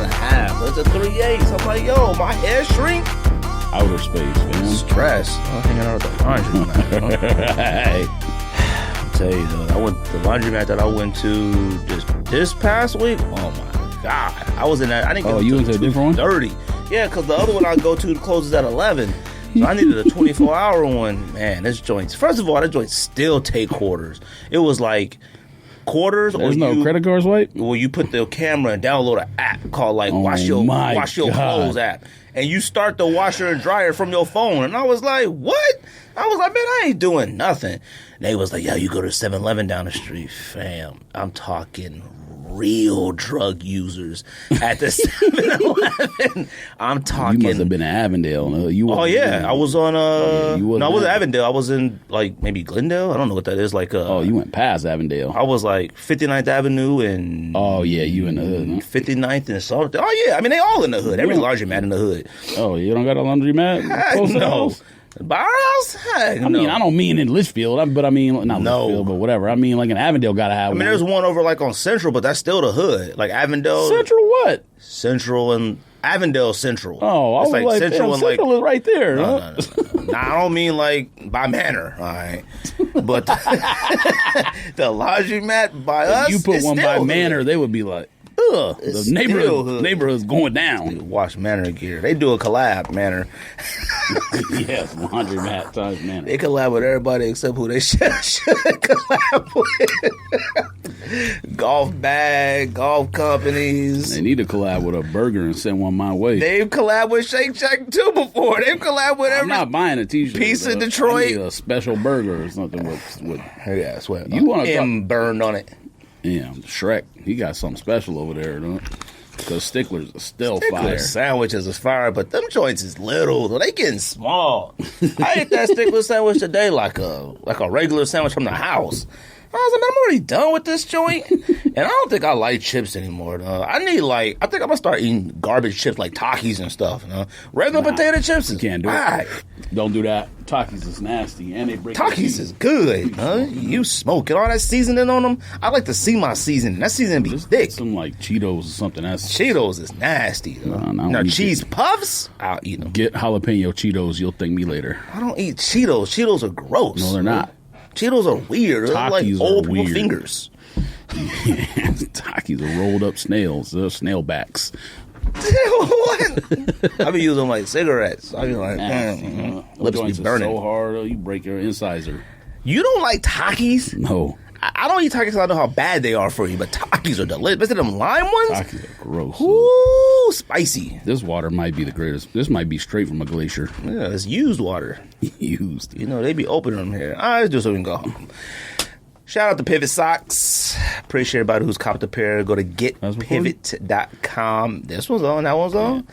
7.5. It's a 3/8. I'm like, yo, my hair shrink. Outer space, man. Stress. I'm hanging out at the laundromat. Hey. I'll tell you though, the laundromat that I went to this past week. Oh my god, I was in that. I didn't get you went to a different one? 30. Yeah, because the other one I go to closes at 11. So I needed a 24-hour one. Man, this joint's, first of all, that joint still take quarters. It was like quarters. There's no credit card swipe? Well, you put the camera and download an app called like Wash Your Clothes app. And you start the washer and dryer from your phone. And I was like, what? I was like, man, I ain't doing nothing. They was like, yo, you go to 7-Eleven down the street. Fam, I'm talking real drug users at the 7-Eleven. I'm talking. You must have been in Avondale. No? I was on. No, I wasn't Avondale. I was in like maybe Glendale. I don't know what that is. Like. You went past Avondale. I was like 59th Avenue and. Oh yeah, you in the hood. Huh? 59th and something. Oh yeah, I mean they all in the hood. Every laundromat in the hood. Oh, you don't got a laundromat? No. By our house? Heck, I mean, I don't mean in Litchfield, but I mean, not Litchfield, but whatever. I mean, like in Avondale, gotta have one. I mean, there's one over like on Central, but that's still the hood. Like Avondale. Central what? Central and Avondale Central. Oh, I was like Central and Central is right there. No, huh? no. Nah, I don't mean like by Manor, all right? But the laundromat by us, if you put one by Manor, they would be like, ugh, the neighborhood's going down. Wash Manor gear. They do a collab, Manor. Yes, laundromat times Manor. They collab with everybody except who they should collab with. Golf bag, golf companies. They need to collab with a burger and send one my way. They've collabed with Shake Shack too before. They've collabed with every. I'm not buying a t-shirt. Piece of Detroit. I need a special burger or something with yeah, I swear. You want to M burned on it. Yeah, Shrek. He got something special over there, don't? Because Sticklers are still fire. Sandwiches is fire, but them joints is little. They getting small. I ate that Stickler sandwich today like a regular sandwich from the house. I was like, man, I'm already done with this joint. And I don't think I like chips anymore, though. I think I'm going to start eating garbage chips like Takis and stuff. Regular potato chips is can't do it. Don't do that. Takis is nasty. And they break Takis is good, huh? You smoke it. All that seasoning on them. I like to see my seasoning. That seasoning be thick. Some like Cheetos or something. Cheetos is nasty. Now, cheese puffs, I'll eat them. Get jalapeno Cheetos. You'll thank me later. I don't eat Cheetos. Cheetos are gross. No, they're not. Cheetos are weird. They're like old people weird. fingers. Takis are rolled up snails. They're snail backs. What? I be using them like cigarettes. I be like, lips be burning. So hard, you break your incisor. You don't like Takis? No. I don't eat Takis because I know how bad they are for you, but Takis are delicious. Is it them lime ones? Takis are gross. Ooh, spicy. This water might be the greatest. This might be straight from a glacier. Yeah, it's used water. Used. You know, they be opening them here. All right, let's do so we can go home. Shout out to Pivot Socks. Appreciate everybody who's copped a pair. Go to getpivot.com. This one's on. That one's on.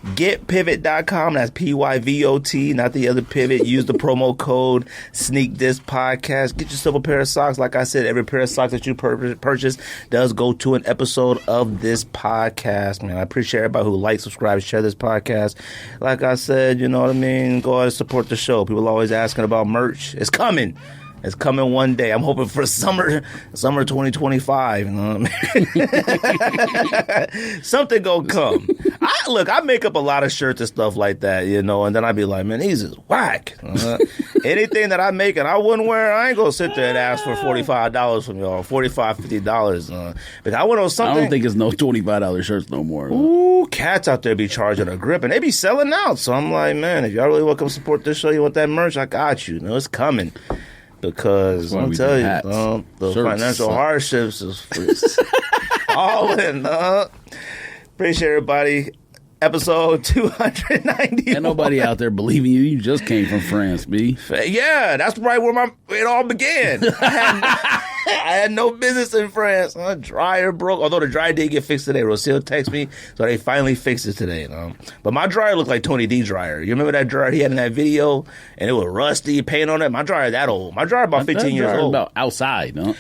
Getpivot.com. That's PYVOT, not the other pivot. Use the promo code Sneak This Podcast. Get yourself a pair of socks. Like I said, every pair of socks that you purchase does go to an episode of this podcast. Man, I appreciate everybody who likes, subscribe, share this podcast. Like I said, you know what I mean? Go ahead and support the show. People are always asking about merch. It's coming. It's coming one day. I'm hoping for summer 2025. You know what I mean? Something gonna come. I make up a lot of shirts and stuff like that, you know, and then I'd be like, man, these is whack. Anything that I make and I wouldn't wear, I ain't gonna sit there and ask for $45 from y'all, $45, $50. Because I went on something. I don't think it's no $25 shirts no more. Ooh, cats out there be charging a grip, and they be selling out. So I'm like, man, if y'all really want to come support this show, you want that merch, I got you. You know, it's coming. Because I'll tell you, the financial hardships is all in. Appreciate everybody. Episode 290. Ain't nobody out there believing you. You just came from France, B. Yeah, that's right where it all began. I had no business in France. Dryer broke. Although the dryer did get fixed today. Rocio texted me, so they finally fixed it today. But my dryer looked like Tony D dryer. You remember that dryer he had in that video? And it was rusty, paint on it. My dryer that old. My dryer about 15 years old. About outside, no?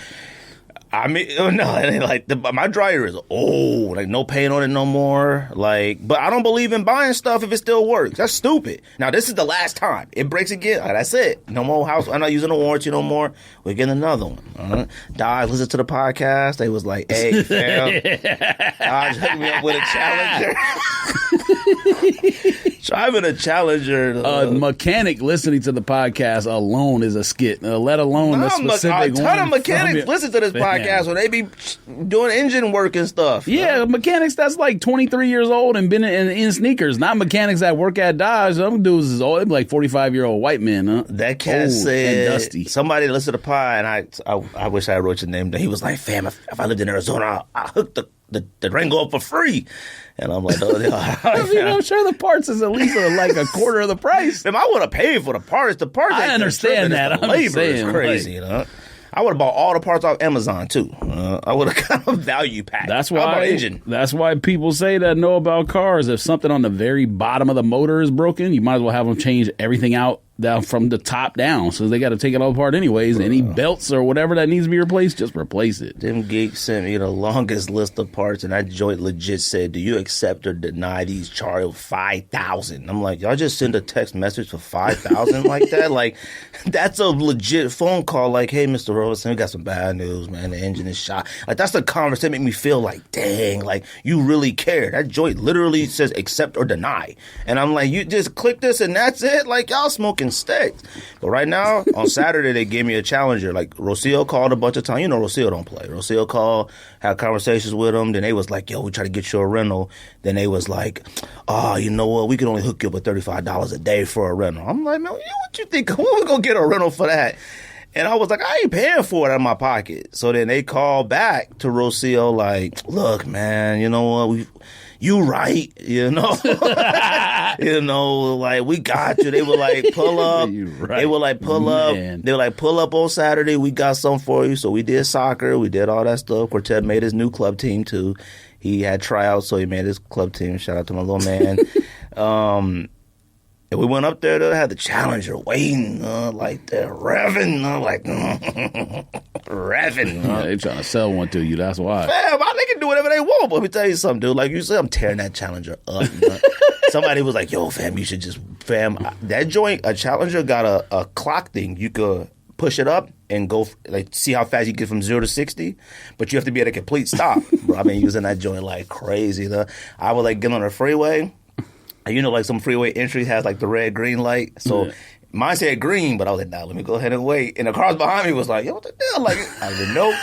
I mean, no, it ain't like my dryer is old, like no paint on it no more. Like, but I don't believe in buying stuff if it still works. That's stupid. Now this is the last time it breaks again. That's it. No more house. I'm not using a warranty no more. We're getting another one. Dodge listened to the podcast. They was like, "Hey, fam, Dodge hooked me up with a Challenger." Driving a Challenger. Mechanic listening to the podcast alone is a skit. Let alone the specific one. A ton of mechanics listen to this podcast when they be doing engine work and stuff. Yeah, mechanics that's like 23 years old and been in sneakers. Not mechanics that work at Dodge. Some dudes is old. They be like 45-year-old white men. Huh? That cat said, somebody listened to the pod, and I wish I wrote your name down. He was like, fam, if I lived in Arizona, I'll hook the Rango up for free. And I'm like, I'm sure the parts is at least like a quarter of the price. Man, I would have paid for the parts. The parts, I understand that. The labor is crazy, you know. I would have bought all the parts off Amazon too. I would have got a value pack. That's why people say that know about cars. If something on the very bottom of the motor is broken, you might as well have them change everything out down from the top down. So they got to take it all apart anyways. Any belts or whatever that needs to be replaced, just replace it. Them geeks sent me the longest list of parts, and that joint legit said, "Do you accept or deny these charges 5,000?" I'm like, y'all just send a text message for 5,000 like that? Like, that's a legit phone call. Like, hey, Mr. Robertson, we got some bad news, man. The engine is shot. Like, that's the conversation that made me feel like, dang, like you really care. That joint literally says accept or deny, and I'm like, you just click this and that's it. Like, y'all smoking sticks. But right now, on Saturday, they gave me a Challenger. Like, Rocio called a bunch of times. You know, Rocio don't play. Rocio called, had conversations with him. Then they was like, yo, we try to get you a rental. Then they was like, oh, you know what? We can only hook you up with $35 a day for a rental. I'm like, man, what you think? When we gonna get a rental for that? And I was like, I ain't paying for it out of my pocket. So then they called back to Rocio like, look, man, you know what? You right, you know. You know, like, we got you. They were like, pull up. Right. They were like, pull up. They were like, pull up on Saturday. We got something for you. So we did soccer. We did all that stuff. Quartet made his new club team, too. He had tryouts, so he made his club team. Shout out to my little man. And we went up there, they had the Challenger waiting, like they're revving, like, revving. They trying to sell one to you, that's why. Fam, they can do whatever they want, but let me tell you something, dude. Like you said, I'm tearing that Challenger up. Somebody was like, yo, fam, you should just, that joint, a Challenger got a clock thing. You could push it up and go, like, see how fast you get from 0 to 60, but you have to be at a complete stop. Bro, I've been using that joint like crazy. I would, like, get on the freeway. You know, like some freeway entry has like the red, green light. So mine said green, but I was like, nah, let me go ahead and wait. And the cars behind me was like, yo, what the hell? Like, I was like, nope.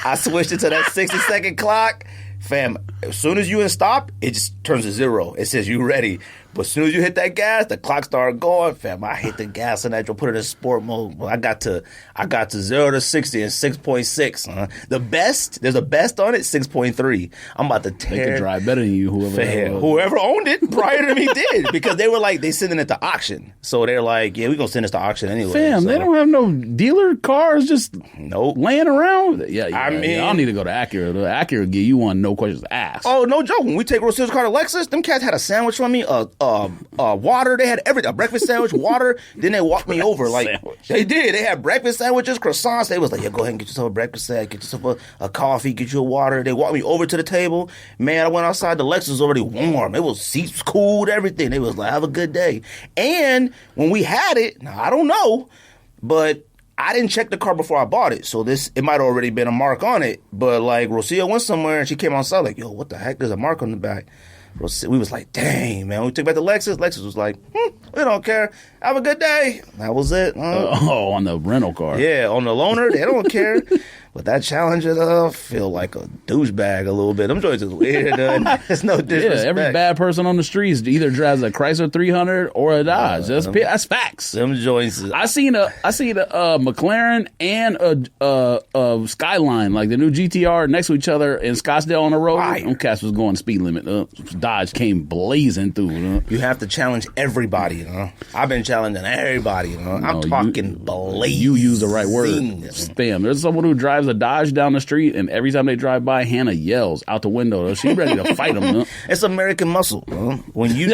I switched it to that 60-second clock. Fam, as soon as you in stop, it just turns to 0. It says you ready. But as soon as you hit that gas, the clock started going. Fam, I hit the gas and I put it in sport mode. Well, I got to 0 to 60 in 6.6. There's a best on it, 6.3. I'm about to tear. They could drive better than you, whoever owned it prior to me did, because they were like, they sending it to auction. So they're like, yeah, we're gonna send this to auction anyway. Fam, so. They don't have no dealer cars just laying around. Yeah, I mean, y'all need to go to Acura. Acura will give you one, no questions asked. Oh, no joke. When we take Rosie's car to Lexus, them cats had a sandwich from me, water. They had everything. A breakfast sandwich, water. Then they walked me over. Like sandwich. They did. They had breakfast sandwiches, croissants. They was like, yeah, go ahead and get yourself a breakfast sandwich, get yourself a coffee, get you a water. They walked me over to the table. Man, I went outside. The Lexus was already warm. It was seats cooled, everything. They was like, have a good day. And when we had it, now I don't know, but I didn't check the car before I bought it, so it might already been a mark on it. But like Rocio went somewhere and she came outside like, yo, what the heck? There's a mark on the back. We was like, dang, man. We took back to Lexus. Lexus was like, we don't care. Have a good day. That was it. On the rental car. Yeah, on the loaner, they don't care. But that Challenger, I feel like a douchebag a little bit. Them joints is weird. There's no disrespect. Yeah, every bad person on the streets either drives a Chrysler 300 or a Dodge. That's facts. Them joints. I seen a McLaren and a Skyline, like the new GTR, next to each other in Scottsdale on the road. Them cats was going speed limit. Dodge came blazing through. You have to challenge everybody. I've been challenging everybody. I'm talking blazing. You use the right word. Damn, there's someone who drives drives a Dodge down the street, and every time they drive by, Hannah yells out the window. She's ready to fight them. It's American muscle. When you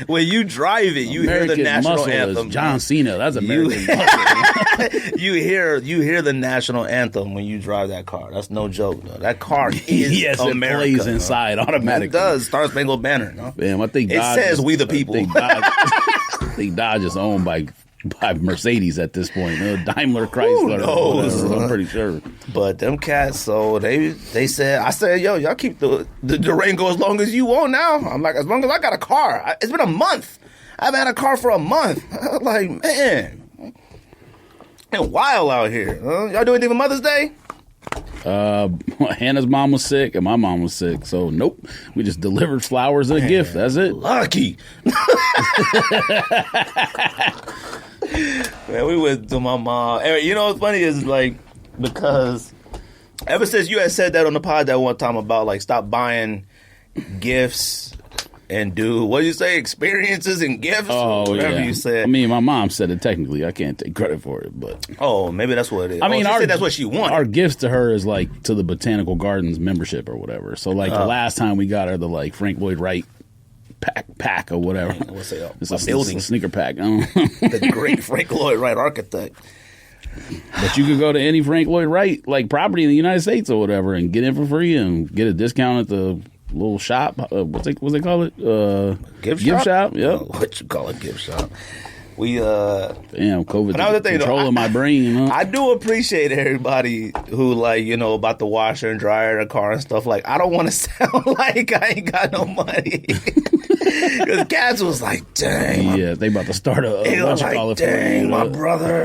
when you drive it, you American hear the national muscle anthem. Is John Cena. That's American muscle. you hear the national anthem when you drive that car. That's no joke. Though. That car is yes, America. It plays inside automatically. It does. Star Spangled Banner. No? Damn, I think Dodge it says "We the people." I think Dodge is owned by Mercedes at this point. Daimler Chrysler. Who knows? I'm pretty sure. But them cats, so they said, I said, yo, y'all keep the Durango as long as you want now. I'm like, as long as I got a car. It's been a month. I haven't had a car for a month. Like, man, it's wild out here. Y'all do anything for Mother's Day? Hannah's mom was sick and my mom was sick, so nope. We just delivered flowers and a gift. That's it. Lucky. Man, we went to my mom. You know what's funny is like, because ever since you had said that on the pod that one time about like stop buying gifts and do what you say, experiences and gifts. Oh, whatever yeah. you said. I mean, my mom said it technically. I can't take credit for it, but maybe that's what it is. I mean, she said that's what she wanted. Our gifts to her is like to the Botanical Gardens membership or whatever. So like the last time we got her the like Frank Lloyd Wright pack or whatever. What's it? It's a building sneaker pack. I don't know. The great Frank Lloyd Wright architect. But you could go to any Frank Lloyd Wright like property in the United States or whatever and get in for free and get a discount at the little shop. What's they call it? Gift shop. Yep. What you call it? Gift shop. We damn COVID controlling though, my brain. Huh? I do appreciate everybody who like about the washer and dryer, the car and stuff. Like I don't want to sound like I ain't got no money. Because Cats was like, dang. Yeah, they about to start a dang, my brother.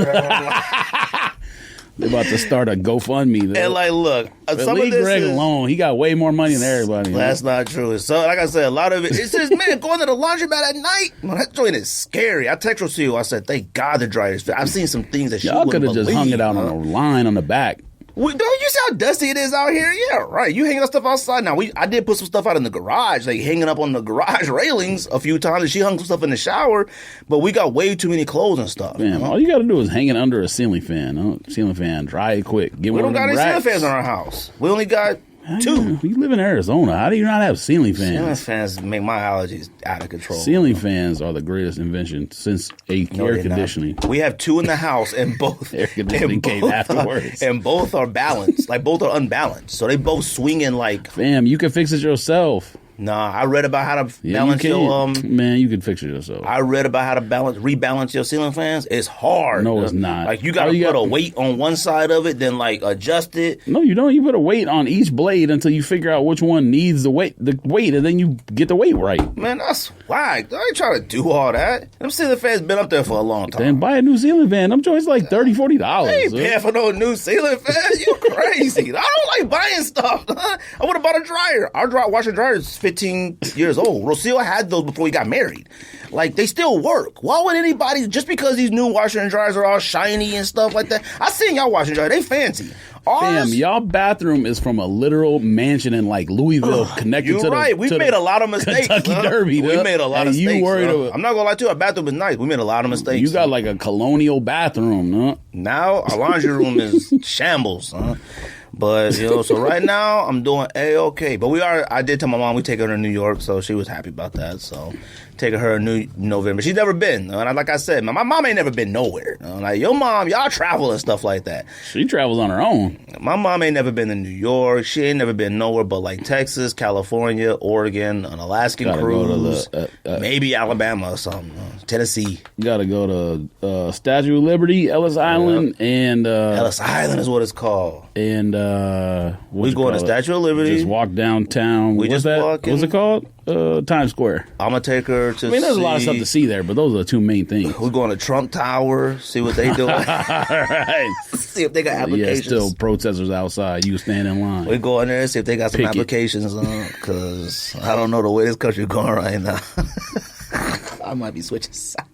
They about to start a GoFundMe. And like, look, some of this Greg alone, he got way more money than everybody. That's not true. So, like I said, a lot of it's just, man, going to the laundromat at night, man, that joint is scary. I texted you. I said, thank God the dryer's fit. I've seen some things that y'all could have just hung it out on a line on the back. Don't you see how dusty it is out here? Yeah, right. You hanging that stuff outside. Now, I did put some stuff out in the garage, like hanging up on the garage railings a few times. And she hung some stuff in the shower, but we got way too many clothes and stuff. Man, all you got to do is hang it under a ceiling fan. Ceiling fan, dry it quick. We don't got any ceiling fans in our house. We only got 2. You live in Arizona. How do you not have ceiling fans? Ceiling fans make my allergies out of control. Ceiling fans are the greatest invention since air conditioning. We have 2 in the house, and both air conditioning came afterwards. And both are balanced. Like both are unbalanced, so they both swinging like. Fam, you can fix it yourself. Nah, I read about how to balance your man, you can fix it yourself. I read about how to rebalance your ceiling fans. It's hard. No, it's not. Like you gotta put a weight on one side of it, then like adjust it. No, you don't. You put a weight on each blade until you figure out which one needs the weight, and then you get the weight right. Man, that's whack. I ain't trying to do all that. Them ceiling fans been up there for a long time. Then buy a new ceiling fan. Them joints like $30, $40. I ain't paying for no new ceiling fan. You crazy. I don't like buying stuff. I would have bought a dryer. Our washer and dryer is 15 years old. Rocio had those before he got married. Like, they still work. Why would anybody, just because these new washer and dryers are all shiny and stuff like that? I seen y'all washer and dryer. They fancy. Damn, y'all bathroom is from a literal mansion in like Louisville, connected to right. We made a lot of mistakes. Kentucky Derby. We made a lot of mistakes. I'm not gonna lie to you. Our bathroom is nice. We made a lot of mistakes. You got like a colonial bathroom, huh? Now our laundry room is shambles, huh? But so right now I'm doing A-okay. But I did tell my mom we take her to New York, so she was happy about that. So taking her in November. She's never been. And like I said, my mom ain't never been nowhere. Like your mom, y'all travel and stuff like that. She travels on her own. My mom ain't never been to New York. She ain't never been nowhere but like Texas, California, Oregon, an Alaskan cruise, maybe Alabama or something. Tennessee. You got to go to Statue of Liberty, Ellis Island, and Ellis Island is what it's called. And we going to Statue of Liberty. Just walk downtown. What's it called? Times Square. I'm gonna take her to. There's a lot of stuff to see there, but those are the 2 main things. We're going to Trump Tower, see what they do. Right. See if they got applications. Yeah, still protesters outside. You stand in line. We go in there and see if they got some applications on, because I don't know the way this country going right now. I might be switching sides.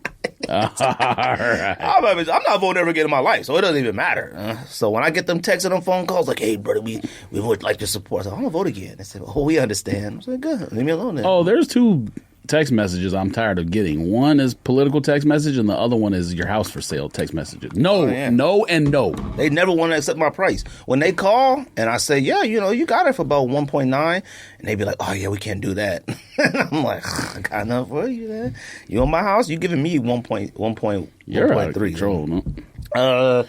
All right. I'm not voting ever again in my life, so it doesn't even matter. So when I get them texts and them phone calls, like, hey, brother, we would like your support. So I'm going to vote again. They say, oh, we understand. I said, good. Leave me alone then. Oh, there's two text messages I'm tired of getting. One is political text message, and the other one is your house for sale text messages. No, no, and no. They never want to accept my price. When they call and I say, yeah, you got it for about 1.9, and they be like, oh, yeah, we can't do that. And I'm like, I got enough for you, man. You own my house? You giving me 1.3. You're out of control, no?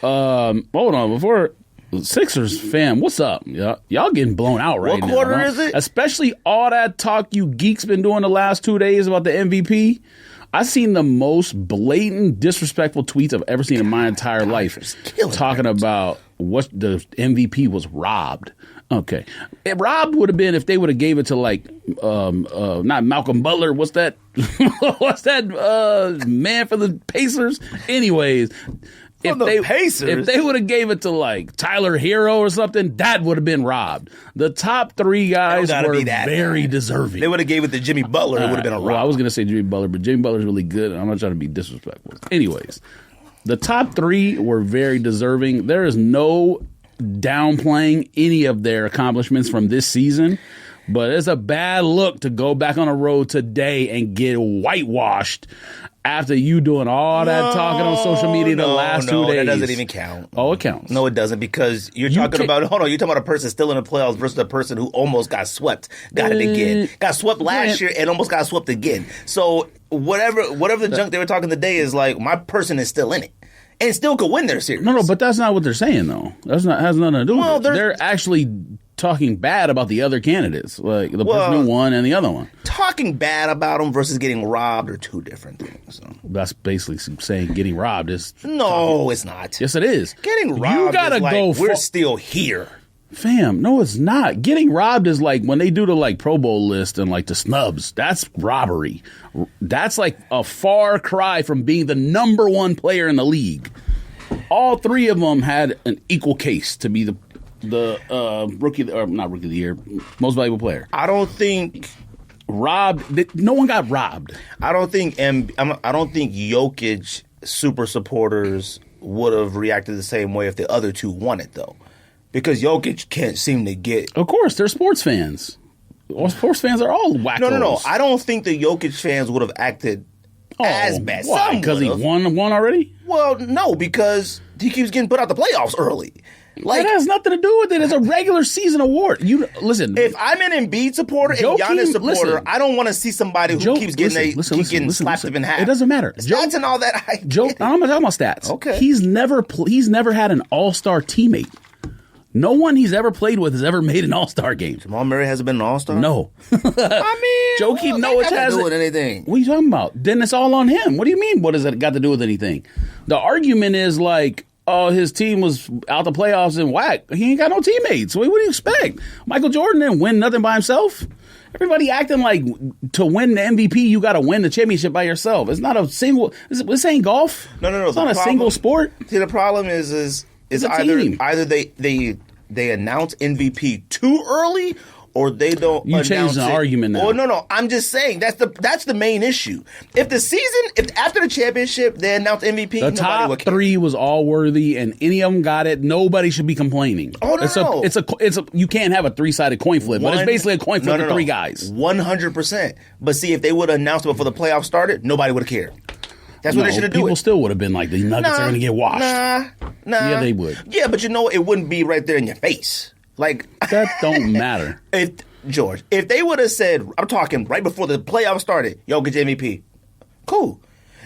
Hold on, before... Sixers fam, what's up? Y'all getting blown out right now. What quarter is it? Especially all that talk you geeks been doing the last 2 days about the MVP. I seen the most blatant, disrespectful tweets I've ever seen in my entire life, talking about what the MVP was robbed. Okay, robbed would have been if they would have gave it to like not Malcolm Butler. What's that? What's that man for the Pacers? Anyways. If they would have gave it to like Tyler Hero or something, that would have been robbed. The top 3 guys were very deserving. They would have gave it to Jimmy Butler. It would have been a rob. Well, I was going to say Jimmy Butler, but Jimmy Butler's really good. And I'm not trying to be disrespectful. Anyways, the top 3 were very deserving. There is no downplaying any of their accomplishments from this season. But it's a bad look to go back on the road today and get whitewashed after you doing all that talking on social media the last 2 days. That doesn't even count. Oh, it counts. No, it doesn't, because you're talking about a person still in the playoffs versus a person who almost got swept, got it again. Got swept last year and almost got swept again. So whatever the junk they were talking today is like, my person is still in it. And still could win their series. No, but that's not what they're saying, though. Has nothing to do with it. They're actually talking bad about the other candidates, like the person who won and the other one. Talking bad about them versus getting robbed are two different things. So. That's basically saying getting robbed is... No, it's not. Yes, it is. Getting robbed is like, we're still here. Fam, no, it's not. Getting robbed is like when they do the like Pro Bowl list and like the snubs. That's robbery. That's like a far cry from being the number 1 player in the league. All 3 of them had an equal case to be the rookie, or not rookie of the year, most valuable player. I don't think robbed. No one got robbed. I don't think Jokic super supporters would have reacted the same way if the other 2 won it, though. Because Jokic can't seem to get... Of course, they're sports fans. Sports fans are all wackos. No. I don't think the Jokic fans would have acted as bad. Why? Because he won already? Well, no, because he keeps getting put out the playoffs early. Like, that has nothing to do with it. It's a regular season award. You listen. If I'm an Embiid supporter and Giannis supporter, I don't want to see somebody who keeps getting slapped up in half. It doesn't matter. Stats and all that. I'm not talking about stats. Okay. He's never had an all-star teammate. No one he's ever played with has ever made an all-star game. Jamal Murray hasn't been an all-star? No. I mean, Joakim Noah hasn't. Do with anything. What are you talking about? Then it's all on him. What do you mean? What has that got to do with anything? The argument is like, oh, his team was out the playoffs and whack. He ain't got no teammates. What do you expect? Michael Jordan didn't win nothing by himself. Everybody acting like to win the MVP, you got to win the championship by yourself. It's not a single. This ain't golf. No. It's not a single sport. See, the problem is either they announce MVP too early, or they don't. You changed the argument now. Oh no! I'm just saying that's the main issue. If after the championship they announce MVP, the top 3 was all worthy, and any of them got it, nobody should be complaining. Oh no! It's a you can't have a 3-sided coin flip, but it's basically a coin flip with 3 guys. 100%. But see, if they would have announced it before the playoffs started, nobody would have cared. That's what they should have done. People still would have been like, the Nuggets are going to get washed. Nah. Yeah, they would. Yeah, but it wouldn't be right there in your face. Like that don't matter. If they would have said, I'm talking right before the playoffs started, Jokic MVP, cool.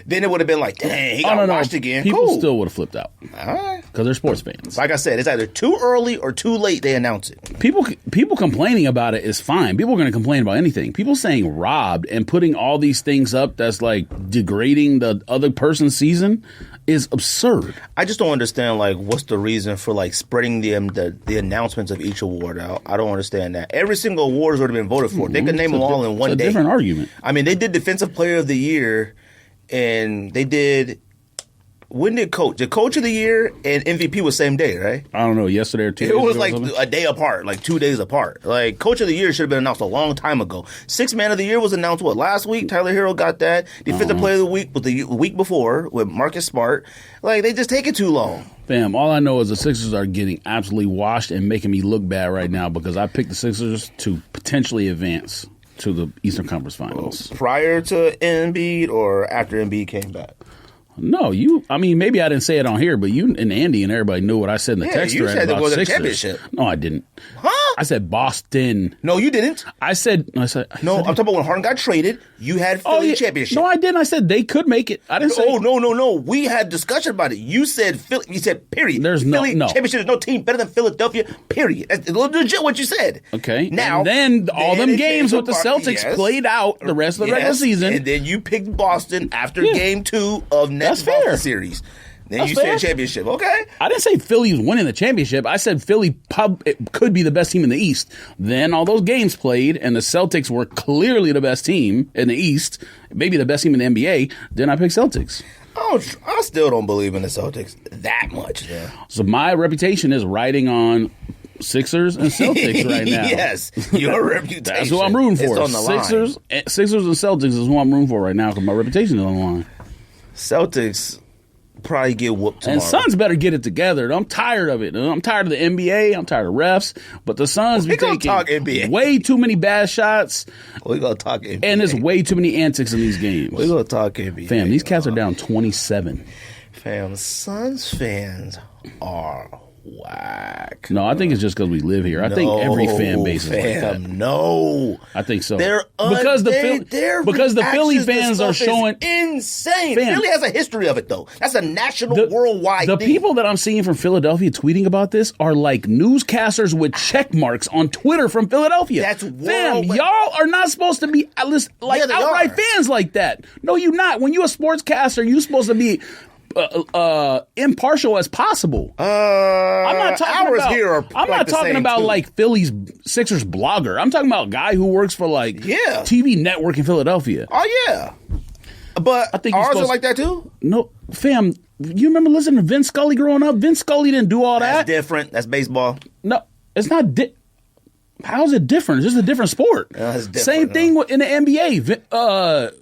Then it would have been like, dang, he got washed again. People still would have flipped out. All right. Because they're sports fans. Like I said, it's either too early or too late they announce it. People complaining about it is fine. People are going to complain about anything. People saying robbed and putting all these things up that's like degrading the other person's season is absurd. I just don't understand, like, what's the reason for, like, spreading the announcements of each award out. I don't understand that. Every single award has already been voted for. They could name them all in one day. It's a different argument. I mean, they did Defensive Player of the Year, and they did... When did Coach of the Year and MVP was same day, right? I don't know, yesterday or 2 days ago. It was like a day apart, like 2 days apart. Like, Coach of the Year should have been announced a long time ago. Sixth Man of the Year was announced, last week? Tyler Hero got that. Defensive Player of the Week was the week before with Marcus Smart. Like, they just take it too long. Fam, all I know is the Sixers are getting absolutely washed and making me look bad right now because I picked the Sixers to potentially advance. to the Eastern Conference Finals. Prior to Embiid or after Embiid came back? No, maybe I didn't say it on here, but you and Andy and everybody knew what I said in the text thread about the Sixers. Championship. No, I didn't. Huh? I said Boston. No, you didn't. I said no, I'm talking about when Harden got traded. You had Philly championship. No, I didn't. I said they could make it. I didn't say. Oh, no. We had discussion about it. You said Philly. You said period. There's Philly no championship. There's no team better than Philadelphia. Period. That's legit what you said. Okay. Now, and then all them games with the Celtics played out the rest of the regular season, and then you picked Boston after Game 2 of next Boston series. Then you said championship. Okay. I didn't say Philly was winning the championship. I said Philly it could be the best team in the East. Then all those games played, and the Celtics were clearly the best team in the East, maybe the best team in the NBA. Then I picked Celtics. Oh, I still don't believe in the Celtics that much. Yeah. So my reputation is riding on Sixers and Celtics right now. Yes, your reputation. That's who I'm rooting for. It's on the line. Sixers and Celtics is who I'm rooting for right now because my reputation is on the line. Celtics probably get whooped tomorrow. And Suns better get it together. I'm tired of it. I'm tired of the NBA. I'm tired of refs. But the Suns be taking way too many bad shots. We're going to talk NBA. And there's way too many antics in these games. We're going to talk NBA. Fam, these cats are down 27. Fam, Suns fans are whack. No, I think it's just because we live here. I think every fan base is like that. No. I think so. Because the Philly fans are showing insane. Philly has a history of it, though. That's a national, worldwide thing. The people that I'm seeing from Philadelphia tweeting about this are like newscasters with check marks on Twitter from Philadelphia. That's Fam, y'all are not supposed to be outright fans like that. No, you're not. When you're a sportscaster, you're supposed to be impartial as possible. I'm not talking about like Philly's Sixers blogger. I'm talking about a guy who works for TV network in Philadelphia. Oh yeah, but I think ours are like that too. No, fam. You remember listening to Vince Scully growing up? Vince Scully didn't do all that. That's different. That's baseball. No, it's not. How is it different? It's just a different sport. Same thing in the NBA.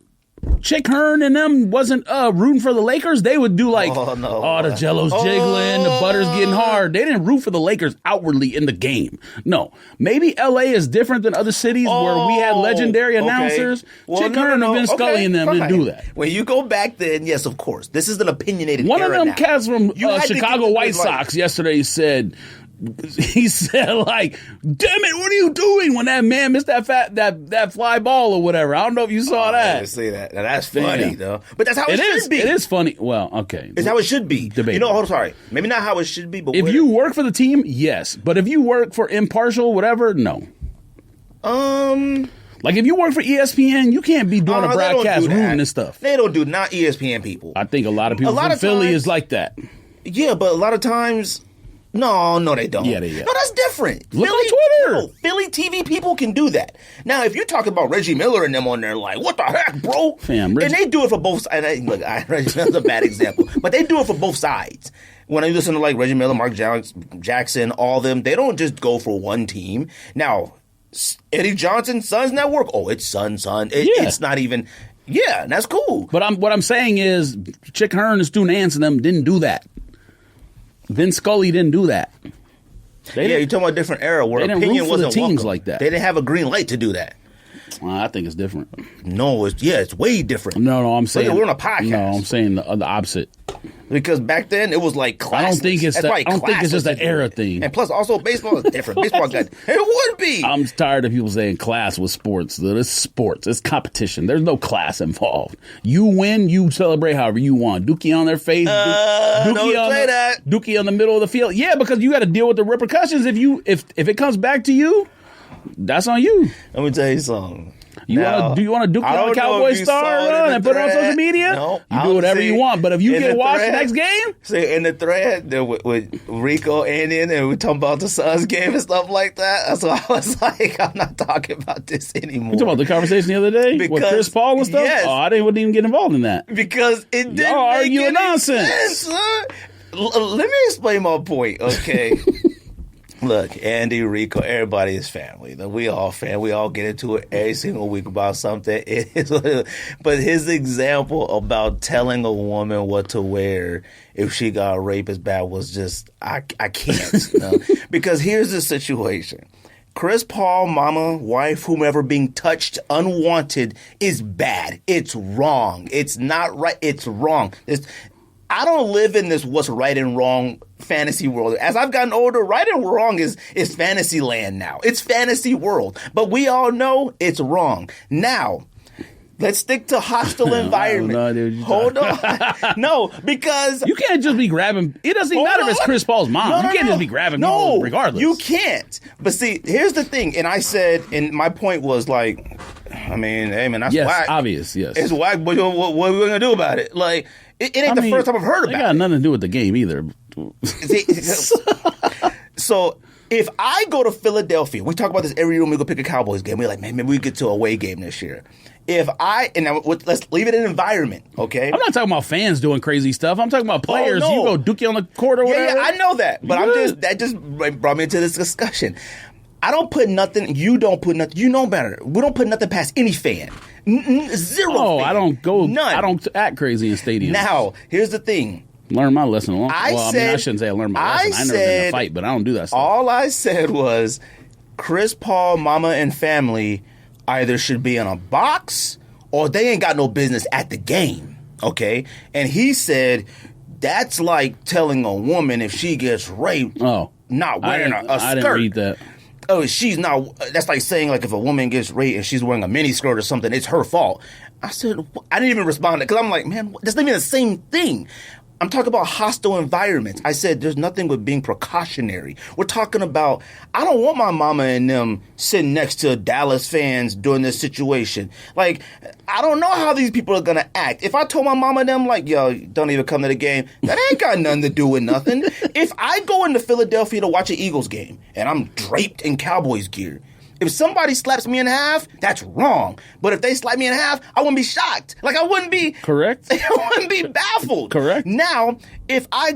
Chick Hearn and them wasn't rooting for the Lakers. They would do the jello's jiggling, the butter's getting hard. They didn't root for the Lakers outwardly in the game. No. Maybe L.A. is different than other cities where we had legendary announcers. Well, Chick Hearn and Vince Scully and them didn't do that. When you go back then, yes, of course. This is an opinionated One of them cats from Chicago White Sox yesterday said, like, damn it, what are you doing when that man missed that fly ball or whatever? I don't know if you saw that. I didn't see that. Now, that's funny, though. But that's how it should be. It is funny. Well, okay. It's how it should be. Sorry. Maybe not how it should be, but if you work for the team, yes. But if you work for impartial, whatever, no. Like if you work for ESPN, you can't be doing a broadcast ruining this stuff. They don't do not ESPN people. I think a lot of people from Philly is like that. Yeah, but a lot of times... No, they don't. Yeah. No, that's different. Look on Twitter. Philly TV people can do that. Now, if you're talking about Reggie Miller and them on there, like, what the heck, bro? Fam, and they do it for both sides. Reggie Miller's a bad example. But they do it for both sides. When I listen to, like, Reggie Miller, Mark Jackson, all them, they don't just go for one team. Now, Eddie Johnson, Suns Network, it's Sun. It's not even... Yeah, that's cool. But what I'm saying is, Chick Hearn and Stu Nance and them didn't do that. Vince Scully didn't do that. You're talking about a different era where opinion wasn't teams welcome. Like that. They didn't have a green light to do that. I think it's different. No, it's way different. No, I'm saying we're on a podcast. No, I'm saying the opposite. Because back then it was like classless. I don't think it's just an era thing. And plus, also baseball is different. Baseball got it would be. I'm tired of people saying class with sports. It's sports. It's competition. There's no class involved. You win, you celebrate however you want. Dookie on their face. Dookie on the middle of the field. Yeah, because you got to deal with the repercussions. If it comes back to you, that's on you. Let me tell you something. Do you want to Dookie on the Cowboy star run and put it on social media? No, you do whatever you want. But if you get watched the next game? See, in the thread with Rico and we talking about the Suns game and stuff like that. So I was like, I'm not talking about this anymore. You talking about the conversation the other day with Chris Paul and stuff? Yes. Oh, I wouldn't even get involved in that. Because it didn't make any nonsense. Sense. Let me explain my point, okay? Look, Andy, Rico, everybody is family. We all family. We all get into it every single week about something. But his example about telling a woman what to wear if she got raped as bad was just, I can't. Because here's the situation. Chris Paul, mama, wife, whomever being touched unwanted is bad. It's wrong. It's not right. It's wrong. I don't live in this what's right and wrong fantasy world. As I've gotten older, right and wrong is fantasy land now. It's fantasy world. But we all know it's wrong. Now, let's stick to hostile environment. Hold on. No, because you can't just be grabbing. It doesn't even matter if it's Chris Paul's mom. You can't just be grabbing people regardless. You can't. But see, here's the thing. And I said, and my point was like, I mean, hey man, that's whack. Obvious. Yes, it's whack. What are we gonna do about it? Like, it ain't the first time I've heard about it. It got nothing to do with the game either. So if I go to Philadelphia, we talk about this every year when we go pick a Cowboys game. We're like, man, maybe we get to a away game this year. Let's leave it in environment, okay? I'm not talking about fans doing crazy stuff. I'm talking about players. You go dookie on the court or whatever. Yeah, I know that. But that just brought me into this discussion. I don't put nothing. You don't put nothing. You know better. We don't put nothing past any fan. Zero. Oh, fan. I don't go. None. I don't act crazy in stadiums. Now, here's the thing. Learn my lesson. I shouldn't say I learned my lesson. I never been in a fight, but I don't do that stuff. All I said was Chris Paul, mama, and family either should be in a box or they ain't got no business at the game, okay? And he said that's like telling a woman if she gets raped, not wearing a skirt. I didn't read that. Oh, she's not. That's like saying like if a woman gets raped and she's wearing a mini skirt or something, it's her fault. I said I didn't even respond because I'm like, man, that's not even the same thing. I'm talking about hostile environments. I said there's nothing with being precautionary. We're talking about I don't want my mama and them sitting next to Dallas fans during this situation. Like, I don't know how these people are going to act. If I told my mama and them, like, yo, don't even come to the game, that ain't got nothing to do with nothing. If I go into Philadelphia to watch an Eagles game and I'm draped in Cowboys gear, if somebody slaps me in half, that's wrong. But if they slap me in half, I wouldn't be shocked. Like, I wouldn't be... Correct. I wouldn't be baffled. Correct. Now, if I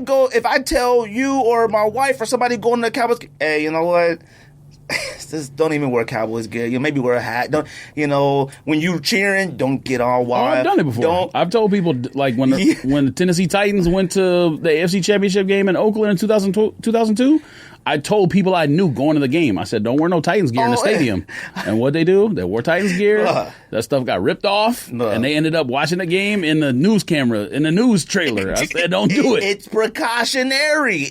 tell you or my wife or somebody going to the Cowboys, hey, you know what? Just don't even wear Cowboys gear. You maybe wear a hat. Don't, when you cheering, don't get all wild. I've done it before. I've told people, like, when the Tennessee Titans went to the AFC Championship game in Oakland in 2002, I told people I knew going to the game. I said, don't wear no Titans gear in the stadium. And what they do? They wore Titans gear. That stuff got ripped off. And they ended up watching the game in the news camera, in the news trailer. I said, don't do it. It's precautionary.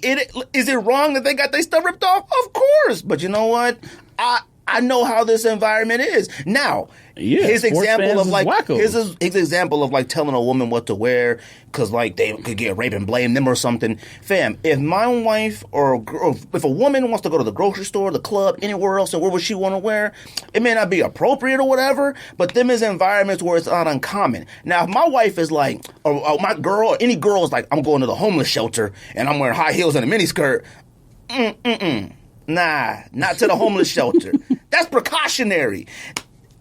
Is it wrong that they got their stuff ripped off? Of course. But you know what? I know how this environment is. Now, his example of like telling a woman what to wear because like they could get raped and blame them or something. Fam, if my wife or if a woman wants to go to the grocery store, the club, anywhere else, and where would she want to wear, it may not be appropriate or whatever, but them is environments where it's not uncommon. Now, if my wife is like, or my girl, or any girl is like, I'm going to the homeless shelter and I'm wearing high heels and a miniskirt, nah, not to the homeless shelter. That's precautionary.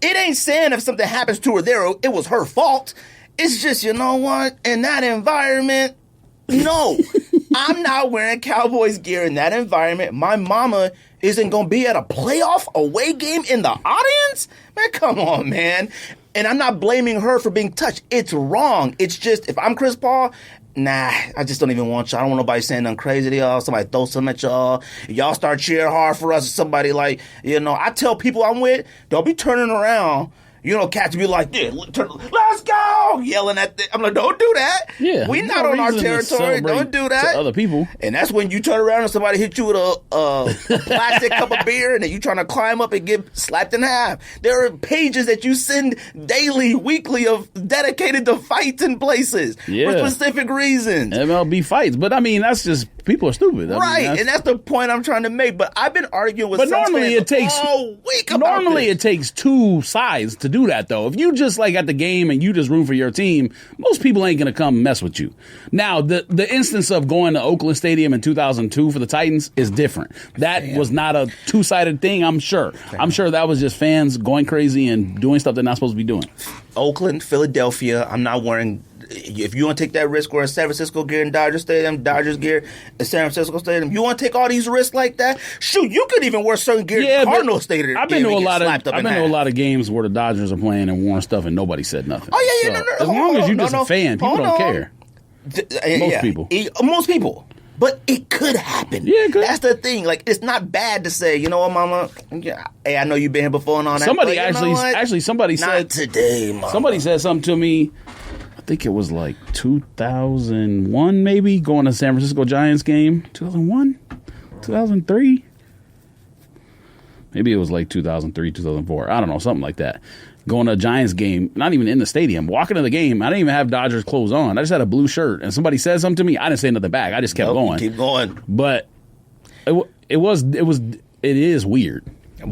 It ain't saying if something happens to her there, it was her fault. It's just, you know what? In that environment, no. I'm not wearing Cowboys gear in that environment. My mama isn't going to be at a playoff away game in the audience? Man, come on, man. And I'm not blaming her for being touched. It's wrong. It's just, if I'm Chris Paul, nah, I just don't even want y'all. I don't want nobody saying nothing crazy to y'all. Somebody throw something at y'all. Y'all start cheering hard for us. Somebody like, I tell people I'm with, don't be turning around. Cats be like, let's go, yelling at them. I'm like, don't do that. Yeah, we not on our territory. Don't do that. To other people. And that's when you turn around and somebody hit you with a plastic cup of beer and then you trying to climb up and get slapped in half. There are pages that you send daily, weekly of dedicated to fights in places for specific reasons. MLB fights. But I mean, that's just, people are stupid. Right. And that's the point I'm trying to make. But I've been arguing with some fans all week about normally it takes two sides to do that, though. If you just like at the game and you just root for your team, most people ain't gonna come mess with you. Now, the instance of going to Oakland Stadium in 2002 for the Titans is different. That was not a two-sided thing, I'm sure. I'm sure that was just fans going crazy and doing stuff they're not supposed to be doing. Oakland, Philadelphia, I'm not wearing... If you want to take that risk wearing San Francisco gear in Dodger Stadium, Dodgers gear in San Francisco Stadium, you want to take all these risks like that? Shoot, you could even wear certain gear in Cardinal Stadium. I've been to a lot of games where the Dodgers are playing and worn stuff and nobody said nothing. Oh yeah, so, as long as you're just a fan, people don't care. Most people. But it could happen. Yeah, it could. That's the thing. Like, it's not bad to say, you know what, mama? Hey, I know you've been here before and all that. Somebody somebody said not today, mama. Somebody said something to me. I think it was like 2001, maybe, going to San Francisco Giants game. 2001, 2003. Maybe it was like 2003, 2004. I don't know, something like that. Going to a Giants game, not even in the stadium. Walking to the game, I didn't even have Dodgers clothes on. I just had a blue shirt, and somebody said something to me. I didn't say nothing back. I just kept going. Keep going. But it is weird. And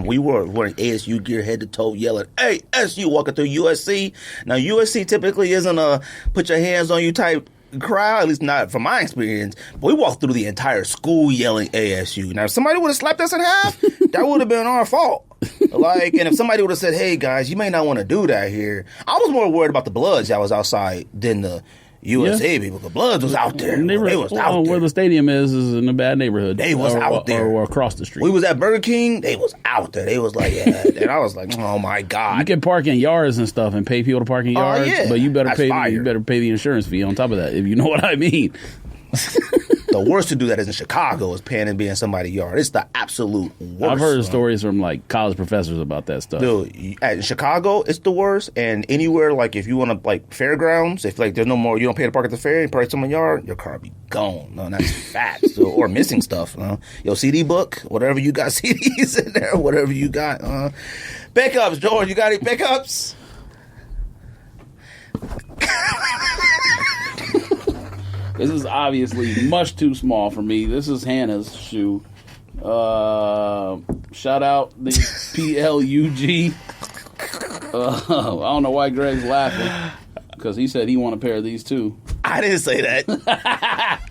we were wearing ASU gear head to toe, yelling, "Hey, SU!" Walking through USC. Now USC typically isn't a put your hands on you type crowd, at least not from my experience. But we walked through the entire school yelling ASU. Now, if somebody would have slapped us in half, that would have been our fault. Like, and if somebody would have said, "Hey guys, you may not want to do that here," I was more worried about the Bloods that was outside than the USA people. The Bloods was out there. They was out there. Where the stadium is in a bad neighborhood. They was out there. Or across the street. We was at Burger King. They was out there. They was like, yeah. And I was like, oh my God. You can park in yards and stuff and pay people to park in yards. Yeah. But you better That's pay fire. you better pay the insurance fee on top of that, if you know what I mean. The worst to do that is in Chicago, is paying and being in somebody's yard. It's the absolute worst. I've heard stories from like college professors about that stuff. Dude, at Chicago, it's the worst. And anywhere, like if you want to, like fairgrounds, if like there's no more, you don't pay to park at the fair, you park at someone's yard, your car will be gone. No, that's facts. So, or missing stuff. Your CD book, whatever you got CDs in there, whatever you got. Pickups, George, you got any pickups? This is obviously much too small for me. This is Hannah's shoe. Shout out the PLUG. I don't know why Greg's laughing, because he said he want a pair of these too. I didn't say that.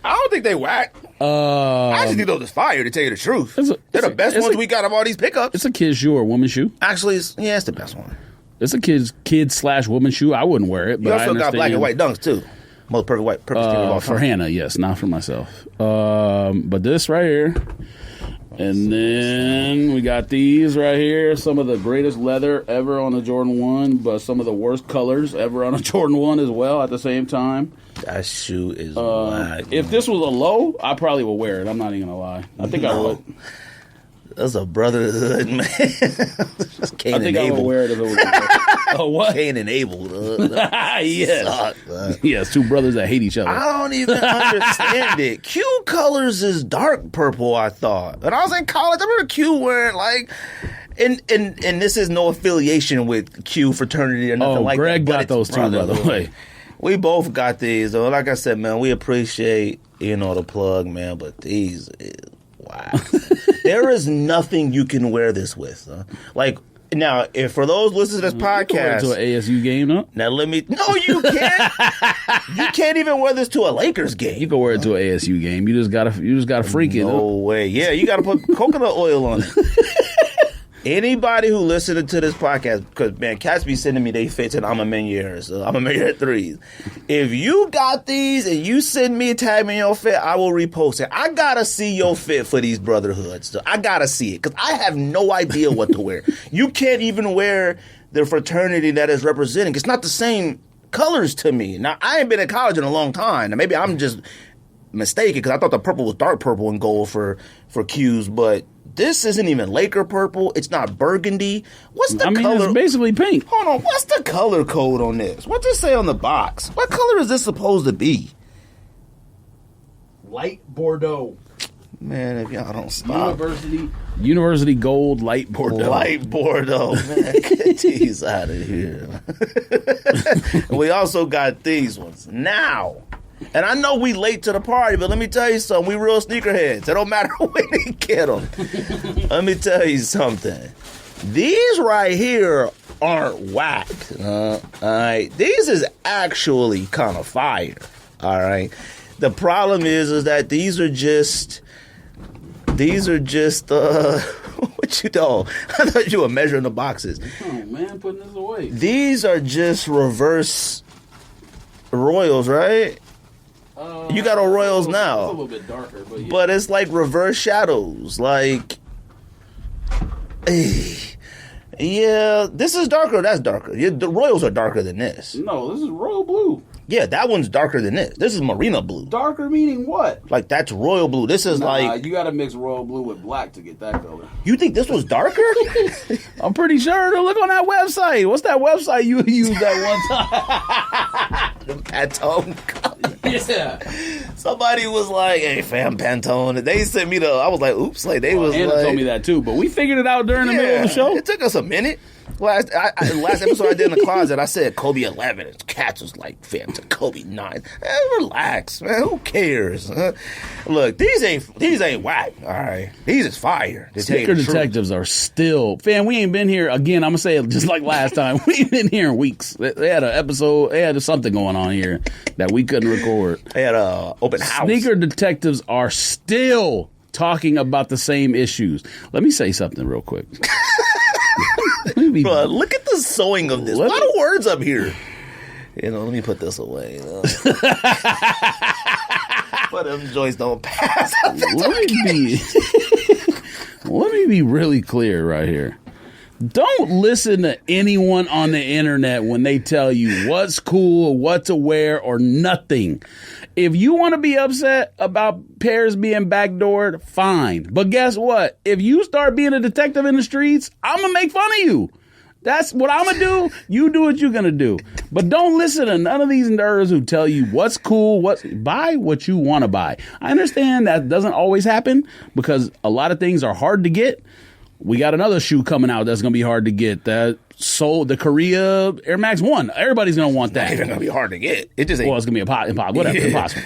I don't think they whack. I actually think those is fire, to tell you the truth. They're the best ones we got of all these pickups. It's a kid's shoe or woman's shoe. Actually, it's the best one. It's a kid/woman's shoe. I wouldn't wear it, but You also I understand. got black and white dunks too. Most perfect white purpose team of all For time. Hannah, yes, not for myself. But this right here. And then we got these right here. Some of the greatest leather ever on a Jordan 1, but some of the worst colors ever on a Jordan 1 as well at the same time. That shoe is whack. If this was a low, I probably would wear it. I'm not even going to lie. I think I would. That's a brotherhood, man. I think I would wear it if it was a what? Cain and Abel. Yes. Yes, two brothers that hate each other. I don't even understand it. Q colors is dark purple, I thought. When I was in college, I remember Q wearing like... And this is no affiliation with Q fraternity or nothing like Greg that. got those too, by the way. We both got these. Though. Like I said, man, we appreciate, the plug, man, but these is wow. There is nothing you can wear this with. Like, now, if for those listening to this podcast... You can wear it to an ASU game, no? Now, let me... No, you can't. You can't even wear this to a Lakers game. You can wear it to an ASU game. You just gotta freak it. No way. Yeah, you gotta put coconut oil on it. Anybody who listened to this podcast, because, man, cats be sending me they fits and I'm a Maniere, so I'm a Maniere 3s. If you got these and you send me a tag me in your fit, I will repost it. I gotta see your fit for these brotherhoods. So I gotta see it, because I have no idea what to wear. You can't even wear the fraternity that is representing. It's not the same colors to me. Now, I ain't been in college in a long time. Now, maybe I'm just mistaken, because I thought the purple was dark purple and gold for Q's, but... This isn't even Laker purple. It's not burgundy. What's the color? It's basically pink. Hold on. What's the color code on this? What's it say on the box? What color is this supposed to be? Light Bordeaux. Man, if y'all don't stop. University gold light Bordeaux. Light Bordeaux. Man, get these out of here. And we also got these ones. Now... And I know we late to the party, but let me tell you something. We real sneakerheads. It don't matter when they get them. Let me tell you something. These right here aren't whack. All right. These is actually kind of fire. All right. The problem is that these are just what you know? I thought you were measuring the boxes. Oh man, putting this away. These are just reverse Royals, right? You got on Royals now. It's a little bit darker, but yeah. But it's like reverse shadows. Like, and Yeah, this is darker. That's darker. Yeah, the Royals are darker than this. No, this is royal blue. Yeah, that one's darker than this. This is marina blue. Darker meaning what? Like, that's royal blue. This is like... you got to mix royal blue with black to get that color. You think this was darker? I'm pretty sure. Look on that website. What's that website you used that one time? The Pantone color. Yeah. Somebody was like, hey, fam, Pantone. They sent me I was like, oops. Like, they was Anna like... told me that too, but we figured it out during the middle of the show. It took us a minute. Last episode I did in the closet, I said Kobe 11. And Cats was like, fam, to Kobe 9. Relax, man. Who cares? Look, these ain't whack. All right, these is fire. Sneaker detectives are still, fam. We ain't been here again. I'm gonna say it just like last time. We ain't been here in weeks. They had an episode. They had something going on here that we couldn't record. They had a open house. Sneaker detectives are still talking about the same issues. Let me say something real quick. Bro, look at the sewing of this. A lot of words up here. Let me put this away. But them joints don't pass. Let me be really clear right here. Don't listen to anyone on the internet when they tell you what's cool, what to wear, or nothing. If you want to be upset about pairs being backdoored, fine. But guess what? If you start being a detective in the streets, I'm going to make fun of you. That's what I'm going to do. You do what you're going to do. But don't listen to none of these nerds who tell you what's cool, buy what you want to buy. I understand that doesn't always happen because a lot of things are hard to get. We got another shoe coming out that's going to be hard to get. That sold the Korea Air Max 1. Everybody's going to want that. It's not even going to be hard to get. It just ain't. Well, it's going to be impossible.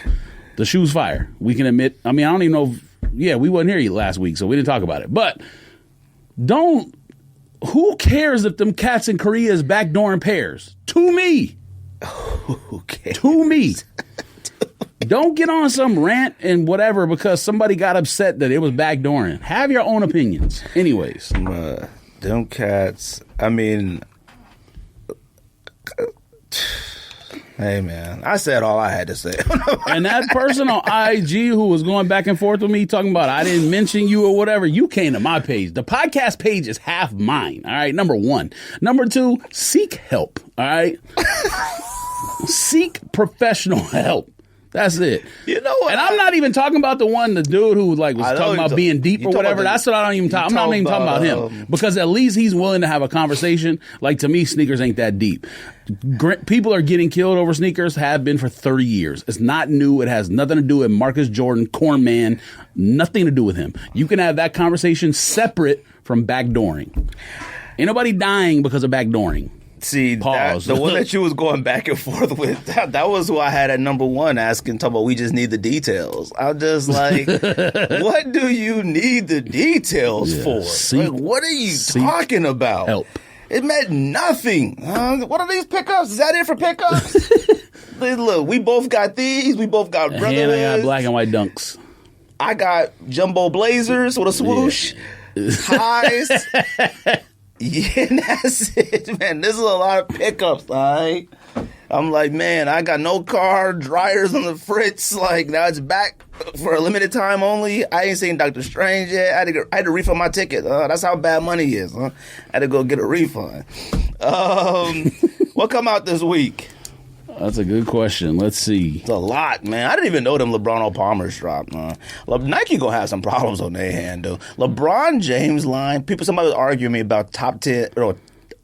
The shoe's fire. We can admit. I mean, I don't even know. We wasn't here last week, so we didn't talk about it. But who cares if them cats in Korea is backdooring pairs? To me. Who cares? To me. Don't get on some rant and whatever because somebody got upset that it was backdooring. Have your own opinions. Anyways. Them cats, I mean, hey, man, I said all I had to say. And that person on IG who was going back and forth with me talking about I didn't mention you or whatever, you came to my page. The podcast page is half mine, all right? Number one. Number two, seek help, all right? Seek professional help. That's it. You know what? And I'm not even talking about the dude who was talking about being deep or whatever. That's what I don't even talk. I'm not even talking about him because at least he's willing to have a conversation. Like, to me, sneakers ain't that deep. People are getting killed over sneakers, have been for 30 years. It's not new. It has nothing to do with Marcus Jordan, Corn Man, nothing to do with him. You can have that conversation separate from backdooring. Ain't nobody dying because of backdooring. See, the one that you was going back and forth with, that was who I had at number one talking about we just need the details. I'm just like, what do you need the details for? What are you talking about? Help. It meant nothing. What are these pickups? Is that it for pickups? Look, we both got these. We both got Brotherhoods. And I got black and white dunks. I got jumbo blazers with a swoosh. Yeah. Highs. Yeah, that's it, man. This is a lot of pickups, all right? I'm like, man, I got no car, dryers on the fritz. Like, now it's back for a limited time only. I ain't seen Dr. Strange yet. I had to refund my ticket. That's how bad money is, huh? I had to go get a refund. What come out this week? That's a good question. Let's see. It's a lot, man. I didn't even know them LeBron Palmers dropped. Nike gonna have some problems on their hand, though. LeBron James line. Somebody was arguing me about top 10 or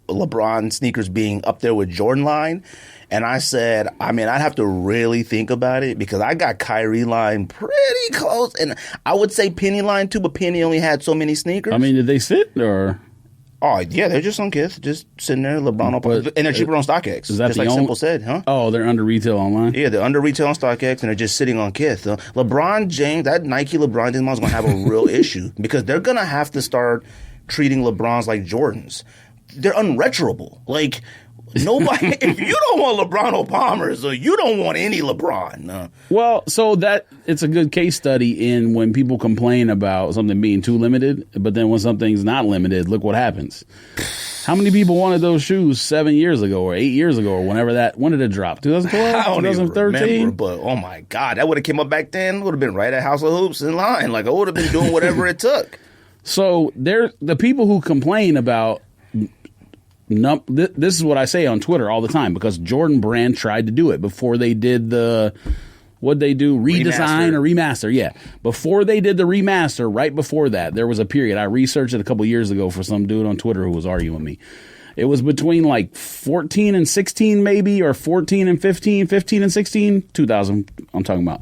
LeBron sneakers being up there with Jordan line. And I said, I'd have to really think about it because I got Kyrie line pretty close. And I would say Penny line too, but Penny only had so many sneakers. Did they sit or... Oh, yeah, they're just on Kith, just sitting there, LeBron, and they're cheaper on StockX. Is that just like Simple said, huh? Oh, they're under retail online? Yeah, they're under retail on StockX, and they're just sitting on Kith. LeBron James, that Nike LeBron James is going to have a real issue because they're going to have to start treating LeBrons like Jordans. They're unretroable. Like, nobody, if you don't want LeBron Palmers, or you don't want any LeBron. Well, so it's a good case study in when people complain about something being too limited, but then when something's not limited, look what happens. How many people wanted those shoes 7 years ago or 8 years ago or when did it drop? 2012? I don't 2013? even remember, but oh my God, that would have came up back then. Would have been right at House of Hoops in line. Like, I would have been doing whatever it took. So the people who complain about this is what I say on Twitter all the time, because Jordan Brand tried to do it before they did what'd they do? Redesign or remaster. Yeah. Before they did the remaster, right before that, there was a period. I researched it a couple years ago for some dude on Twitter who was arguing with me. It was between like 14 and 16 maybe, or 14 and 15, 15 and 16, 2000 I'm talking about.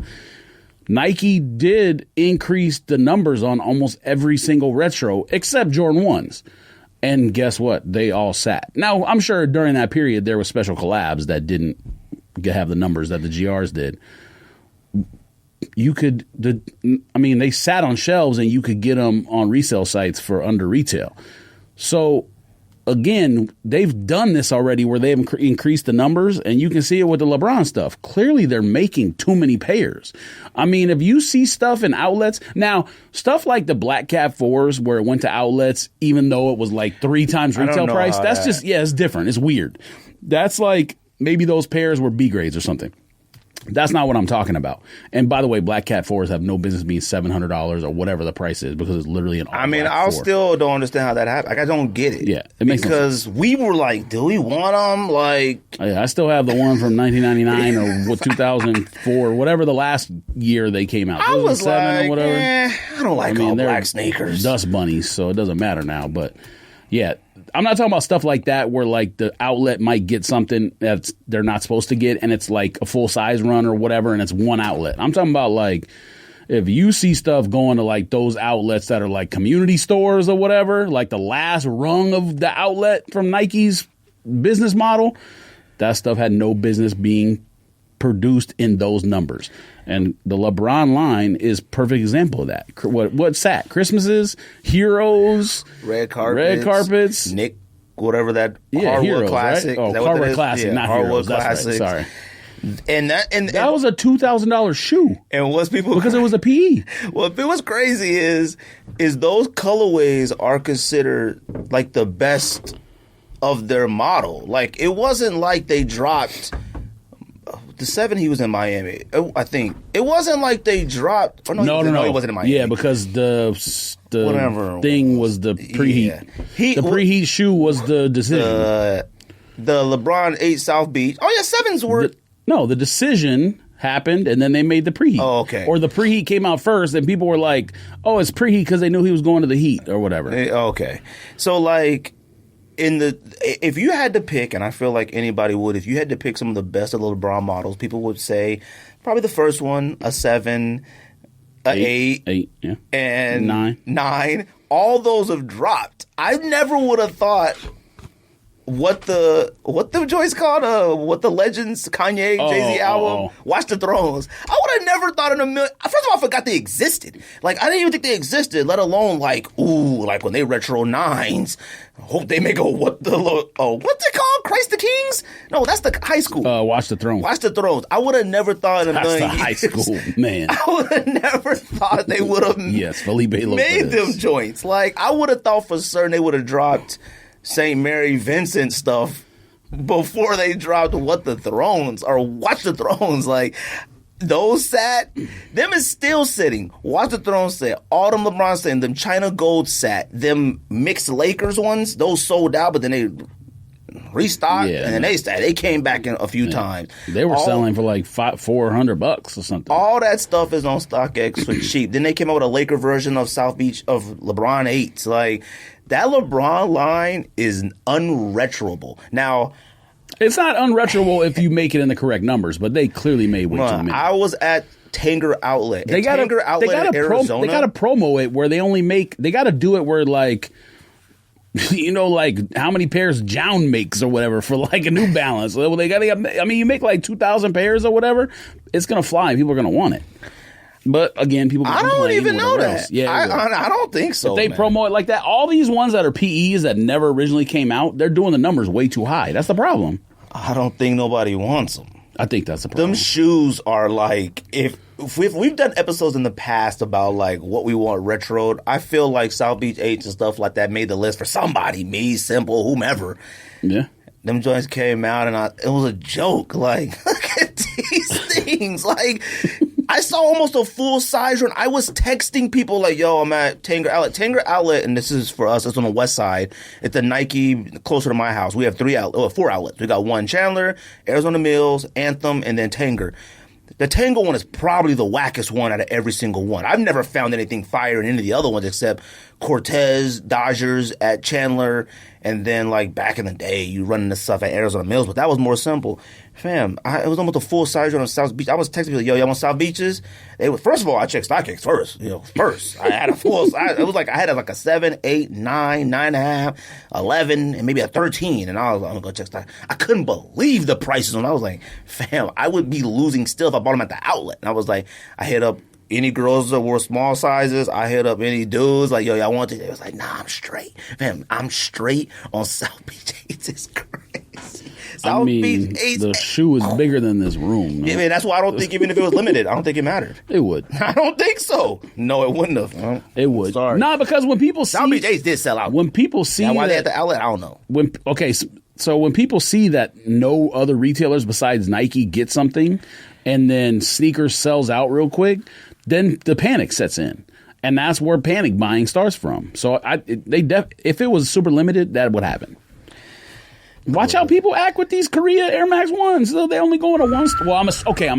Nike did increase the numbers on almost every single retro except Jordan 1s. And guess what? They all sat. Now, I'm sure during that period there was special collabs that didn't have the numbers that the GRs did. They sat on shelves and you could get them on resale sites for under retail. So, again, they've done this already where they've increased the numbers, and you can see it with the LeBron stuff. Clearly, they're making too many pairs. I mean, if you see stuff in outlets, now, stuff like the Black Cat 4s where it went to outlets, even though it was like 3 times retail price, it's different. It's weird. That's like maybe those pairs were B grades or something. That's not what I'm talking about. And by the way, Black Cat 4s have no business being $700 or whatever the price is, because it's literally an all still don't understand how that happened. Like, I don't get it. Yeah, it makes because we were like, do we want them? Like, I still have the one from 1999 or 2004, whatever the last year they came out. I was like, or whatever. I don't like all black sneakers. Dust bunnies, so it doesn't matter now. But yeah. I'm not talking about stuff like that where like the outlet might get something that they're not supposed to get, and it's like a full size run or whatever, and it's one outlet. I'm talking about like if you see stuff going to like those outlets that are like community stores or whatever, like the last rung of the outlet from Nike's business model, that stuff had no business being produced in those numbers. And the LeBron line is perfect example of that. What's that? Christmases, Heroes, Red Carpets, Nick, whatever that Hardwood Heroes, Classic. Right? Oh, Hardwood Classic, not Hardwood Classic. Right. Sorry. And that was a $2,000 shoe. And what's people because it was a PE. Well, what's crazy is those colorways are considered like the best of their model. Like, it wasn't like they dropped. The 7 he was in Miami, I think. It wasn't like they dropped. Oh, no, he wasn't in Miami. Yeah, because the thing was the preheat. Yeah. The preheat shoe was the decision. The LeBron 8 South Beach. Oh, yeah, 7s were. The decision happened, and then they made the preheat. Oh, okay. Or the preheat came out first, and people were like, oh, it's preheat because they knew he was going to the heat or whatever. Okay. So, like, if you had to pick, and I feel like anybody would, if you had to pick some of the best of the LeBron models, people would say probably the first one, a 7, a 8, yeah, and 9. All those have dropped. I never would have thought what the joint's called, what the Legends Kanye Jay-Z album, Watch the Thrones. I would have never thought in a million. First of all, I forgot they existed. Like, I didn't even think they existed, let alone like when they retro 9s. Hope they make what's it called? Christ the Kings? No, that's the high school. Watch the Thrones. Watch the Thrones. I would have never thought in a million years. That's the high school, man. I would have never thought they would have made them joints. Like, I would have thought for certain they would have dropped St. Mary Vincent stuff before they dropped What the Thrones or Watch the Thrones. Like, those sat, them is still sitting. Watch the Thrones sat. All them LeBron sat. Them China Gold sat. Them mixed Lakers ones, those sold out, but then they restocked, and then they came back in a few times. They were selling for like $400 or something. All that stuff is on StockX for cheap. Then they came out with a Laker version of South Beach of LeBron 8s. Like, that LeBron line is unretroable. Now, it's not unretroable if you make it in the correct numbers, but they clearly made way too many. I was at Tanger Outlet. Tanger Outlet in Arizona. They got to promo it where they only make. They got to do it where like, like how many pairs Jown makes or whatever for like a New Balance. Well, they got to. I mean, you make like 2,000 pairs or whatever. It's gonna fly. And people are gonna want it. But again, people. I don't even know that. Else. Yeah, I don't think so. If they promote it like that, all these ones that are PEs that never originally came out, they're doing the numbers way too high. That's the problem. I don't think nobody wants them. I think that's the problem. Them shoes are like, if we've done episodes in the past about like what we want retroed, I feel like South Beach 8s and stuff like that made the list for somebody, me, Simple, whomever. Yeah. Them joints came out and it was a joke. Like, look at these things. Like, I saw almost a full size run. I was texting people like, yo, I'm at Tanger Outlet. Tanger Outlet, and this is for us, it's on the west side. It's the Nike closer to my house. We have 4 outlets. We got one Chandler, Arizona Mills, Anthem, and then Tanger. The Tanger one is probably the wackest one out of every single one. I've never found anything fire in any of the other ones except Cortez, Dodgers at Chandler, and then like back in the day, you running the stuff at Arizona Mills, but that was more simple. Fam, it was almost a full size run on South Beach. I was texting people, yo, y'all want South Beaches? First of all, I checked StockX first. First. I had a full, I had like a 7, 8, 9, 9.5, 11, and maybe a 13. And I was like, I'm going to go check StockX. I couldn't believe the prices on. I was like, fam, I would be losing still if I bought them at the outlet. And I was like, I hit up any girls that wore small sizes. I hit up any dudes like, yo, y'all want it? It was like, nah, I'm straight. Fam, I'm straight on South Beach. It's crazy. South Beach 8. The shoe is bigger than this room. No? Yeah, man, that's why I don't think even if it was limited, I don't think it mattered. It would. I don't think so. No, it wouldn't have. It would. Sorry. Nah, because when people see South Beach 8 did sell out. When people see now, why they at the outlet, I don't know. So when people see that no other retailers besides Nike get something, and then sneakers sells out real quick, then the panic sets in. And that's where panic buying starts from. So if it was super limited, that would happen. Watch how people act with these Korea Air Max 1s. So they only go into one store. Well, I'm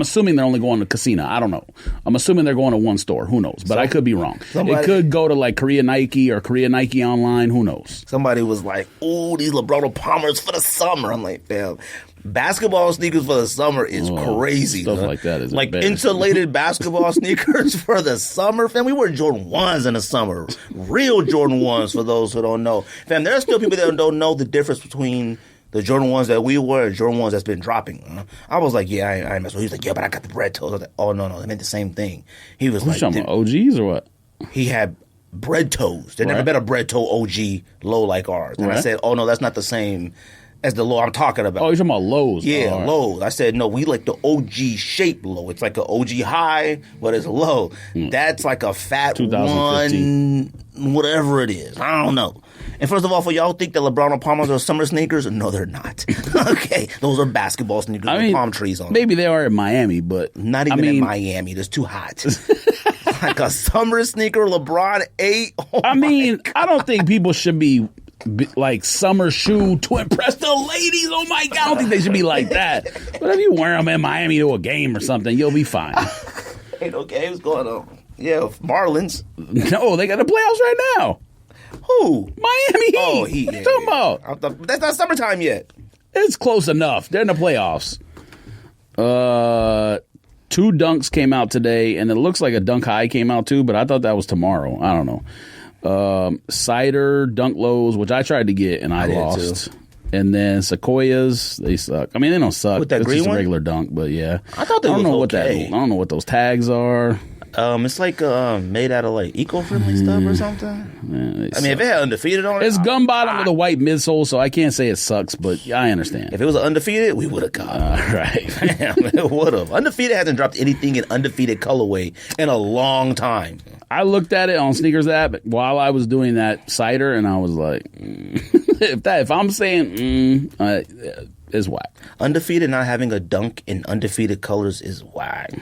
assuming they're only going to KASINA. I don't know. I'm assuming they're going to one store. Who knows? But I could be wrong. It could go to like Korea Nike or Korea Nike Online. Who knows? Somebody was like, ooh, these LeBRON Palmers for the summer. I'm like, damn. Basketball sneakers for the summer is crazy. Stuff like that is like insulated basketball sneakers for the summer. Fam, we wear Jordan 1s in the summer. Real Jordan 1s for those who don't know. Fam, there are still people that don't know the difference between the Jordan 1s that we wear and Jordan 1s that's been dropping. I was like, yeah, I ain't mess with. He was like, yeah, but I got the bread toes. I was like, oh, no, they meant the same thing. He was like, talking about OGs or what? He had bread toes. There never been a bread toe OG low like ours. And I said, oh, no, that's not the same as the low I'm talking about. Oh, you're talking about lows. Yeah, lows. I said, no, we like the OG shape low. It's like an OG high, but it's low. That's like a fat one, whatever it is. I don't know. And first of all, for y'all who think that LeBron Palmers are summer sneakers, no, they're not. Okay, those are basketball sneakers with palm trees on them. Maybe they are in Miami, but not even in Miami. It's too hot. Like a summer sneaker, LeBron 8. Oh I don't think people should be like summer shoe to impress the ladies. Oh my God, I don't think they should be like that. But if you wear them in Miami to a game or something, you'll be fine. Ain't no games going on. Yeah, Marlins. No, they got the playoffs right now. Who? Miami Heat. Oh, Heat. What are you talking about? That's not summertime yet. It's close enough. They're in the playoffs. 2 dunks came out today, and it looks like a dunk high came out too, but I thought that was tomorrow. I don't know. Cider dunk lows, which I tried to get and I lost. Too. And then Sequoias, they suck. I mean, they don't suck. With that it's green just one? A regular dunk, but yeah. I thought they I don't was know okay. I don't know what those tags are. It's like made out of like eco-friendly stuff or something. I mean, if it had Undefeated on it, it's gum bottom with a white midsole, so I can't say it sucks, but I understand. If it was an Undefeated, we would have got it. Right. Damn, it would have. Undefeated hasn't dropped anything in Undefeated colorway in a long time. I looked at it on Sneakers app while I was doing that cider, and I was like, if I'm saying it's whack. Undefeated not having a dunk in Undefeated colors is whack.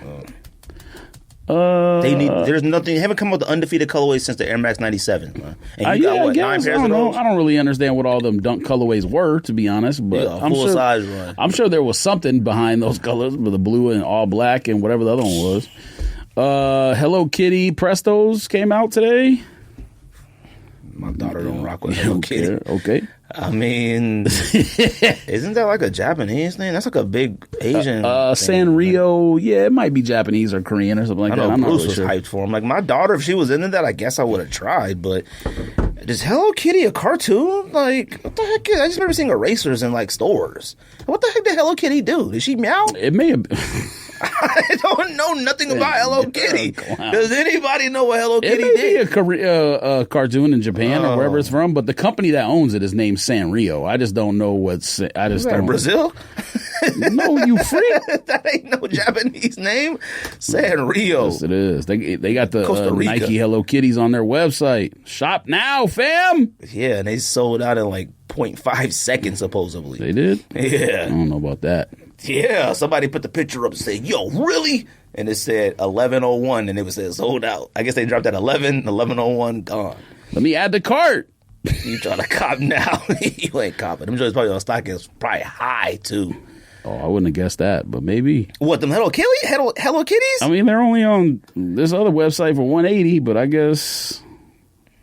There's nothing. They haven't come up with the Undefeated colorways since the Air Max 97. And you got what, 9 pairs of those? I don't really understand what all them dunk colorways were, to be honest. But size run. I'm sure there was something behind those colors, with the blue and all black and whatever the other one was. Hello Kitty Prestos came out today. My daughter don't rock with Hello Kitty. Okay. I mean, isn't that like a Japanese thing? That's like a big Asian thing. Sanrio, yeah, it might be Japanese or Korean or something like that. I know I'm not Bruce really was sure. hyped for him. Like, my daughter, if she was into that, I guess I would have tried. But is Hello Kitty a cartoon? Like, what the heck? I just remember seeing erasers in, like, stores. What the heck did Hello Kitty do? Did she meow? It may have I don't know nothing about Hello Kitty. Does anybody know what Hello Kitty did? It may be a cartoon in Japan or wherever it's from, but the company that owns it is named Sanrio. I just don't know what's. I just don't. Brazil? No, you freak. That ain't no Japanese name. Sanrio. Yes, it is. They got the Nike Hello Kitties on their website. Shop now, fam. Yeah, and they sold out in like 0.5 seconds, supposedly. They did? Yeah. I don't know about that. Yeah, somebody put the picture up and said, yo, really? And it said 11:01, and it was said sold out. I guess they dropped at 11:01, gone. Let me add the cart. You trying to cop now? You ain't copping. I'm sure it's probably on stock. It's probably high, too. Oh, I wouldn't have guessed that, but maybe. What, them Hello Kitties? I mean, they're only on this other website for $180, but I guess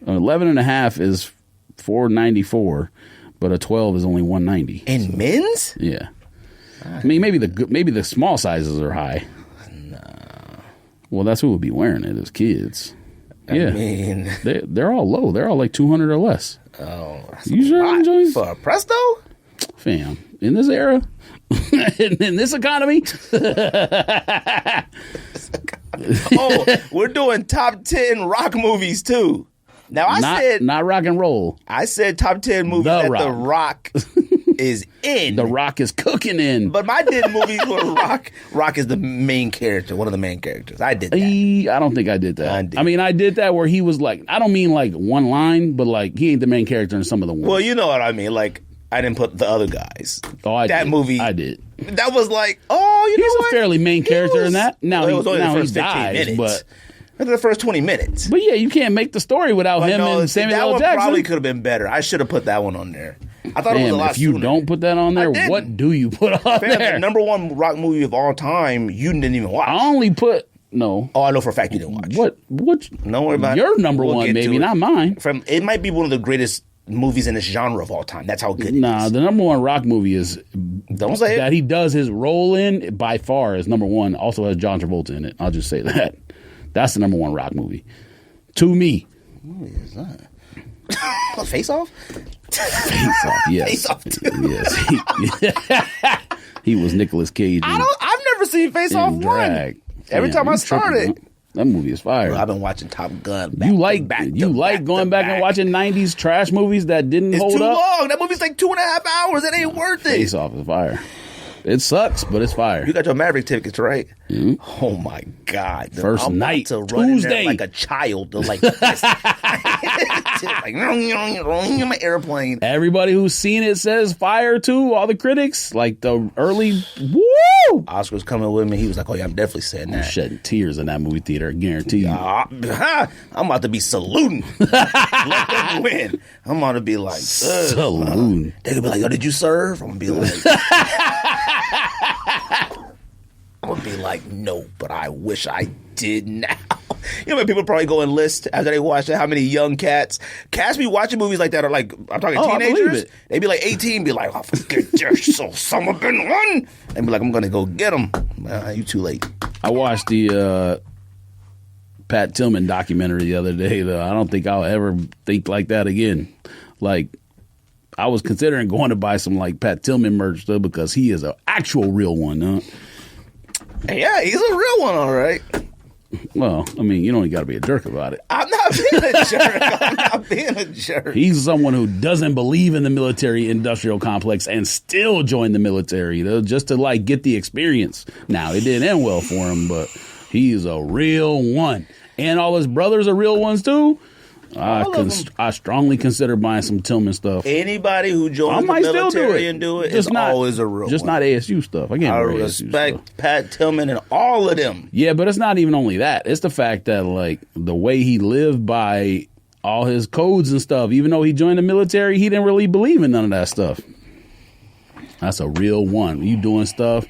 11.5 is $494, but a 12 is only $190. In men's? Yeah. I mean, maybe the small sizes are high. Nah. Well, that's who would be wearing it as kids. Yeah. I mean, they're all low. They're all like 200 or less. oh, that's You a sure lot enjoy for a Presto? Fam, in this era, in this economy. Oh, we're doing top 10 rock movies too. Now I said not rock and roll. I said top 10 movies The that Rock. The Rock is in. The Rock is cooking in. But my 10 movies where Rock is the main character, one of the main characters. I did that. I don't think I did that. I did. I mean, I did that where he was like, I don't mean like one line, but like he ain't the main character in some of the ones. Well, you know what I mean. Like, I didn't put the other guys. Oh, I that did. movie. I did. That was like, oh, you know He's what? a fairly main character in that. Now, Well, it was only the now he first 15 dies, minutes. but After the first 20 minutes. But yeah, you can't make the story without him No, and Samuel that L. one Jackson. probably could have been better. I should have put that one on there. I thought it was a lot if you sooner. don't put that on there, didn't. what do you put on Fam, there? the number one rock movie of all time, you didn't even watch. I only put no. Oh, I know for a fact you didn't watch. What? Don't worry about it. Your number We'll one, get maybe, to it. not mine. It might be one of the greatest movies in this genre of all time. That's how good it Nah, is. the number one rock movie is Don't say that it. he does his role in by far is number one. Also has John Travolta in it. I'll just say that. That's the number one rock movie. To me. What movie is that? Face Off? Face Off, yes. Face Off 2. Yes. He was Nicolas Cage. I've never seen Face Off 1. Drag. Every time I start it. That movie is fire. I've been watching Top Gun. You like going back and watching 90s trash movies that didn't It's hold too up? long. That movie's like 2.5 hours. It ain't worth it. Face Off is fire. It sucks, but it's fire. You got your Maverick tickets, right? Mhm. Oh my God! First I'm night, about to run in there Tuesday. like a child, like this. Like my airplane. Everybody who's seen it says fire too. All the critics, like the early woo. Oscar's coming with me. He was like, "Oh yeah, I'm definitely saying I'm that." shedding tears in that movie theater. I guarantee you. I'm about to be saluting. Let them win. I'm about to be like, Saloon. They're gonna be like, "Yo, did you serve?" I'm gonna be like, I'm gonna be like, "No, but I wish I did now." You know, when people probably go and list after they watch it how many young cats be watching movies like that are like, I'm talking I believe teenagers. it. They be like 18, be like, "Oh, forget your so summer been one," and be like, "I'm gonna go get them." You too late. I watched the Pat Tillman documentary the other day, though. I don't think I'll ever think like that again. Like, I was considering going to buy some like Pat Tillman merch though because he is an actual real one. Huh? Yeah, he's a real one, all right. Well, I mean, you don't got to be a jerk about it. I'm not being a jerk. I'm not being a jerk. He's someone who doesn't believe in the military industrial complex and still joined the military though, just to like get the experience. Now, it didn't end well for him, but he's a real one. And all his brothers are real ones too. I strongly consider buying some Tillman stuff. Anybody who joins the might still military and do it is always a real just one. not ASU stuff. I can't I wear ASU respect stuff. Pat Tillman and all of them. Yeah, but it's not even only that. It's the fact that like the way he lived by all his codes and stuff. Even though he joined the military, he didn't really believe in none of that stuff. That's a real one. You doing stuff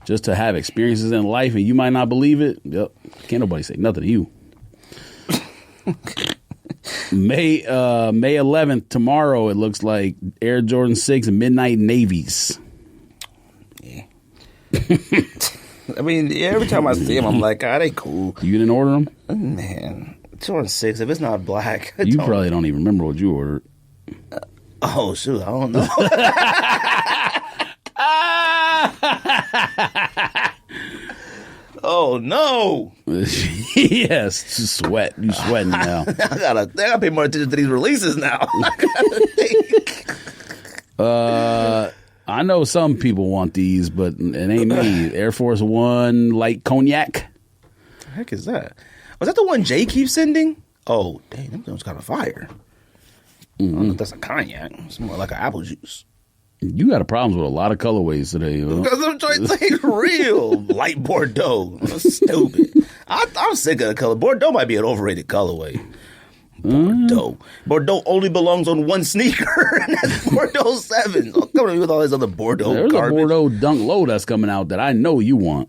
just to have experiences in life and you might not believe it. Yep. Can't nobody say nothing to you. May 11th, tomorrow, it looks like Air Jordan 6 Midnight Navies. Yeah. I mean, every time I see them, I'm like, "Ah, they cool." You didn't order them? Man, Jordan 6, if it's not black. You probably don't even remember what you ordered. Oh, shoot, I don't know. Oh, no. Yes, sweat. You sweating now. I gotta pay more attention to these releases now. I gotta think. I know some people want these, but it ain't me. Air Force One Light Cognac. What the heck is that? Was that the one Jay keeps sending? Oh, dang, them things kind of fire. I don't know if that's a cognac. It's more like an apple juice. You got a problem with a lot of colorways today. Because I'm trying to say real light Bordeaux. Stupid. I'm sick of the color. Bordeaux might be an overrated colorway. Bordeaux. Bordeaux only belongs on one sneaker, and that's Bordeaux 7. Don't come to me with all these other Bordeaux There's garbage. a Bordeaux Dunk Low that's coming out that I know you want.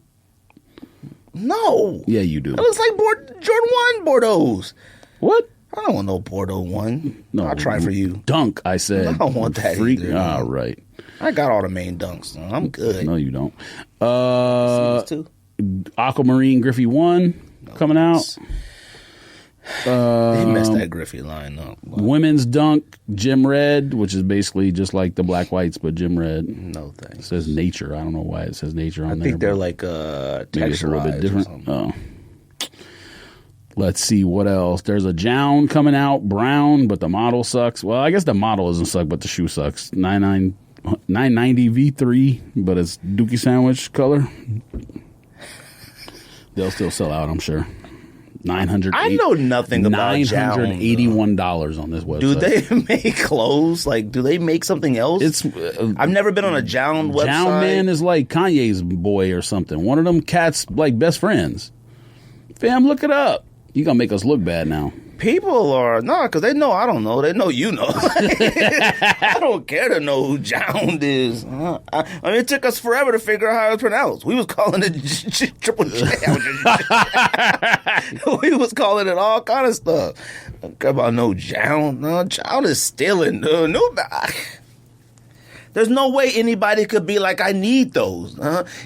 No. Yeah, you do. It looks like Jordan 1 Bordeaux's. What? I don't want no Bordeaux 1. No, I'll try for you. Dunk, I said. I don't want that Freak. either. All right. I got all the main dunks. So I'm good. No, you don't. Too. Aquamarine Griffey 1 coming out. They messed that Griffey line up. Women's Dunk Gym Red, which is basically just like the Black Whites, but Gym Red. No It thanks. says Nature. I don't know why it says Nature on I there. think they're but like maybe it's a little bit texturized different. or something. Oh. Let's see what else. There's a Jown coming out, brown, but the model sucks. Well, I guess the model doesn't suck, but the shoe sucks. 990 V3, but it's Dookie Sandwich color. They'll still sell out, I'm sure. I know nothing about Jown. $981 on this website. Do they make clothes? Like, do they make something else? It's I've never been on a Jown website. Jown Man is like Kanye's boy or something. One of them cats like best friends. Fam, look it up. You gonna make us look bad now. People are because they know I don't know. They know you know. I don't care to know who Jown is. I mean, it took us forever to figure out how it's pronounced. We was calling it Triple J. We was calling it all kind of stuff. I don't care about no Jown. No, Jown is stealing. Nobody. There's no way anybody could be like, I need those.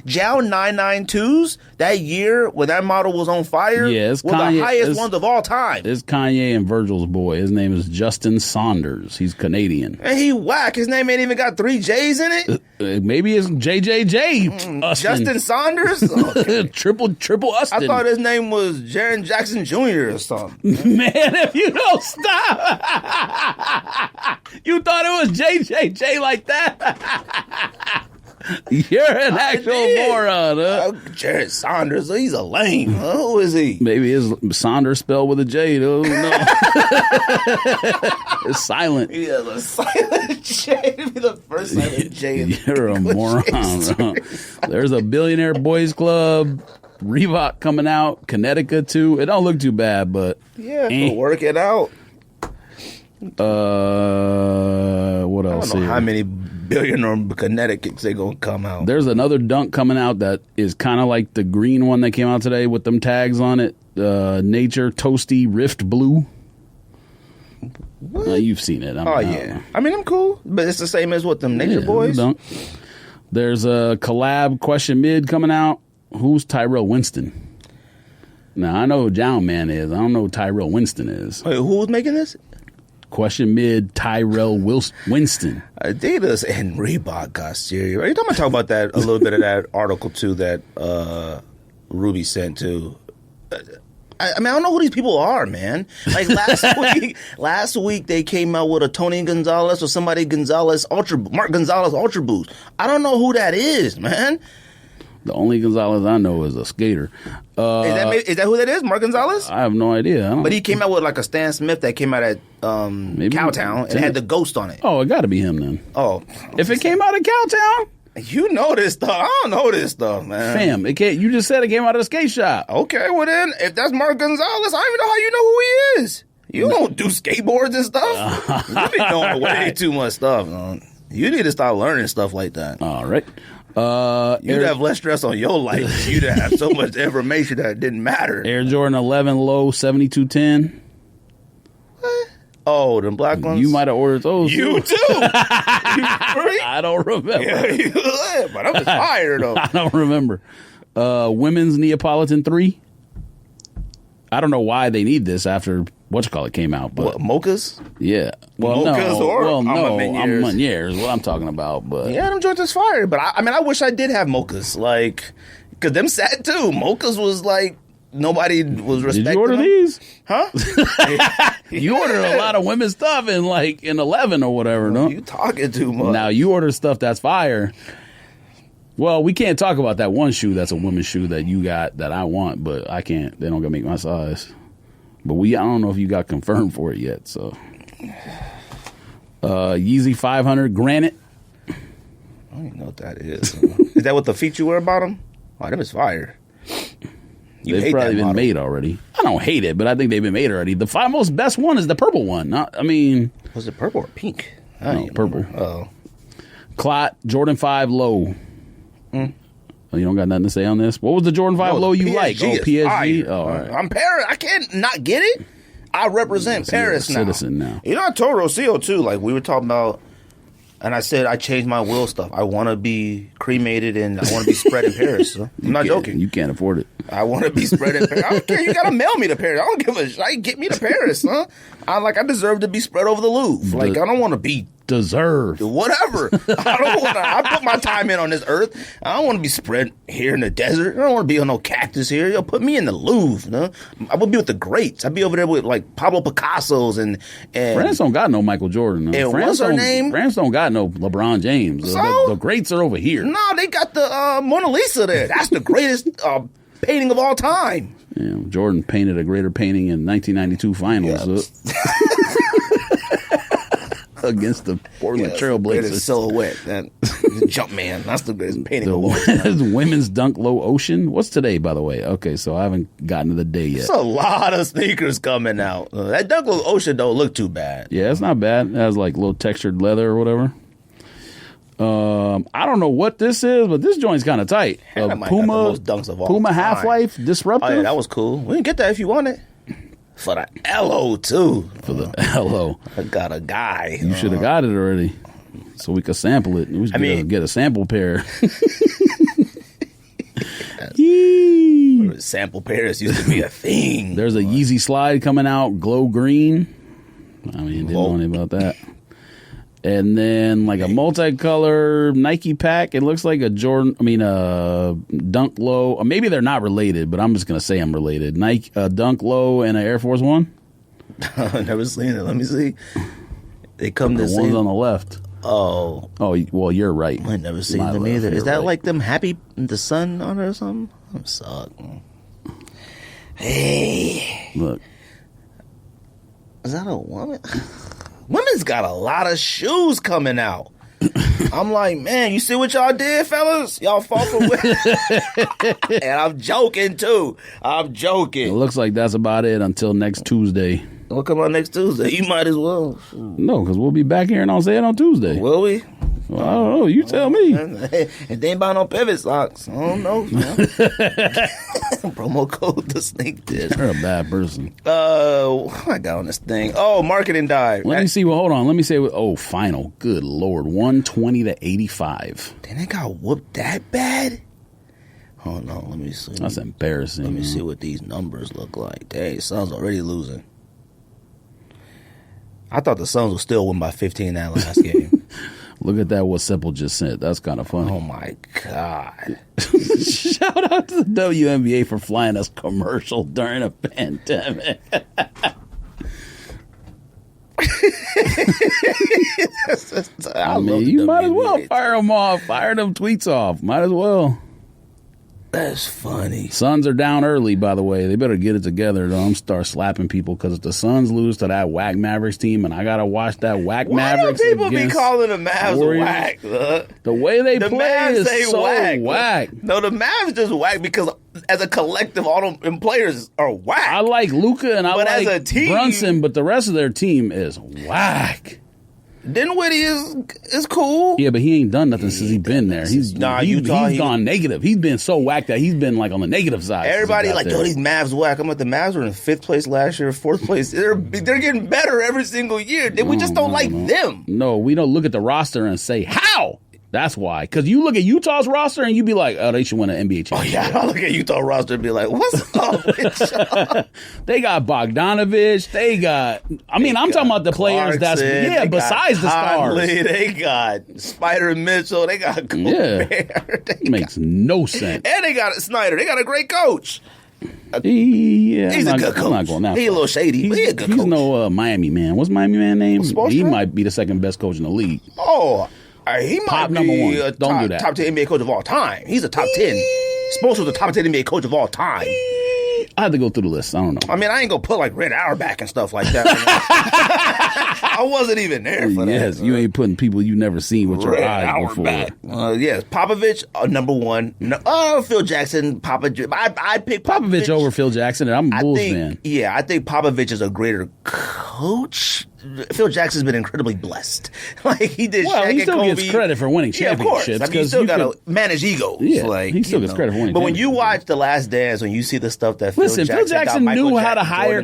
Jown 992s, that year when that model was on fire, it's were Kanye, the highest ones of all time. It's Kanye and Virgil's boy. His name is Justin Saunders. He's Canadian. And he whack. His name ain't even got 3 J's in it. Maybe it's JJJ. Justin Saunders? Okay. triple Ustin. I thought his name was Jaron Jackson Jr. or something. Man, if you don't stop. You thought it was JJJ like that? You're an actual moron, huh? Jared Saunders, he's a lame. Who is he? Maybe it's Saunders spelled with a J, though. No. It's silent. He has a silent J. Be the first silent J. You're a moron, bro. There's a Billionaire Boys Club. Reebok coming out. Connecticut, too. It don't look too bad, but... Yeah, work it out. What else? I don't know how many billionaire Connecticut's they gonna come out. There's another dunk coming out that is kind of like the green one that came out today with them tags on it. Nature Toasty Rift Blue. You've seen it. Yeah. I mean, I'm cool, but it's the same as what them Nature boys. Dunk. There's a collab question mid coming out. Who's Tyrell Winston? Now I know who Jown Man is. I don't know who Tyrell Winston is. Wait, who's making this? Question mid Tyrell Winston. Adidas and Reebok got serious. Every time I talk about that, a little bit of that article too that Ruby sent to. I mean, I don't know who these people are, man. Like last week they came out with a Tony Gonzalez or somebody Gonzalez Mark Gonzalez Ultra Boost. I don't know who that is, man. The only Gonzalez I know is a skater. Is that who that is? Mark Gonzalez? I have no idea. But he came out with like a Stan Smith that came out at Cowtown and had the ghost on it. Oh, it got to be him then. Oh, if it came out of Cowtown, you know this stuff. I don't know this stuff, man. Fam, it can't. You just said it came out of the skate shop. Okay, well then, if that's Mark Gonzalez, I don't even know how you know who he is. You don't do skateboards and stuff. You be knowing way too much stuff. Man. You need to start learning stuff like that. All right. You'd have less stress on your life. You'd have so much information that it didn't matter. Air Jordan 11 low 7210. What? Oh, them black ones? You might have ordered those. You too. I don't remember. Yeah, but I'm tired though. I don't remember. Women's Neapolitan 3. I don't know why they need this after whatchamacallit came out. But what, mochas? Yeah. Well, mochas no. I'm Manieres is what I'm talking about. But yeah, them joints is fire. But I mean, I wish I did have mochas. Like, because them sat too. Mochas was like, nobody was respecting Did you order them. these? Huh? You ordered a lot of women's stuff in 11 or whatever, no? You talking too much. Now, you order stuff that's fire. Well, we can't talk about that one shoe that's a women's shoe that you got that I want, but I can't. They don't gonna make my size. But I don't know if you got confirmed for it yet. So, Yeezy 500 Granite. I don't even know what that is. Is that what the feet you wear about them? Oh, them is fire. They've probably been made already. I don't hate it, but I think they've been made already. The most best one is the purple one. Was it purple or pink? No, purple. Oh. Clot, Jordan 5 low. Oh, you don't got nothing to say on this? What was the Jordan 5 low you like? Oh, PSG? Oh, all right. I'm Paris. I can't not get it. I represent Paris now. Citizen now. You know, I told Rocio, too, like we were talking about, and I said I changed my will stuff. I want to be cremated and I want to be spread in Paris. So I'm not joking. You can't afford it. I want to be spread in Paris. I don't care. You got to mail me to Paris. I don't give a shit. Get me to Paris, huh? I deserve to be spread over the Louvre. Like, I don't want to be deserve. Whatever. I don't want to. I put my time in on this earth. I don't want to be spread here in the desert. I don't want to be on no cactus here. Yo, put me in the Louvre. You know? I would be with the greats. I'd be over there with like Pablo Picasso's and France don't got no Michael Jordan. No. And what's her name? France don't got no LeBron James. So? The greats are over here. No, they got the Mona Lisa there. That's the greatest painting of all time. Yeah, Jordan painted a greater painting in 1992 finals. Against the Portland Trail Blazers. Silhouette. That jump man. That's the greatest painting of all time. Women's Dunk Low Ocean. What's today, by the way? Okay, so I haven't gotten to the day yet. There's a lot of sneakers coming out. That Dunk Low Ocean don't look too bad. Yeah, it's not bad. It has like little textured leather or whatever. I don't know what this is, but this joint's kind of tight. Puma dunks of all Puma Half-Life Disruptive. Oh, yeah, that was cool. We can get that if you want it. For the LO, too. For the LO. I got a guy. You should have got it already. So we could sample it. We should get a sample pair. Sample pairs used to be a thing. There's a Yeezy slide coming out, glow green. Didn't know anything about that. And then like a multicolor Nike pack. It looks like a Dunk Low. Or maybe they're not related, but I'm just gonna say I'm related. Nike Dunk Low and an Air Force One. I've never seen it. Let me see. They come the ones on the left. Oh, well, you're right. I've never seen them either. Is that like them happy the sun on it or something? I'm suck. Hey, look. Is that a woman? Women's got a lot of shoes coming out. I'm like, man, you see what y'all did, fellas? Y'all fought for women. And I'm joking, too. I'm joking. It looks like that's about it until next Tuesday. We'll come out next Tuesday. You might as well. No, because we'll be back here and I'll say it on Tuesday. Will we? Well, I don't know. You tell me. If they ain't buying no pivot socks, I don't know. Promo code the snake dish. You're a bad person. What I got on this thing? Oh, marketing dive. Let me see. Well, hold on. Let me say. Final. Good Lord. 120 to 85. Then they got whooped that bad? Hold on. Let me see. That's embarrassing. Let me see what these numbers look like. Dang, Suns already losing. I thought the Suns would still win by 15 that last game. Look at that, what Simple just sent. That's kind of funny. Oh, my God. Shout out to the WNBA for flying us commercial during a pandemic. You might as well fire them off. Fire them tweets off. Might as well. That's funny. Suns are down early, by the way. They better get it together. Don't start slapping people because if the Suns lose to that whack Mavericks team, and I gotta watch that whack Mavericks. Why do people be calling the Mavs whack? The way they play is so whack. No, the Mavs just whack because as a collective, all them players are whack. I like Luka and I like as a team, Brunson, but the rest of their team is whack. Dinwiddie is cool. Yeah, but he ain't done nothing since he's been there. He's gone negative. He's been so whack that he's been like on the negative side. Everybody like, yo, these Mavs whack. I'm like, the Mavs were in 5th place last year, 4th place. They're getting better every single year. We just don't like them. No, we don't look at the roster and say, how? That's why. Because you look at Utah's roster and you be like, oh, they should win an NBA championship. Oh, yeah. I look at Utah roster and be like, what's up with y'all? They got Bogdanovich. They got, I'm talking about the players Clarkson, besides the stars. They got Spider Mitchell. They got Gobert. Yeah. Makes no sense. And they got Snyder. They got a great coach. He's a good coach. I'm not going that He's a little shady, but he's a good coach. He's no Miami man. What's Miami man name? Spoelstra? He might be the second best coach in the league. Oh, he might be number one. Don't do that. Top 10 NBA coach of all time. He's a top 10. Spoelstra was the top 10 NBA coach of all time. I have to go through the list. I don't know. I mean, I ain't gonna put like Red Auerbach and stuff like that. I wasn't even there for that. Yes, you ain't putting people you never seen with your eyes before. Yes, Popovich, number one. No, Phil Jackson, Popovich. I pick Popovich over Phil Jackson, and I'm a Bulls fan. Yeah, I think Popovich is a greater coach. Phil Jackson's been incredibly blessed. Like he did. Well, Shaq he still and Kobe. gets credit for winning championships. Yeah, of course. I mean, you still got to manage egos. Yeah, like, he still gets credit for winning. But when you watch The Last Dance, when you see the stuff that Phil Jackson got knew how to hire.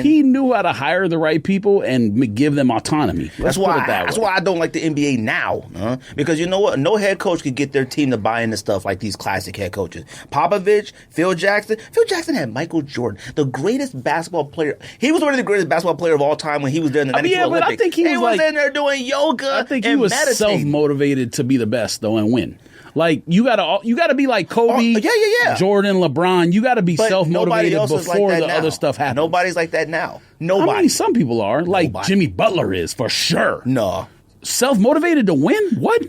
He knew how to hire the right people and give them autonomy. That's why I don't like the NBA now, because you know what? No head coach could get their team to buy into stuff like these classic head coaches. Popovich, Phil Jackson. Phil Jackson had Michael Jordan, the greatest basketball player. He was one of the greatest basketball player of all time when he was there in the 92 Olympics. But I think he was in there doing yoga. I think he was self-motivated to be the best though and win. Like you gotta be like Kobe, Jordan, LeBron. You gotta be self-motivated before the other stuff happens. Nobody's like that now. Nobody. I mean, some people are. Like Jimmy Butler is for sure. No, self-motivated to win. What?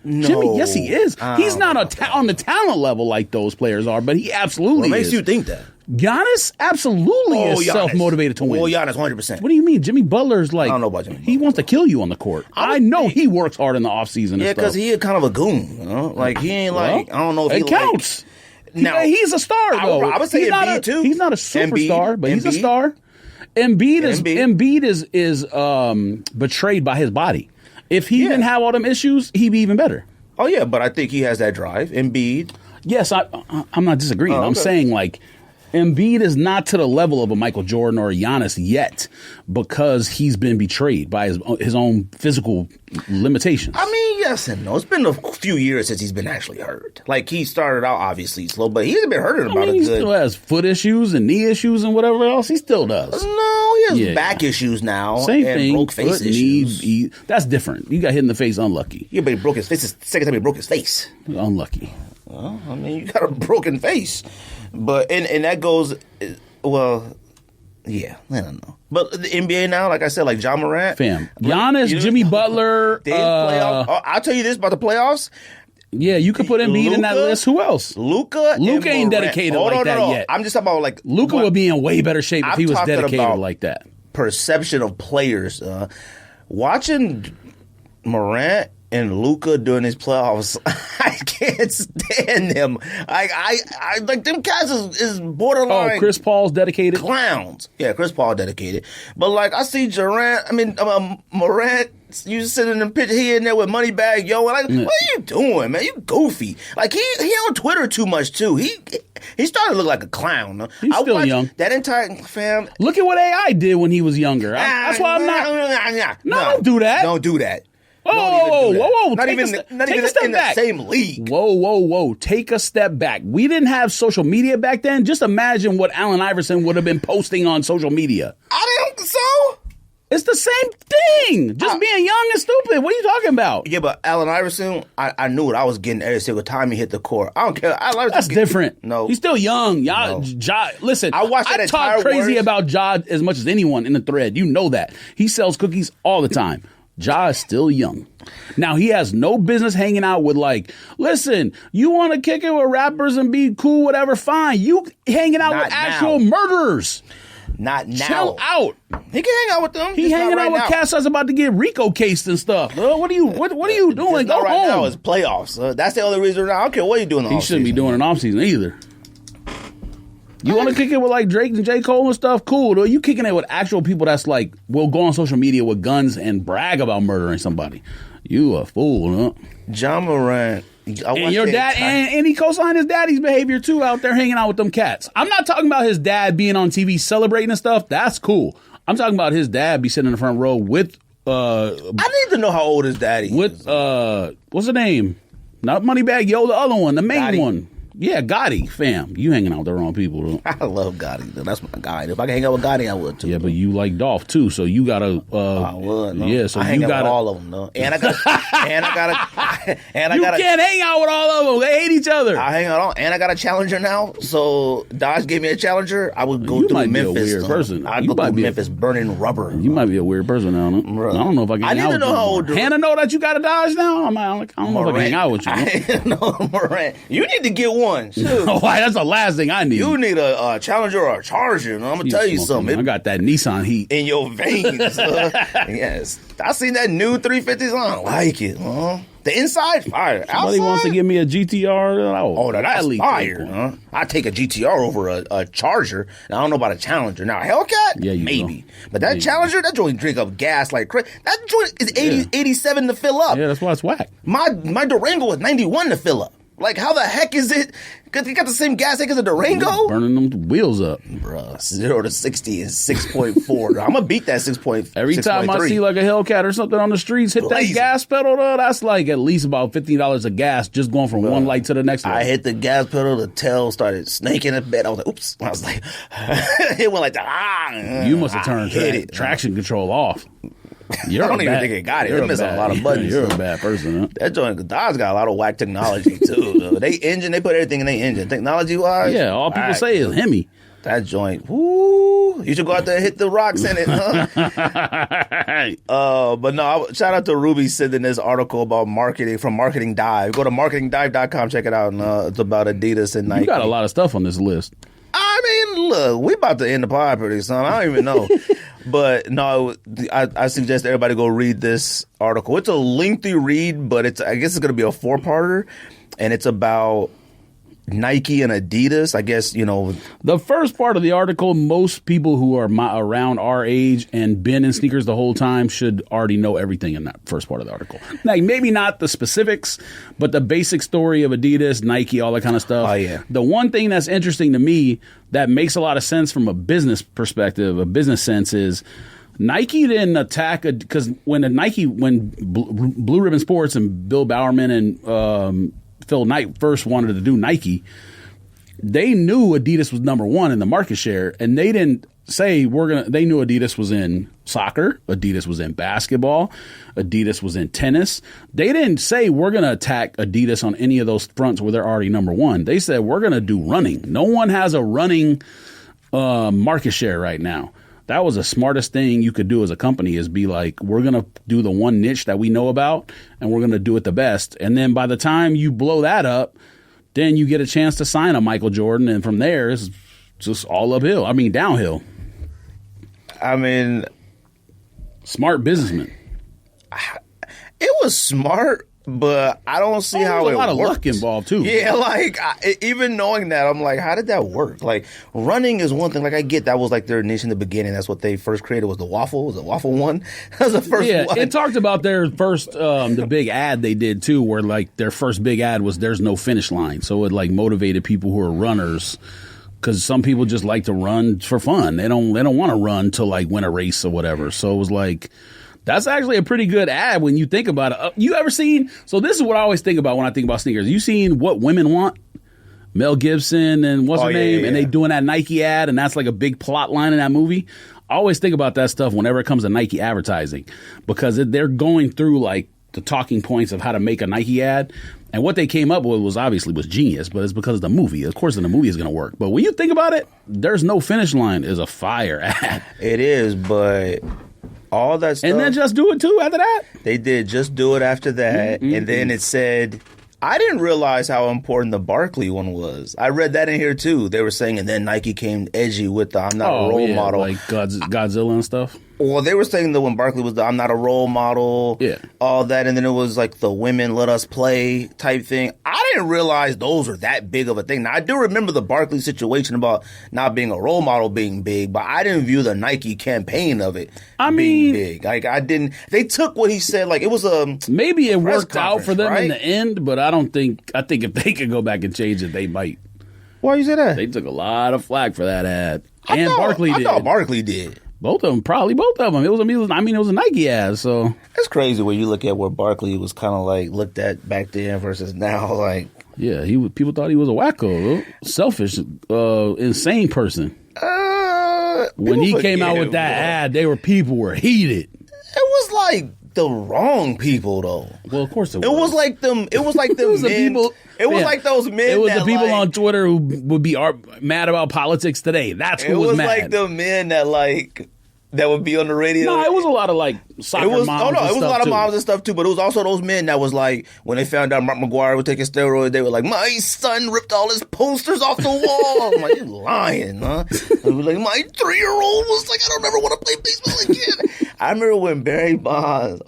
No. Jimmy, yes, he is. He's not on the talent level like those players are, but he absolutely is. What makes you think that? Giannis absolutely is self-motivated to win. Well, Giannis, 100%. What do you mean? Jimmy Butler's like, I don't know about Jimmy Butler. He wants to kill you on the court. I know he works hard in the offseason. Yeah, because he is kind of a goon. You know? Like, he ain't I don't know if it counts. Now, he's a star, though. I would say Embiid, too. He's not a superstar, but he's a star. Embiid is betrayed by his body. If he didn't have all them issues, he'd be even better. Oh, yeah, but I think he has that drive. Embiid. Yes, I'm not disagreeing. I'm saying, like, Embiid is not to the level of a Michael Jordan or a Giannis yet because he's been betrayed by his own physical limitations. I mean, yes and no. It's been a few years since he's been actually hurt. Like, he started out obviously slow, but he hasn't been hurt about he still has foot issues and knee issues and whatever else. He still does. No, he has back issues now. Same and thing. Broke face issues. Knee, that's different. You got hit in the face unlucky. Yeah, but he broke his face. It's the second time he broke his face. Unlucky. Well, I mean, you got a broken face. But and that goes, well, yeah, I don't know. But the NBA now, like I said, like John Morant, Giannis, Jimmy Butler. I'll tell you this about the playoffs. Yeah, you could put Embiid in that list. Who else? Luka ain't dedicated like that yet. I'm just talking about like Luka would be in way better shape if he was dedicated like that. Perception of players, watching Morant and Luka during his playoffs, I can't stand them. I like them cats is borderline. Oh, Chris Paul's dedicated clowns. Yeah, Chris Paul dedicated. But like I see Morant. You sitting in the picture, he in there with Moneybag Yo, and like, what are you doing, man? You goofy. Like he on Twitter too much too. He started to look like a clown. No? He's still young. That entire fam. Look at what AI did when he was younger. That's why I'm not. No, don't do that. Don't do that. Whoa. Not even in the same league. Whoa. Take a step back. We didn't have social media back then. Just imagine what Allen Iverson would have been posting on social media. I don't so. It's the same thing. Just being young and stupid. What are you talking about? Yeah, but Allen Iverson, I knew what I was getting every single time he hit the court. I don't care. That's different. No. He's still young. Y'all, Ja, listen, I talk crazy about Ja as much as anyone in the thread. You know that. He sells cookies all the time. Ja is still young. Now, he has no business hanging out with listen, you want to kick it with rappers and be cool, whatever, fine. You hanging out with actual murderers. Not now. Chill out. He can hang out with them. He hanging out with cats that's about to get Rico cased and stuff. What are you doing? Go home. Now it's playoffs. That's the only reason. I don't care what you're doing. He shouldn't be doing an offseason either. You want to kick it with Drake and J. Cole and stuff? Cool. Though. You kicking it with actual people that's will go on social media with guns and brag about murdering somebody. You a fool, huh? John Morant. And your dad, and he co-signed his daddy's behavior too out there hanging out with them cats. I'm not talking about his dad being on TV celebrating and stuff. That's cool. I'm talking about his dad be sitting in the front row with. I need to know how old his daddy is. With what's the name? Not Moneybag Yo, the other one, the main one. Yeah, Gotti, fam. You hanging out with the wrong people, though. I love Gotti, though. That's my guy. If I could hang out with Gotti, I would, too. Yeah, but you like Dolph, too, so you gotta... I would, no. Yeah, so I hang out with all of them, though. And I gotta... You can't hang out with all of them. They hate each other. I hang out, and I got a Challenger now. So Dodge gave me a Challenger. I would go through Memphis. Be a weird person. I'd go through Memphis burning rubber. You might be a weird person now. No? I don't know if I can. I need to know how old. Hannah know that you got a Dodge now. I don't know if I can hang out with you. No, Moran. You need to get one. Oh, that's the last thing I need. You need a Challenger or a Charger. I'm gonna tell you something. I got that Nissan heat in your veins. Yes, I seen that new 350s. I don't like it. The inside, fire. Somebody wants to give me a GTR. Oh, that's fire. I take a GTR over a Charger. Now, I don't know about a Challenger. Now, a Hellcat, maybe. But that Challenger, that joint drink up gas like crazy. That joint is 87 to fill up. Yeah, that's why it's whack. My Durango was 91 to fill up. Like, how the heck is it? Because you got the same gas tank as a Durango? Burning them wheels up. Bruh, 0 to 60 is 6.4. I'm going to beat that 6.4. Every time I see like a Hellcat or something on the streets, hit that gas pedal, that's like at least about $15 of gas just going from one light to the next one. I hit the gas pedal, the tail started snaking a bit. I was like, oops. I was like, it went like that. You must have turned traction control off. I don't even think it got it. It missed a lot of buttons. You're a bad person, huh? That joint, Dodge got a lot of whack technology, too. They put everything in their engine. Technology-wise. Yeah, all people say is Hemi. That joint, woo. You should go out there and hit the rocks in it, huh? But no, shout out to Ruby sending this article about marketing from Marketing Dive. Go to marketingdive.com, check it out. And, it's about Adidas and Nike. You got a lot of stuff on this list. I mean, look, we about to end the pod pretty soon. I don't even know. But no, I suggest everybody go read this article. It's a lengthy read, but I guess it's going to be a 4-parter. And it's about Nike and Adidas. I guess, the first part of the article, most people who are around our age and been in sneakers the whole time should already know everything in that first part of the article. Like, maybe not the specifics, but the basic story of Adidas, Nike, all that kind of stuff. Oh, yeah. The one thing that's interesting to me that makes a lot of sense from a business perspective, a business sense, is Nike didn't attack because when Blue Ribbon Sports and Bill Bowerman and Phil Knight first wanted to do Nike, they knew Adidas was number one in the market share, and they didn't say they knew Adidas was in soccer, Adidas was in basketball, Adidas was in tennis. They didn't say we're going to attack Adidas on any of those fronts where they're already number one. They said we're going to do running. No one has a running market share right now. That was the smartest thing you could do as a company, is be like, we're going to do the one niche that we know about, and we're going to do it the best. And then by the time you blow that up, then you get a chance to sign a Michael Jordan. And from there, it's just all uphill. I mean, downhill. I mean, smart businessman. It was smart, but I don't see how it worked. There's a lot of luck involved, too. Yeah, like, even knowing that, I'm like, how did that work? Like, running is one thing. Like, I get that was like their niche in the beginning. That's what they first created, was the waffle. Was the waffle one? That was the first one. It talked about their first, the big ad they did, too, where, like, their first big ad was there's no finish line. So it, like, motivated people who are runners, because some people just like to run for fun. They don't want to run to, like, win a race or whatever. So it was like, that's actually a pretty good ad when you think about it. You ever seen, so this is what I always think about when I think about sneakers. You seen What Women Want? Mel Gibson and what's her name? Yeah. And they doing that Nike ad, and that's like a big plot line in that movie. I always think about that stuff whenever it comes to Nike advertising, because they're going through like the talking points of how to make a Nike ad. And what they came up with was genius, but it's because of the movie. Of course, the movie is going to work. But when you think about it, there's no finish line is a fire ad. It is, but all that stuff. And then Just Do It too after that? They did Just Do It after that. Mm-hmm. And then it said, I didn't realize how important the Barkley one was. I read that in here too. They were saying, and then Nike came edgy with the I'm not a role model. Like Godzilla and stuff. Well, they were saying that when Barkley was the I'm not a role model, all that, and then it was like the women let us play type thing. I didn't realize those were that big of a thing. Now, I do remember the Barkley situation about not being a role model being big, but I didn't view the Nike campaign of it being big. Like, I didn't. They took what he said, like it was a maybe it worked out for them in the end, but I think if they could go back and change it, they might. Why you say that? They took a lot of flack for that ad, Barkley did. I thought Barkley did. Both of them. It was a Nike ad, so. It's crazy when you look at where Barkley was kind of like looked at back then versus now, like. Yeah, people thought he was a wacko, selfish, insane person. When he came out with that ad, people were heated. It was like the wrong people though. Well, of course it was like them. It was like them was the men. people. It was like those men. It was that the people like, on Twitter who would be mad about politics today. That's who was mad. It was like the men that like that would be on the radio. No, it was a lot of like soccer moms. Oh no, it was a lot of moms too. and stuff too. But it was also those men that was like when they found out Mark McGuire was taking steroids, they were like, "My son ripped all his posters off the wall." I'm like, "You lying, huh?" They were like, "My 3-year-old was like, I don't ever want to play baseball again." I remember when Barry Bonds,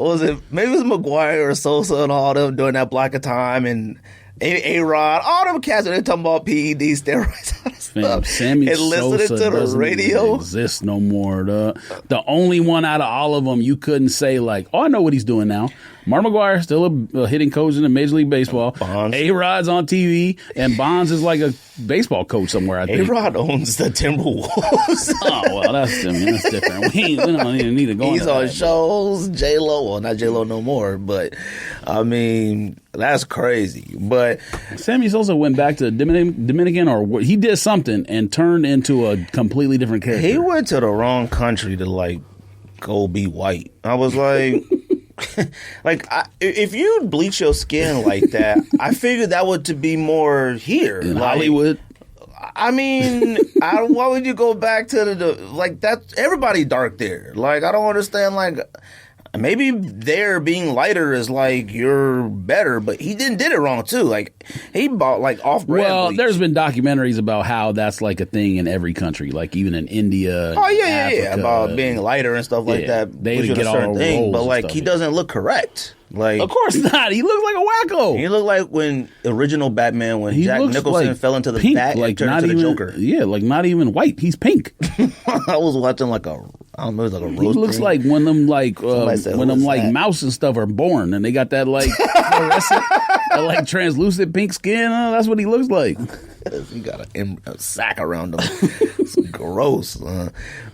maybe it was McGuire or Sosa and all them during that block of time, and A-Rod, all them cats, they're talking about PEDs, steroids, all that stuff. Sammy and listening Sosa to the doesn't radio. Exist no more. The only one out of all of them you couldn't say like, oh, I know what he's doing now. Mark McGuire still a hitting coach in the Major League Baseball. A-Rod's on TV, and Bonds is like a baseball coach somewhere. I think A-Rod owns the Timberwolves. Oh well, that's different. We don't even need to go. He's on shows. J-Lo, well, not J-Lo no more, but I mean that's crazy. But Sammy Sosa went back to Dominican, or he did something and turned into a completely different character. He went to the wrong country to like go be white. I was like. If you bleach your skin like that, I figured that would to be more here in like, Hollywood. I mean, why would you go back to the like that? Everybody dark there. Like I don't understand. Like maybe there being lighter is like you're better, but he did it wrong too. Like he bought like off-brand. Well, bleach. there's been documentaries about how that's like a thing in every country, like even in India. Oh yeah, Africa, about being lighter and stuff like that. They didn't get all the thing, but like stuff, he doesn't look correct. Like, of course not. He looks like a wacko. He looked like when original Batman, when Jack Nicholson fell into the bat and turned into the Joker. Yeah, like not even white. He's pink. I was watching like a, I don't know, it was like a roast. He looks like when them like mouse and stuff are born, and they got that like fluorescent, that, like translucent pink skin. That's what he looks like. He got a sack around him. It's gross.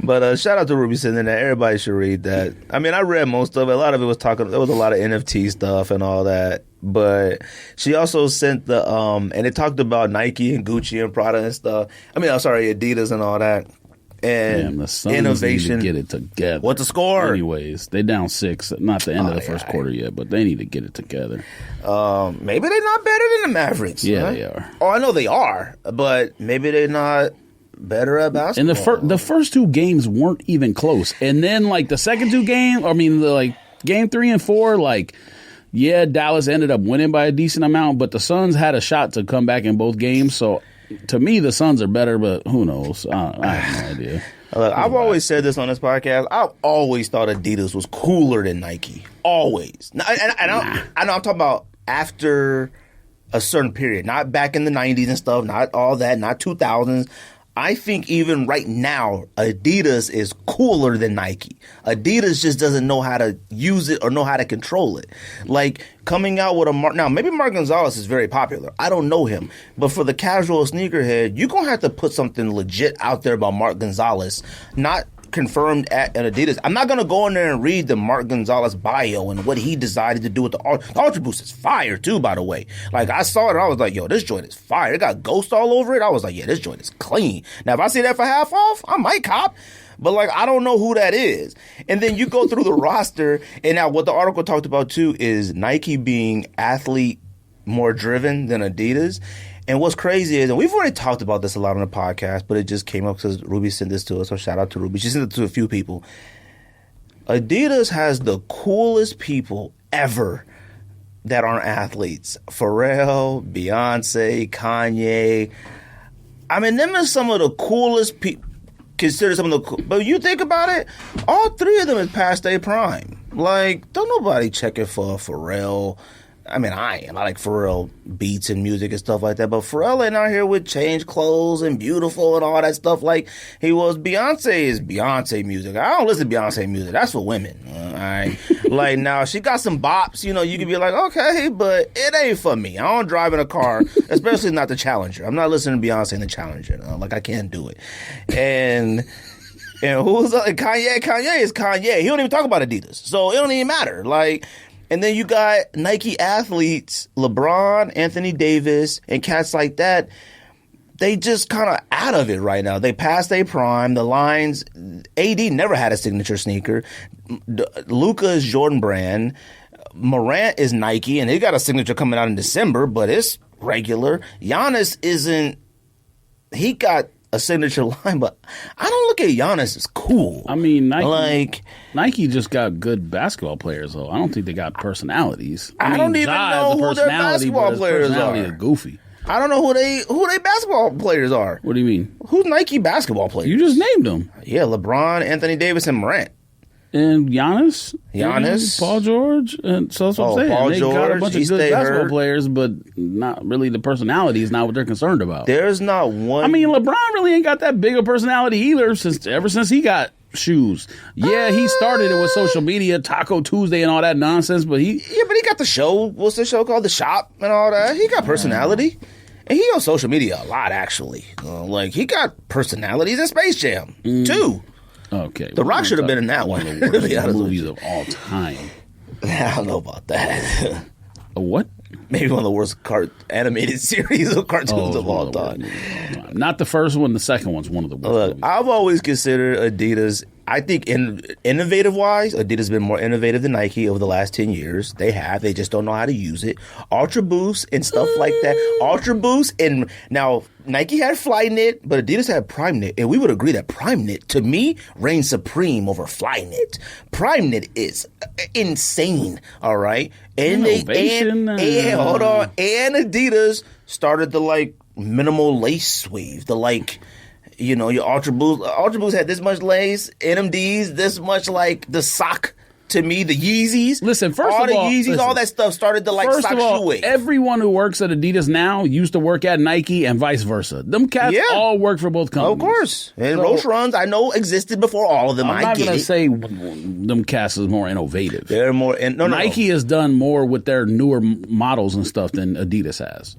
But shout out to Ruby sending that. Everybody should read that. I mean, I read most of it. A lot of it was there was a lot of NFT stuff and all that. But she also sent the and it talked about Nike and Gucci and Prada and stuff. I mean, I'm sorry, Adidas and all that. And the Suns innovation. need to get it together. What's the score? Anyways, they down 6. Not the end of the first quarter yet, but they need to get it together. Maybe they're not better than the Mavericks. Yeah, they are. Oh, I know they are, but maybe they're not better at basketball. And the first 2 games weren't even close. And then like the second 2 games, like game 3 and 4, like yeah, Dallas ended up winning by a decent amount, but the Suns had a shot to come back in both games. So to me, the Suns are better, but who knows? I have no idea. Look, I've always said this on this podcast. I've always thought Adidas was cooler than Nike. Always. I know I'm talking about after a certain period, not back in the 90s and stuff, not all that, not 2000s. I think even right now, Adidas is cooler than Nike. Adidas just doesn't know how to use it or know how to control it. Like coming out with now maybe Mark Gonzalez is very popular. I don't know him. But for the casual sneakerhead, you're going to have to put something legit out there about Mark Gonzalez, not confirmed at Adidas. I'm not going to go in there and read the Mark Gonzalez bio and what he decided to do with the Ultra Boost is fire too, by the way. Like I saw it, I was like, yo, this joint is fire. It got Ghost all over it. I was like, yeah, this joint is clean. Now, if I see that for half off, I might cop. But like, I don't know who that is. And then you go through the roster, and now what the article talked about too is Nike being athlete more driven than Adidas. And what's crazy is, and we've already talked about this a lot on the podcast, but it just came up because Ruby sent this to us, so shout out to Ruby. She sent it to a few people. Adidas has the coolest people ever that aren't athletes. Pharrell, Beyonce, Kanye. I mean, them are some of the coolest people. Consider some of the cool. But you think about it, all 3 of them is past their prime. Like, don't nobody checking for Pharrell. I mean, I am. I like Pharrell beats and music and stuff like that. But Pharrell ain't out here with change clothes and beautiful and all that stuff like he was. Beyonce is Beyonce music. I don't listen to Beyonce music. That's for women. All right. Like, now, she got some bops. You know, you can be like, okay, but it ain't for me. I don't drive in a car, especially not the Challenger. I'm not listening to Beyonce in the Challenger. Like, I can't do it. And who's Kanye? Kanye is Kanye. He don't even talk about Adidas. So it don't even matter. Like, and then you got Nike athletes, LeBron, Anthony Davis, and cats like that they just kind of out of it right now. They passed their prime. The lines, AD never had a signature sneaker. Luka is Jordan Brand. Morant is Nike, and he got a signature coming out in December, but it's regular. Giannis isn't. He got a signature line, but I don't look at Giannis as cool. I mean, Nike just got good basketball players, though. I don't think they got personalities. I don't even know who their basketball players are. Goofy. I don't know who they basketball players are. What do you mean? Who's Nike basketball players? You just named them. Yeah, LeBron, Anthony Davis, and Morant. And Giannis, Paul George, and so that's what I'm saying. Paul they George, got a bunch of good basketball players, but not really the personality is not what they're concerned about. There's not one. I mean, LeBron really ain't got that big a personality either ever since he got shoes. Yeah, he started it with social media, Taco Tuesday, and all that nonsense. But he got the show. What's the show called? The Shop and all that. He got personality, and he on social media a lot actually. Like he got personalities in Space Jam too. Okay. The Rock should have been in that one. One of the worst movies of all time. I don't know about that. A what? Maybe one of the worst animated series of cartoons of all time. Not the first one. The second one's one of the worst movies. I've always considered Adidas, I think innovative-wise, Adidas has been more innovative than Nike over the last 10 years. They have. They just don't know how to use it. Ultra Boost and stuff like that. Ultra Boost, and now Nike had Flyknit, but Adidas had Prime Knit, and we would agree that Prime Knit, to me, reigns supreme over Flyknit. Prime Knit is insane, all right? And hold on, and Adidas started the like minimal lace weave, the like, you know, your Ultra Boost had this much lace, NMDs this much, like the sock. To me, the Yeezys. Listen, first all of all, the Yeezys, all that stuff started to like first sock of all, shoe wave. Everyone who works at Adidas now used to work at Nike and vice versa. Them cats all work for both companies. Of course. And Roche Runs, I know, existed before all of them. I'm not going to say them cats is more innovative. They're more... Nike has done more with their newer models and stuff than Adidas has.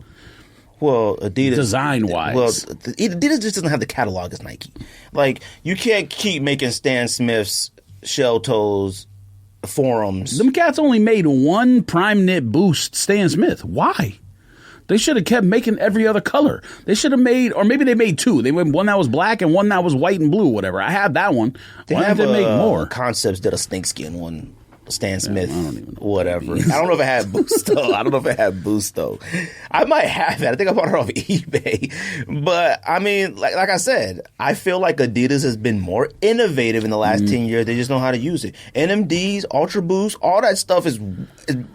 Well, Adidas... Design-wise. Well, Adidas just doesn't have the catalog as Nike. Like, you can't keep making Stan Smith's shell toes... forums. Them cats only made one Prime Knit Boost Stan Smith. Why? They should have kept making every other color. They should have made, or maybe they made two. They made one that was black and one that was white and blue, whatever. I had that one. Why didn't they make more? Concepts did a snakeskin one. Stan Smith, whatever. I don't know if it had Boost though. I might have it. I think I bought it off eBay. But I mean, like I said, I feel like Adidas has been more innovative in the last 10 years. They just know how to use it. NMDs, Ultra Boost, all that stuff is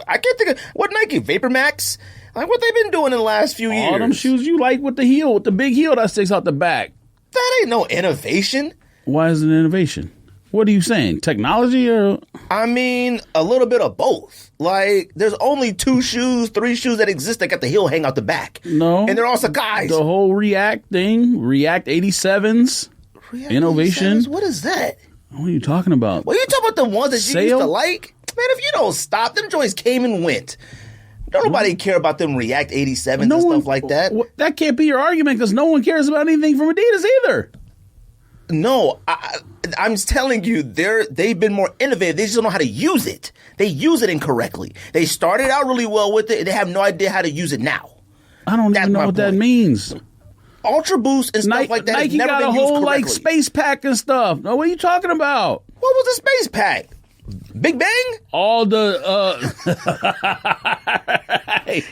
I can't think of what Nike Vapor Max. Like what they've been doing in the last few years. All them shoes you like with the heel, with the big heel that sticks out the back. That ain't no innovation. Why is it innovation? What are you saying? Technology or? I mean, a little bit of both. Like, there's only 3 shoes that exist that got the heel hang out the back. No. And they're also guys. The whole React thing, React 87s, innovation. 87s? What is that? What are you talking about? Well, you talking about the ones that you used to like? Man, if you don't stop, them joints came and went. Don't nobody care about them React 87s and stuff like that. That can't be your argument because no one cares about anything from Adidas either. No, I'm telling you, they've been more innovative. They just don't know how to use it. They use it incorrectly. They started out really well with it, and they have no idea how to use it now. I don't even know what that means. Ultra Boost and stuff like that. Nike got a whole like space pack and stuff. No, what are you talking about? What was the space pack? Big Bang? All the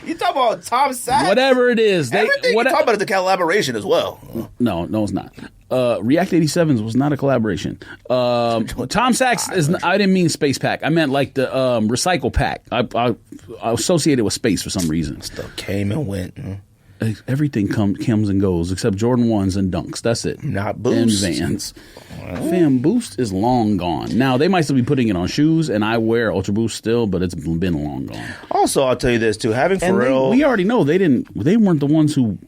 you talk about Tom Sachs? Whatever it is. Everything you talk about is a collaboration as well. No, it's not. React 87s was not a collaboration. Tom Sachs is. I didn't mean space pack. I meant like the recycle pack. I associated with space for some reason. Stuff came and went. Everything comes and goes except Jordan 1s and Dunks. That's it. Not Boost. And Vans. Fam, Boost is long gone. Now, they might still be putting it on shoes, and I wear Ultra Boost still, but it's been long gone. Also, I'll tell you this, too. Having Pharrell... we already know they weren't the ones who...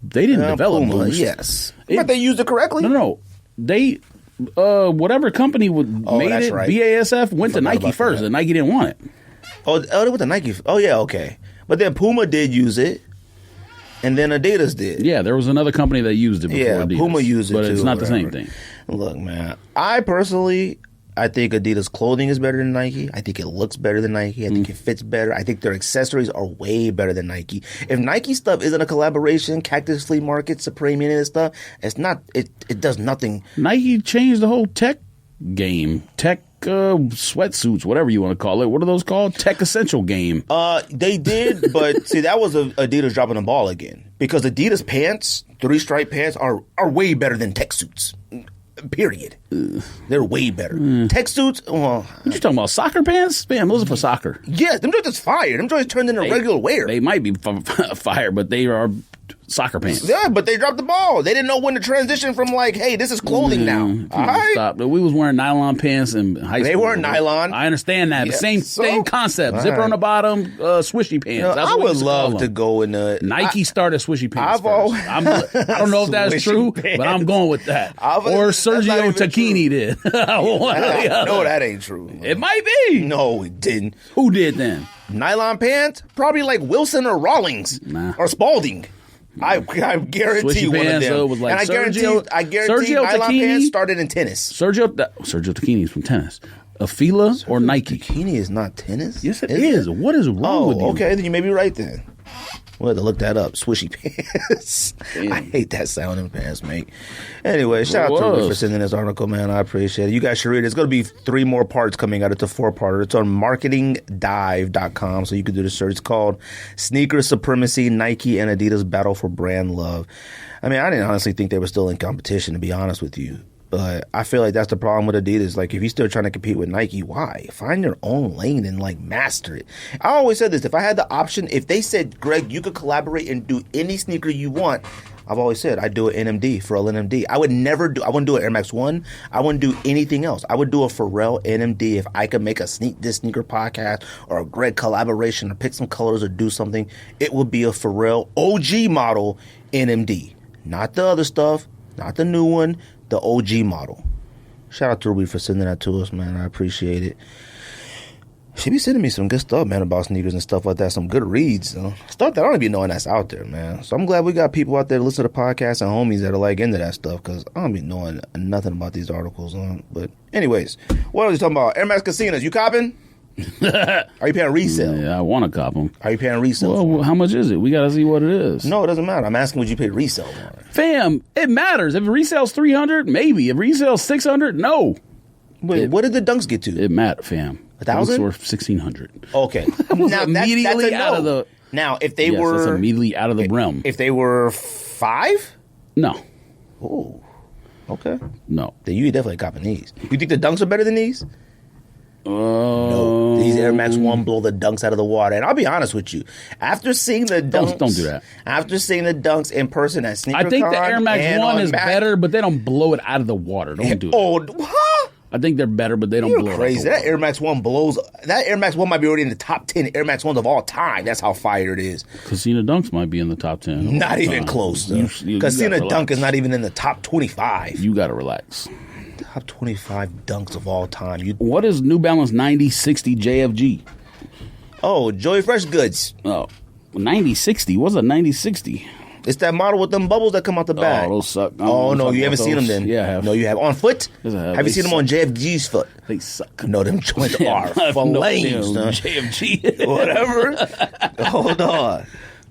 They didn't develop Puma, Boost. Yes. But they used it correctly? No. They... whatever company made it, right. BASF, went to Nike first, and Nike didn't want it. Oh, they went to Nike. Oh, yeah, okay. But then Puma did use it. And then Adidas did. Yeah, there was another company that used it before Adidas. Puma used it but too. But it's not the same thing. Look, man, I personally I think Adidas clothing is better than Nike. I think it looks better than Nike. I think it fits better. I think their accessories are way better than Nike. If Nike stuff isn't a collaboration, Cactus Flea Market, Supreme, any of this stuff, it's not. It does nothing. Nike changed the whole tech game. Tech sweatsuits, whatever you want to call it. What are those called? Tech essential game. They did, but see, that was Adidas dropping the ball again. Because Adidas pants, 3-stripe pants, are way better than tech suits. Period. They're way better. Tech suits, well... What you talking about? Soccer pants? Man, those are for soccer. Yeah, them joints is fire. Them joints turned into regular wear. They might be fire, but they are soccer pants. Yeah, but they dropped the ball. They didn't know when to transition from like, hey, this is clothing now. All right? Stop. We was wearing nylon pants in high school. They weren't nylon. I understand that. Yeah, same concept. Zipper on the bottom, swishy pants. I would love to go in the... Nike started swishy pants first. I don't know if that's true, pants. but I'm going with that. Or Sergio Tacchini did. No, that ain't true. It might be. No, it didn't. Who did then? Nylon pants? Probably like Wilson or Rawlings. Or Spalding. I guarantee Swishy one pants, of them. Though, was like and I guarantee Sergio nylon Tacchini, pants started in tennis. Sergio Tacchini is from tennis. Fila or Nike? Tacchini is not tennis? Yes, it is. What is wrong with you? Okay, then you may be right then. We'll have to look that up. Swishy pants. I hate that sound in pants, mate. Anyway, shout out to Ruby for sending this article, man. I appreciate it. You guys should read it. It's going to be 3 more parts coming out. It's a 4-parter. It's on marketingdive.com, so you can do the search. It's called Sneaker Supremacy, Nike and Adidas Battle for Brand Love. I mean, I didn't honestly think they were still in competition, to be honest with you. But I feel like that's the problem with Adidas. Like, if you're still trying to compete with Nike, why? Find your own lane and, like, master it. I always said this. If I had the option, if they said, Greg, you could collaborate and do any sneaker you want, I've always said I'd do an NMD for all NMD. I wouldn't do an Air Max 1. I wouldn't do anything else. I would do a Pharrell NMD if I could make a This Sneaker podcast or a Greg collaboration or pick some colors or do something. It would be a Pharrell OG model NMD. Not the other stuff, not the new one. The OG model. Shout out to Ruby for sending that to us, man. I appreciate it. She be sending me some good stuff, man, about sneakers and stuff like that. Some good reads. Stuff that I don't even know that's out there, man. So I'm glad we got people out there to listen to podcasts and homies that are like into that stuff, because I don't be knowing nothing about these articles. But anyways, what are we talking about? Air Max KASINAs. You copping? Are you paying resale? Yeah, I want to cop them. Are you paying resale? Well, how much is it? We got to see what it is. No, it doesn't matter. I'm asking, would you pay resale for it? Fam, it matters. If resale's $300, maybe. If resale's $600, no. Wait, what did the dunks get to? It matters, fam. 1,000 or $1,600. Okay, now immediately that's out of the. Now, if they were that's immediately out of the realm. If they were 5, no. Oh, okay. No. Then you definitely copping these. You think the dunks are better than these? No. These Air Max 1 blow the dunks out of the water. And I'll be honest with you. After seeing the dunks... Don't do that. After seeing the dunks in person at SneakerCon... I think the Air Max 1 is better, but they don't blow it out of the water. Don't do it. Oh, huh? I think they're better, but they don't blow crazy. it out of the water. That Air Max 1 blows... That Air Max 1 might be already in the top 10 Air Max 1s of all time. That's how fire it is. KASINA Dunks might be in the top 10. Not even close, though. KASINA Dunk is not even in the top 25. You got to relax. Top 25 dunks of all time. What is New Balance 9060 JFG? Oh, Joey FRESHGOODS. Oh, 9060? What's a 9060? It's that model with them bubbles that come out the bag. Oh, those suck. Oh, no, you haven't seen them then. Yeah, I have. No, you have. On foot? Yes, I have you seen them on JFG's foot? They suck. No, them joints are flames. JFG. Whatever. Hold on.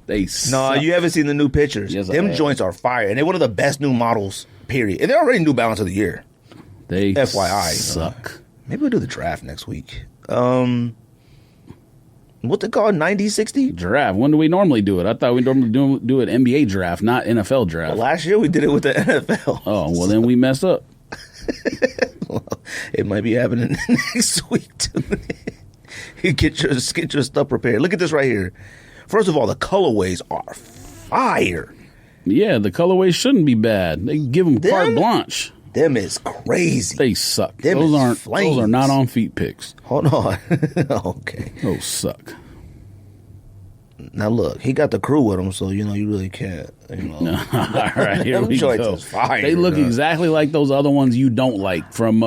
They suck. No, you haven't seen the new pictures. Yes, them joints are fire. And they're one of the best new models, period. And they're already New Balance of the year. They FYI. suck. Maybe we'll do the draft next week. What they call 90-60? Draft. When do we normally do it? I thought we normally do an NBA draft, not NFL draft. Well, last year we did it with the NFL. Oh, well, then we messed up. Well, it might be happening next week, too. Get your stuff prepared. Look at this right here. First of all, the colorways are fire. Yeah, the colorways shouldn't be bad. They give them carte blanche. Them is crazy. They suck. Them those is aren't. flames. Those are not on feet pics. Hold on. Okay. Those suck. Now look, he got the crew with him, so you really can't. All right, here we go. Fire, they look exactly like those other ones you don't like from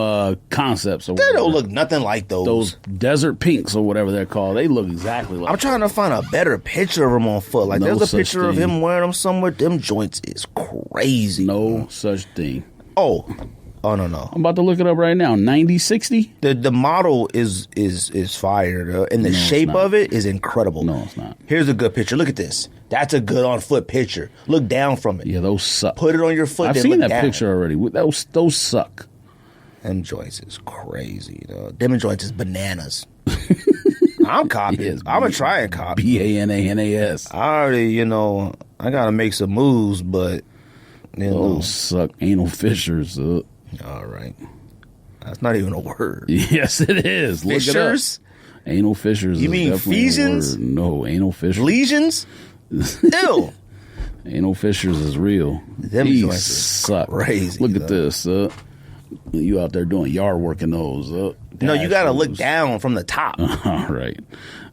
Concepts. Or they don't look nothing like those. Those desert pinks or whatever they're called. They look exactly like. I'm trying to find a better picture of him on foot. Like there's a picture of him wearing them somewhere. Them joints is crazy. No such thing. Oh, Oh no. I'm about to look it up right now. 9060. The model is fire, and the shape of it is incredible. No, it's not. Here's a good picture. Look at this. That's a good on foot picture. Look down from it. Yeah, those suck. Put it on your foot. I've then seen look that down. picture already. Those suck. Them joints is crazy, though. Them joints is bananas. I'm copying. Yes, I'm gonna try and copy. BANANAS. I already, I gotta make some moves, but Those suck. Anal fissures. All right, that's not even a word. Yes, it is. Fissures? Look it up. Anal fissures. You mean Ephesians? No, anal fissures. Lesions? Ew. Anal fissures is real. Them These joints is suck. crazy, Look at though. this. You out there doing yard work in those. No, you gotta look down from the top, All right.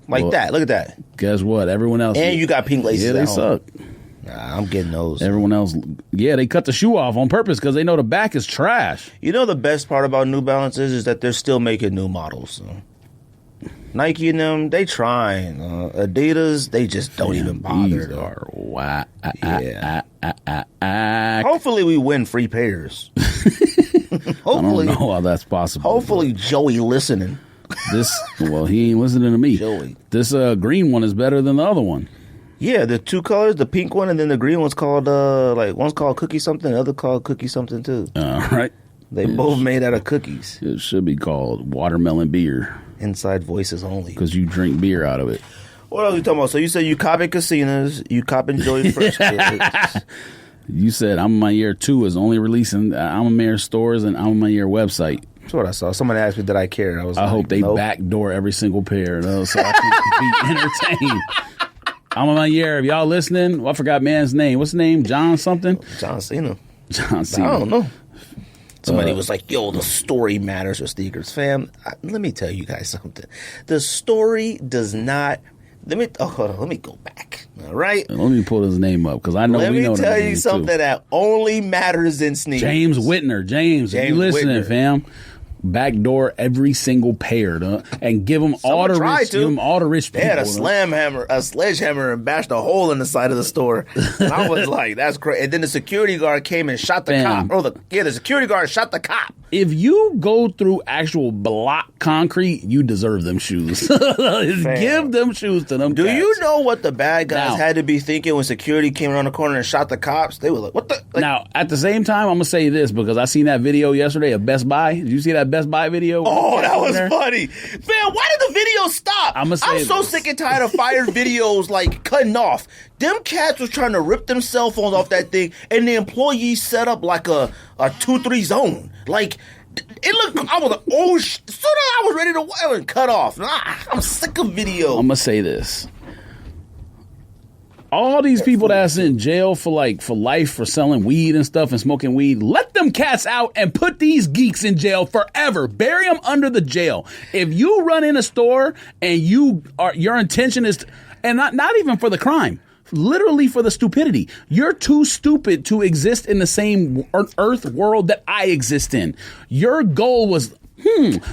like that. Look at that. Guess what? Everyone else. And you got pink laces. Yeah, they at home. suck. Nah, I'm getting those. Everyone else. Yeah, they cut the shoe off on purpose because they know the back is trash. You know the best part about New Balance is that they're still making new models. So. Nike and them, they trying. Adidas, they just don't even bother. These are whack. Hopefully we win free pairs. I Hopefully, don't know how that's possible. hopefully Joey listening. Well, he ain't listening to me. Joey. This green one is better than the other one. Yeah, the two colors, the pink one and then the green one's called one's called cookie something, the other called cookie something too. All right. They both made out of cookies. It should be called watermelon beer Inside voices only. because you drink beer out of it. What else are you talking about? So you said you copping casinas, you copping Joey FreshGoods. You said I'm My Year 2 is only releasing I'm a Mayor stores and I'm a My Year website. That's what I saw. Somebody asked me, did I care? I hope they nope. backdoor every single pair so I can be entertained. I'm a My Year. If y'all listening, well, I forgot man's name. What's his name? John something? John Cena. John Cena. I don't know. Somebody was like, yo, the story matters with sneakers. Fam, let me tell you guys something. The story does not... hold on. Let me go back. All right? Let me pull his name up because I know Let we me know tell that you name, something too. that only matters in sneakers. James Whitner. James, if you listening, Whitner. fam, backdoor every single pair and give them all the rich. Give them all the rich people. They had a sledgehammer, and bashed a hole in the side of the store. And I was like, that's crazy. And then the security guard came and shot the Fam. cop. The security guard shot the cop. If you go through actual block concrete, you deserve them shoes. Give them shoes to them. Do cats. you know what the bad guys Now- had to be thinking when security came around the corner and shot the cops? They were like, what the? Like, Now, at the same time, I'm going to say this because I seen that video yesterday of Best Buy. Did you see that Best Buy video? oh, that was funny. Man, why did the video stop? I'ma say I'm so this. sick and tired of fire videos like cutting off. Them cats was trying to rip them cell phones off that thing, and the employees set up like a 2-3 zone. Like, it looked, I was like, oh, soon as I was ready to wail and cut off. I'm sick of video. I'm going to say this. All these people that's in jail for life for selling weed and stuff and smoking weed, let them cats out and put these geeks in jail forever. Bury them under the jail. If you run in a store and your intention is, and not even for the crime, literally for the stupidity. You're too stupid to exist in the same earth world that I exist in. Your goal was,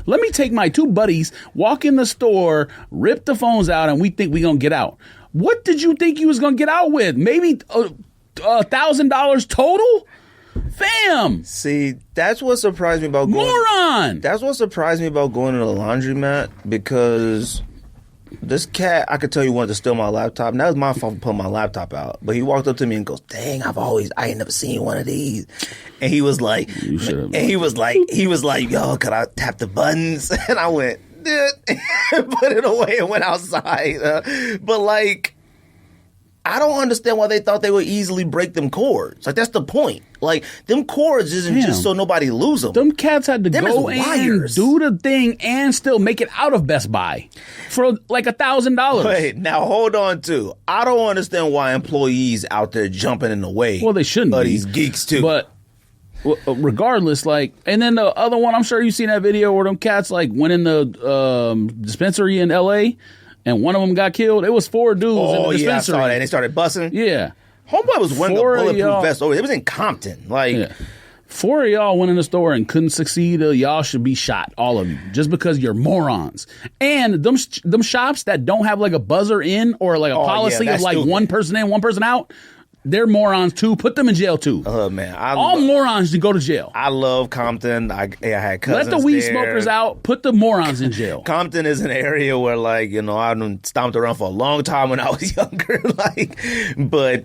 let me take my two buddies, walk in the store, rip the phones out, and we think we're going to get out. What did you think you was going to get out with? Maybe $1,000 total? Fam. See, that's what surprised me about going. Moron. That's what surprised me about going to the laundromat, because this cat, I could tell you, wanted to steal my laptop. And that was my fault for pulling my laptop out. But he walked up to me and goes, dang, I ain't never seen one of these. And he was like, yo, could I tap the buttons? And I went, put it away and went outside. But like, I don't understand why they thought they would easily break them cords. Like, that's the point. Like, them cords isn't just so nobody lose them. Them cats had to go in, do the thing, and still make it out of Best Buy for like $1,000. Wait, now hold on too. I don't understand why employees out there jumping in the way. Well, they shouldn't of be. these geeks too. But regardless, like, and then the other one, I'm sure you've seen that video where them cats like went in the dispensary in L.A. and one of them got killed. It was 4 dudes in the dispensary. Yeah, I saw that. And they started busting. Yeah. Homeboy was wearing a 4 of bulletproof y'all- vest over. It was in Compton. Like, Yeah. 4 of y'all went in the store and couldn't succeed. Y'all should be shot, all of you, just because you're morons. And them shops that don't have like a buzzer in or like a policy of like stupid. one person in, one person out, they're morons too. Put them in jail too. Man, all morons to go to jail. I love Compton. I had cousins. Let the weed there. smokers out. Put the morons in jail. Compton is an area where, like, you know, I done stomped around for a long time when I was younger. But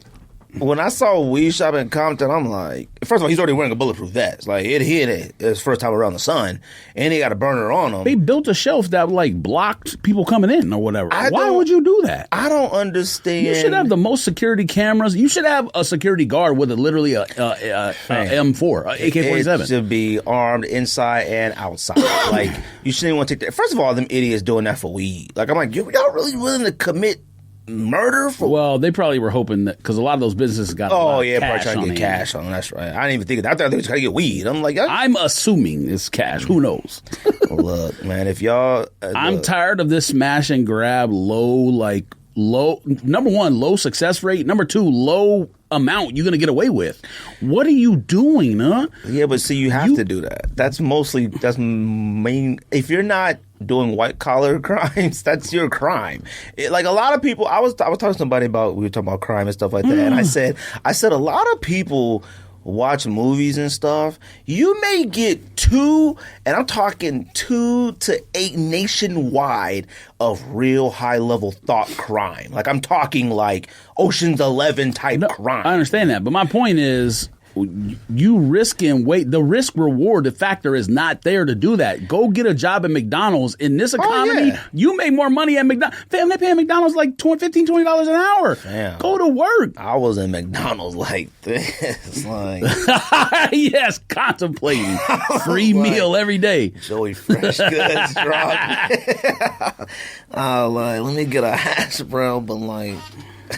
when I saw a weed shop in Compton, I'm like, first of all, he's already wearing a bulletproof vest. Like, it hit it his first time around the sun, and he got a burner on him. They built a shelf that, like, blocked people coming in or whatever. Why would you do that? I don't understand. You should have the most security camoras. You should have a security guard with literally a M4, AK-47. It should be armed inside and outside. Like, you shouldn't even want to take that. First of all, them idiots doing that for weed. Like, I'm like, y'all really willing to commit murder for? Well, they probably were hoping that, because a lot of those businesses got probably cash trying to get cash on them. That's right. I didn't even think of that. I thought they were trying to get weed. I'm like, I'm assuming it's cash. Who knows? Look, man, if y'all I'm tired of this smash and grab low, number one, low success rate. Number two, low amount you're going to get away with. What are you doing, huh? Yeah, but see, you have to do that. That's main. If you're not doing white collar crimes, that's your crime. Like, a lot of people, I was talking to somebody about, we were talking about crime and stuff like that, and I said a lot of people watch movies and stuff, you may get 2, and I'm talking 2 to 8 nationwide of real high level thought crime. Like, I'm talking like Ocean's 11 type crime. I understand that, but my point is, you risking the risk reward, the factor is not there to do that. Go get a job at McDonald's. In this economy, you make more money at McDonald's. Fam, they pay McDonald's like $15, $20 an hour. Fam, go to work. I was in McDonald's like this. Like, yes, contemplating. Free meal every day. Joey FRESHGOODS dropped. Let me get a hash brown, but like,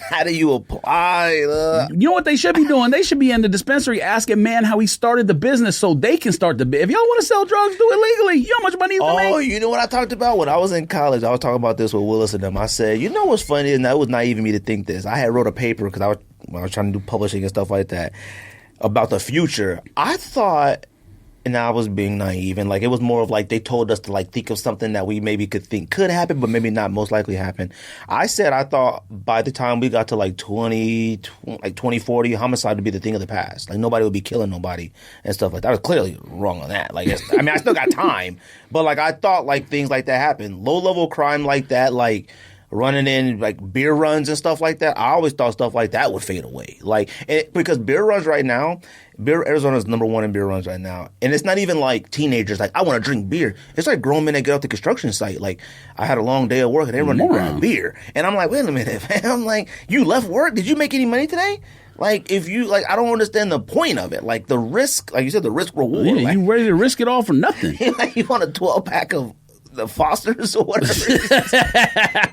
how do you apply? You know what they should be doing? They should be in the dispensary asking man how he started the business so they can start the business. If y'all want to sell drugs, do it legally. You know how much money you can make? Oh, you know what I talked about? When I was in college, I was talking about this with Willis and them. I said, you know what's funny? And that was naive of me to think this. I had wrote a paper because I was trying to do publishing and stuff like that about the future. I thought, and I was being naive, and like it was more of like they told us to like think of something that we maybe could think could happen, but maybe not most likely happen. I thought by the time we got to like 2040, homicide would be the thing of the past. Like, nobody would be killing nobody and stuff like that. I was clearly wrong on that. Like, I mean, I still got time, but like I thought like things like that happen. Low level crime like that, like running in like beer runs and stuff like that. I always thought stuff like that would fade away. Like, because beer runs right now, Arizona is #1 in beer runs right now. And it's not even like teenagers like, I want to drink beer. It's like grown men that get off the construction site. Like, I had a long day at work and they run and grab beer. And I'm like, wait a minute, man. I'm like, you left work? Did you make any money today? Like, if you, like, I don't understand the point of it. Like, the risk, like you said, the risk reward. Yeah, like, you ready to risk it all for nothing. Like, you want a 12-pack of the Foster's or whatever.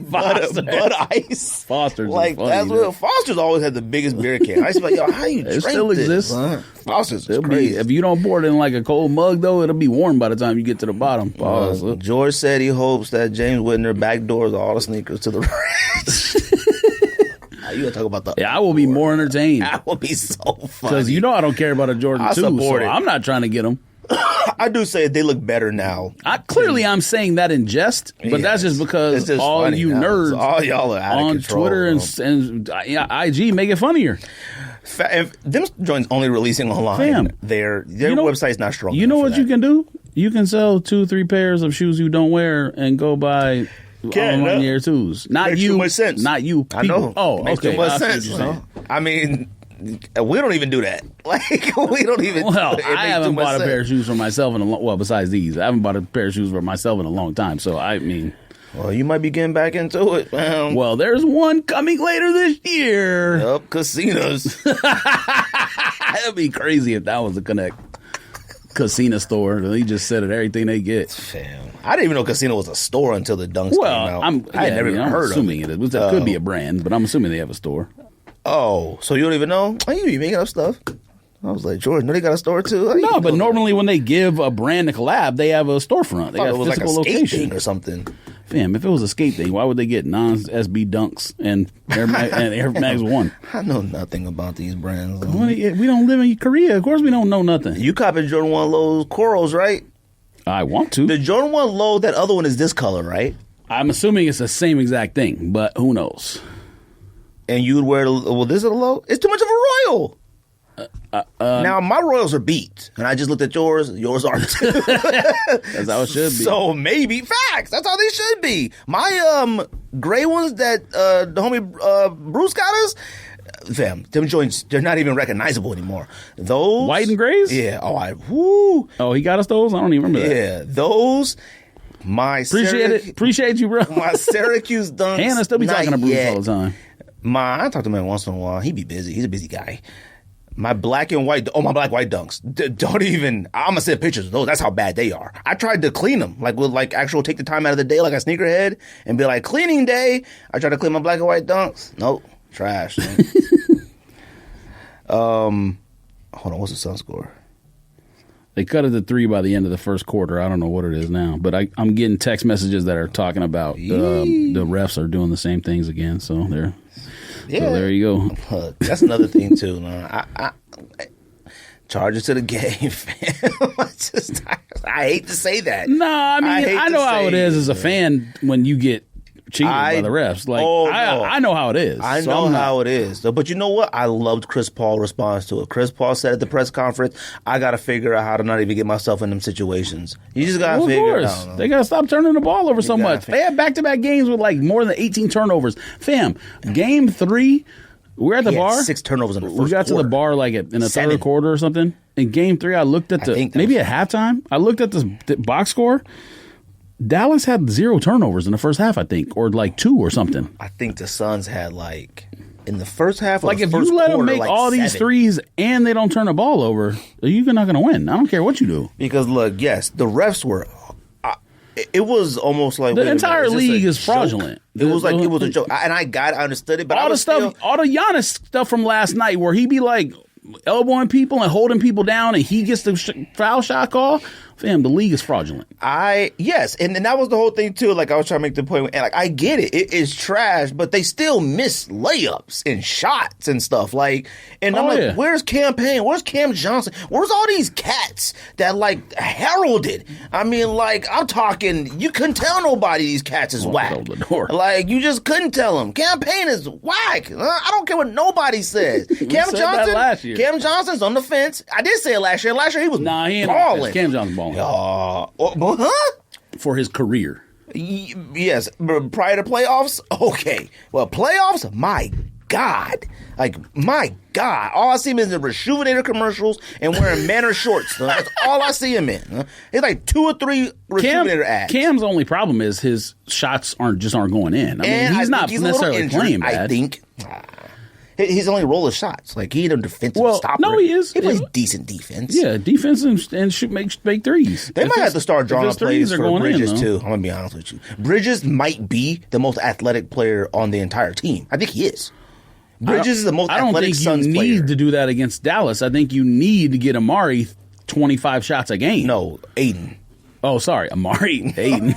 Bud Ice. Foster's. Like, that's what Foster's always had the biggest beer can. I used to be like, yo, how you drink still this? exists. Foster's is crazy. If you don't pour it in like a cold mug, though, it'll be warm by the time you get to the bottom. George said he hopes that James Whitner backdoors all the sneakers to the rich. You gonna talk about the? Yeah, I will be more entertained. That will be so funny. Because you know I don't care about a Jordan 2, so I'm not trying to get them. I do say they look better now. I'm saying that in jest, but that's just because all you nerds, all y'all are out on of control, Twitter and IG make it funnier. If them joints only releasing online, Fam, their website's not strong. You know what you can do? You can sell 2-3 pairs of shoes you don't wear and go buy MANIERE 2s. Not Makes you. too much sense. Not you. People. I know. Oh, Makes okay. too much sense. I mean, we don't even do that. Like, we don't even. Well, I haven't bought a pair of shoes for myself in a long. Well, besides these, I haven't bought a pair of shoes for myself in a long time. So I mean, well, you might be getting back into it. Well, there's one coming later this year. Yep, casinos. That'd be crazy if that was a Casina store. They just said it, everything they get. Fam. I didn't even know Casino was a store until the dunks came out. I had never even heard of it. It could be a brand, but I'm assuming they have a store. Oh, so you don't even know? Oh, you be making up stuff. I was like, George, no, they got a store too? No, but normally when they give a brand a collab, they have a storefront. They got a physical location. Thing or something. Fam, if it was a skate thing, why would they get non-SB Dunks and Air Max 1? I know nothing about these brands. We don't live in Korea. Of course we don't know nothing. You copied Jordan 1 Low's Corals, right? I want to. The Jordan 1 Low, that other one is this color, right? I'm assuming it's the same exact thing, but who knows? and you would wear, well, this is a low. It's too much of a Royal. Now, my Royals are beat, and I just looked at yours. Yours are too. That's how it should be. So maybe facts. That's how they should be. My gray ones that the homie Bruce got us, fam, them joints, they're not even recognizable anymore. Those white and grays? Yeah. Woo. Oh, he got us those? I don't even remember that. Yeah, those. Appreciate you, bro. My Syracuse dunks. Hannah still be talking to Bruce all the time. I talk to him once in a while. He be busy. He's a busy guy. My black and white, my black white dunks. Don't even. I'm gonna send pictures of those. That's how bad they are. I tried to clean them, with actual take the time out of the day, like a sneakerhead, and be like cleaning day. I tried to clean my black and white dunks. Nope, trash. Hold on, what's the Sun score? They cut it to 3 by the end of the first quarter. I don't know what it is now, but I'm getting text messages that are talking about the refs are doing the same things again. So they're. Yeah. So there you go. Look, that's another thing too. I charges to the game, fam. I hate to say that. No, I mean I know how it is as a fan when you get cheated by the refs. I know how it is. I know how it is. But you know what? I loved Chris Paul's response to it. Chris Paul said at the press conference, I got to figure out how to not even get myself in them situations. You just got to figure it out. They got to stop turning the ball over so much. They had back-to-back games with more than 18 turnovers. Fam, game 3, we're at the bar. 6 turnovers in the first We got quarter. to the bar in the third quarter or something. In game 3, I looked at maybe at halftime, I looked at the box score. Dallas had 0 turnovers in the first half, I think, or 2 or something. I think the Suns had in the first half. Or if the first you let quarter, them make all 7. these threes and they don't turn the ball over, you're not going to win. I don't care what you do. Because look, yes, the refs were. It was almost like the entire league is fraudulent. It was it was a joke, and I understood it, but all the Giannis stuff from last night, where he be elbowing people and holding people down, and he gets the foul shot call. Fam, the league is fraudulent. Yes, and that was the whole thing too. I was trying to make the point, and I get it. It is trash, but they still miss layups and shots and stuff. And I'm where's Cam Payne? Where's Cam Johnson? Where's all these cats that heralded? I mean, I'm talking. You couldn't tell nobody these cats is whack. You just couldn't tell them. Cam Payne is whack. I don't care what nobody says. Cam Johnson. Last year. Cam Johnson's on the fence. I did say it last year. Last year he was balling. Cam Johnson's balling. For his career. Yes. Prior to playoffs? Okay. Well, playoffs? My God. My God. All I see him is in the Rejuvenator commercials and wearing Manor shorts. That's all I see him in. It's 2 or 3 Rejuvenator ads. Cam's only problem is his shots aren't going in. I mean, he's not necessarily playing bad. I think. He's only roller shots. He ain't a defensive stopper. No, he is. He plays decent defense. Yeah, defense and shoot make threes. They might have to start drawing up plays for Bridges too. I'm gonna be honest with you. Bridges might be the most athletic player on the entire team. I think he is. Bridges is the most athletic Suns player. I don't think you need to do that against Dallas. I think you need to get Amari 25 shots a game. No, Aiden. Oh, sorry, Amari. Aiden.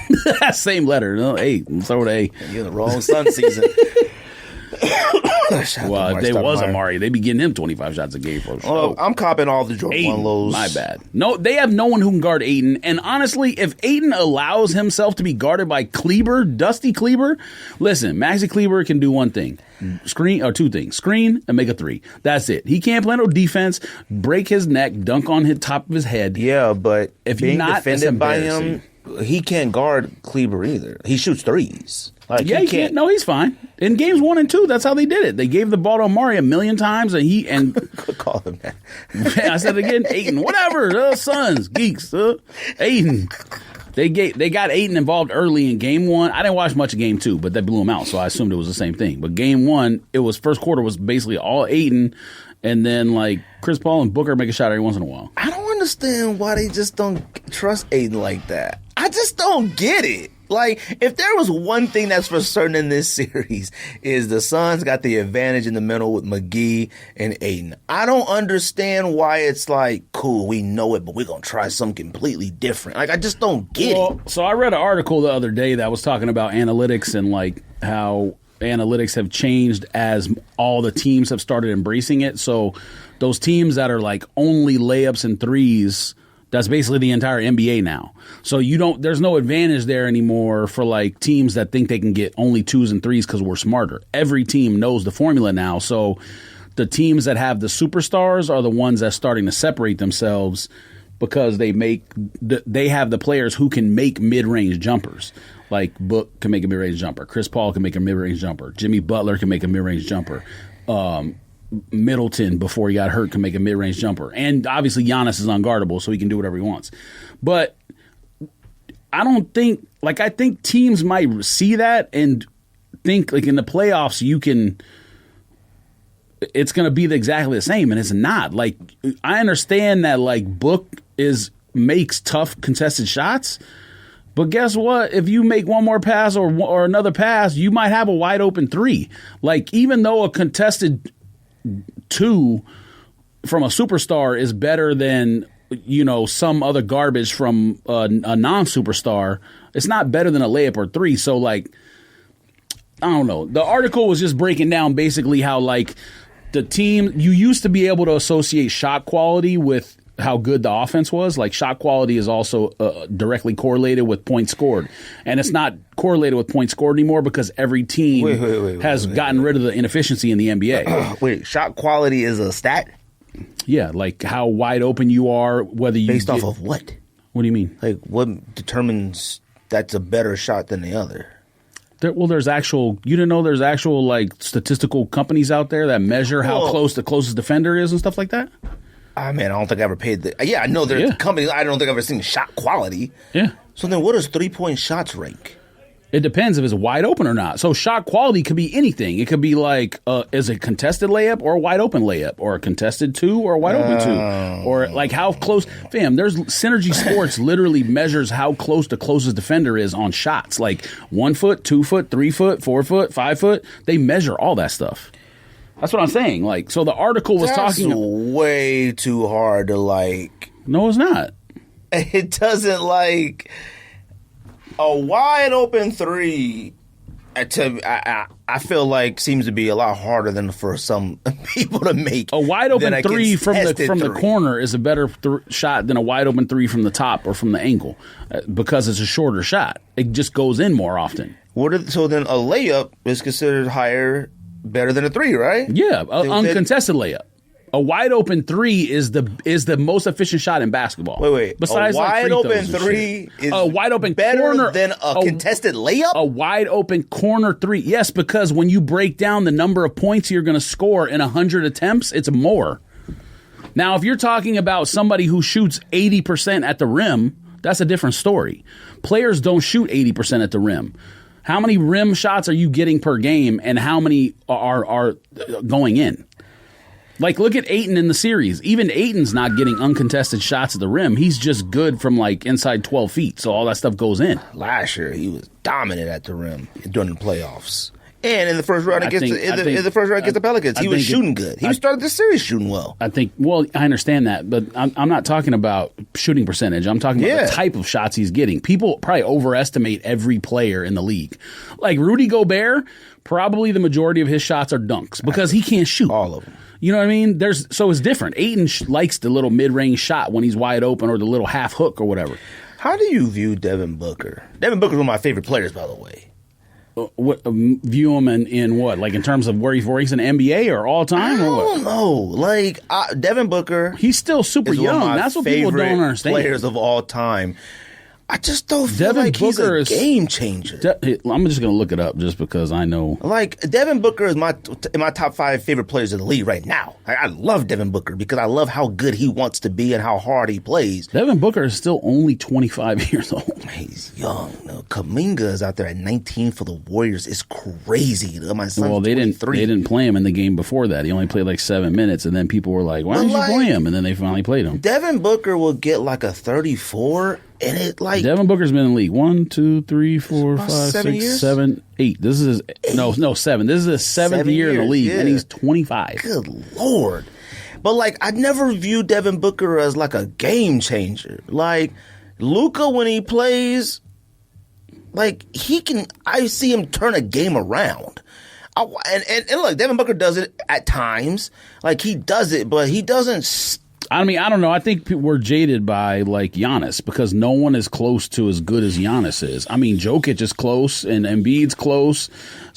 Same letter. No, 8. I'm sorry with A. You're in the wrong Sun season. Well, if they was Amari, they'd be getting him 25 shots a game for sure. I'm copping all the Jordan 1 lows. My bad. No, they have no one who can guard Ayton. And honestly, if Ayton allows himself to be guarded by Dusty Kleber, listen, Maxi Kleber can do one thing. Screen, or 2 things. Screen and make a 3. That's it. He can't play no defense, break his neck, dunk on his top of his head. Yeah, but if being you're not defended by him, he can't guard Kleber either. He shoots threes. He can't. No, he's fine. In games 1 and 2, that's how they did it. They gave the ball to Amari 1,000,000 times, and call him that. I said it again, Ayton, whatever. Sons, geeks, Ayton. They got Ayton involved early in game 1. I didn't watch much of game 2, but they blew him out, so I assumed it was the same thing. But game 1, first quarter was basically all Ayton, and then Chris Paul and Booker make a shot every once in a while. I don't understand why they just don't trust Ayton like that. I just don't get it. If there was one thing that's for certain in this series is the Suns got the advantage in the middle with McGee and Ayton. I don't understand why it's cool, we know it, but we're going to try something completely different. I just don't get it. So I read an article the other day that was talking about analytics and how analytics have changed as all the teams have started embracing it. So those teams that are only layups and threes, That's basically the entire NBA now. So there's no advantage there anymore for like teams that think they can get only 2s and 3s because we're smarter. Every team knows the formula now. So the teams that have the superstars are the ones that's starting to separate themselves because they have the players who can make mid-range jumpers. Like Book can make a mid-range jumper. Chris Paul can make a mid-range jumper. Jimmy Butler can make a mid-range jumper. Middleton, before he got hurt, can make a mid-range jumper. And obviously Giannis is unguardable, so he can do whatever he wants. But I think teams might see that and think like in the playoffs it's going to be exactly the same, and it's not. Like, I understand that like Book makes tough contested shots, but guess what? If you make one more pass or another pass, you might have a wide open 3. Like, even though a contested 2 from a superstar is better than some other garbage from a non-superstar, it's not better than a layup or 3. So like, I don't know. The article was just breaking down basically how like the team, you used to be able to associate shot quality with how good the offense was. Like, shot quality is also directly correlated with points scored. And it's not correlated with points scored anymore because every team has gotten rid of the inefficiency in the NBA. Wait, shot quality is a stat? Yeah, like how wide open you are, whether you Based off of what? What do you mean? Like, what determines that's a better shot than the other? There's actual, you didn't know there's actual like statistical companies out there that measure how close the closest defender is and stuff like that? I mean, I don't think I ever paid yeah, I know there's companies. I don't think I've ever seen shot quality. Yeah. So then what does 3-point shots rank? It depends if it's wide open or not. So shot quality could be anything. It could be like, is a contested layup or a wide open layup, or a contested 2 or a wide open 2, or like how close. Fam, there's Synergy Sports literally measures how close the closest defender is on shots. Like 1 foot, 2 foot, 3 foot, 4 foot, 5 foot. They measure all that stuff. That's what I'm saying. Like, so the article was talking. That's way too hard to like. No, it's not. It doesn't like. A wide open 3, I feel like seems to be a lot harder than for some people to make. A wide open 3 from the corner is a better shot than a wide open 3 from the top or from the angle because it's a shorter shot. It just goes in more often. So then a layup is considered better than a 3, right? Yeah, uncontested layup. A wide open 3 is the most efficient shot in basketball. Wait. Besides, a wide open 3 is a wide open better corner, than a contested layup? A wide open corner 3. Yes, because when you break down the number of points you're going to score in 100 attempts, it's more. Now, if you're talking about somebody who shoots 80% at the rim, that's a different story. Players don't shoot 80% at the rim. How many rim shots are you getting per game, and how many are going in? Like, look at Ayton in the series. Even Ayton's not getting uncontested shots at the rim. He's just good from, like, inside 12 feet, so all that stuff goes in. Last year, he was dominant at the rim during the playoffs. And in the first round against the Pelicans, he was shooting good. He started the series shooting well. I understand that, but I'm not talking about shooting percentage. I'm talking about the type of shots he's getting. People probably overestimate every player in the league. Like Rudy Gobert, probably the majority of his shots are dunks because he can't shoot. All of them. You know what I mean? So it's different. Ayton likes the little mid-range shot when he's wide open or the little half hook or whatever. How do you view Devin Booker? Devin Booker's one of my favorite players, by the way. View him in what? Like in terms of where he ranks in the NBA or all time? I don't know. Like Devin Booker, he's still super young. That's what people don't understand. Players of all time. I just don't feel like he's a game changer. I'm just going to look it up just because I know. Like, Devin Booker is in my top 5 favorite players in the league right now. I love Devin Booker because I love how good he wants to be and how hard he plays. Devin Booker is still only 25 years old. He's young. No, Kuminga is out there at 19 for the Warriors. It's crazy. My son's well, they 23. didn't play him in the game before that. He only played like 7 minutes, and then people were like, why didn't you play him? And then they finally played him. Devin Booker will get like a 34. And it like Devin Booker's been in the league 1, 2, 3, 4, 5, 6, 7, 8. This is no 7. This is his 7th year in the league, and he's 25. Good Lord! But like, I never viewed Devin Booker as like a game changer. Like Luka, when he plays, like he can. I see him turn a game around. And look, Devin Booker does it at times. Like he does it, but he doesn't. I mean, I don't know. I think we're jaded by like Giannis because no one is close to as good as Giannis is. I mean, Jokic is close and Embiid's close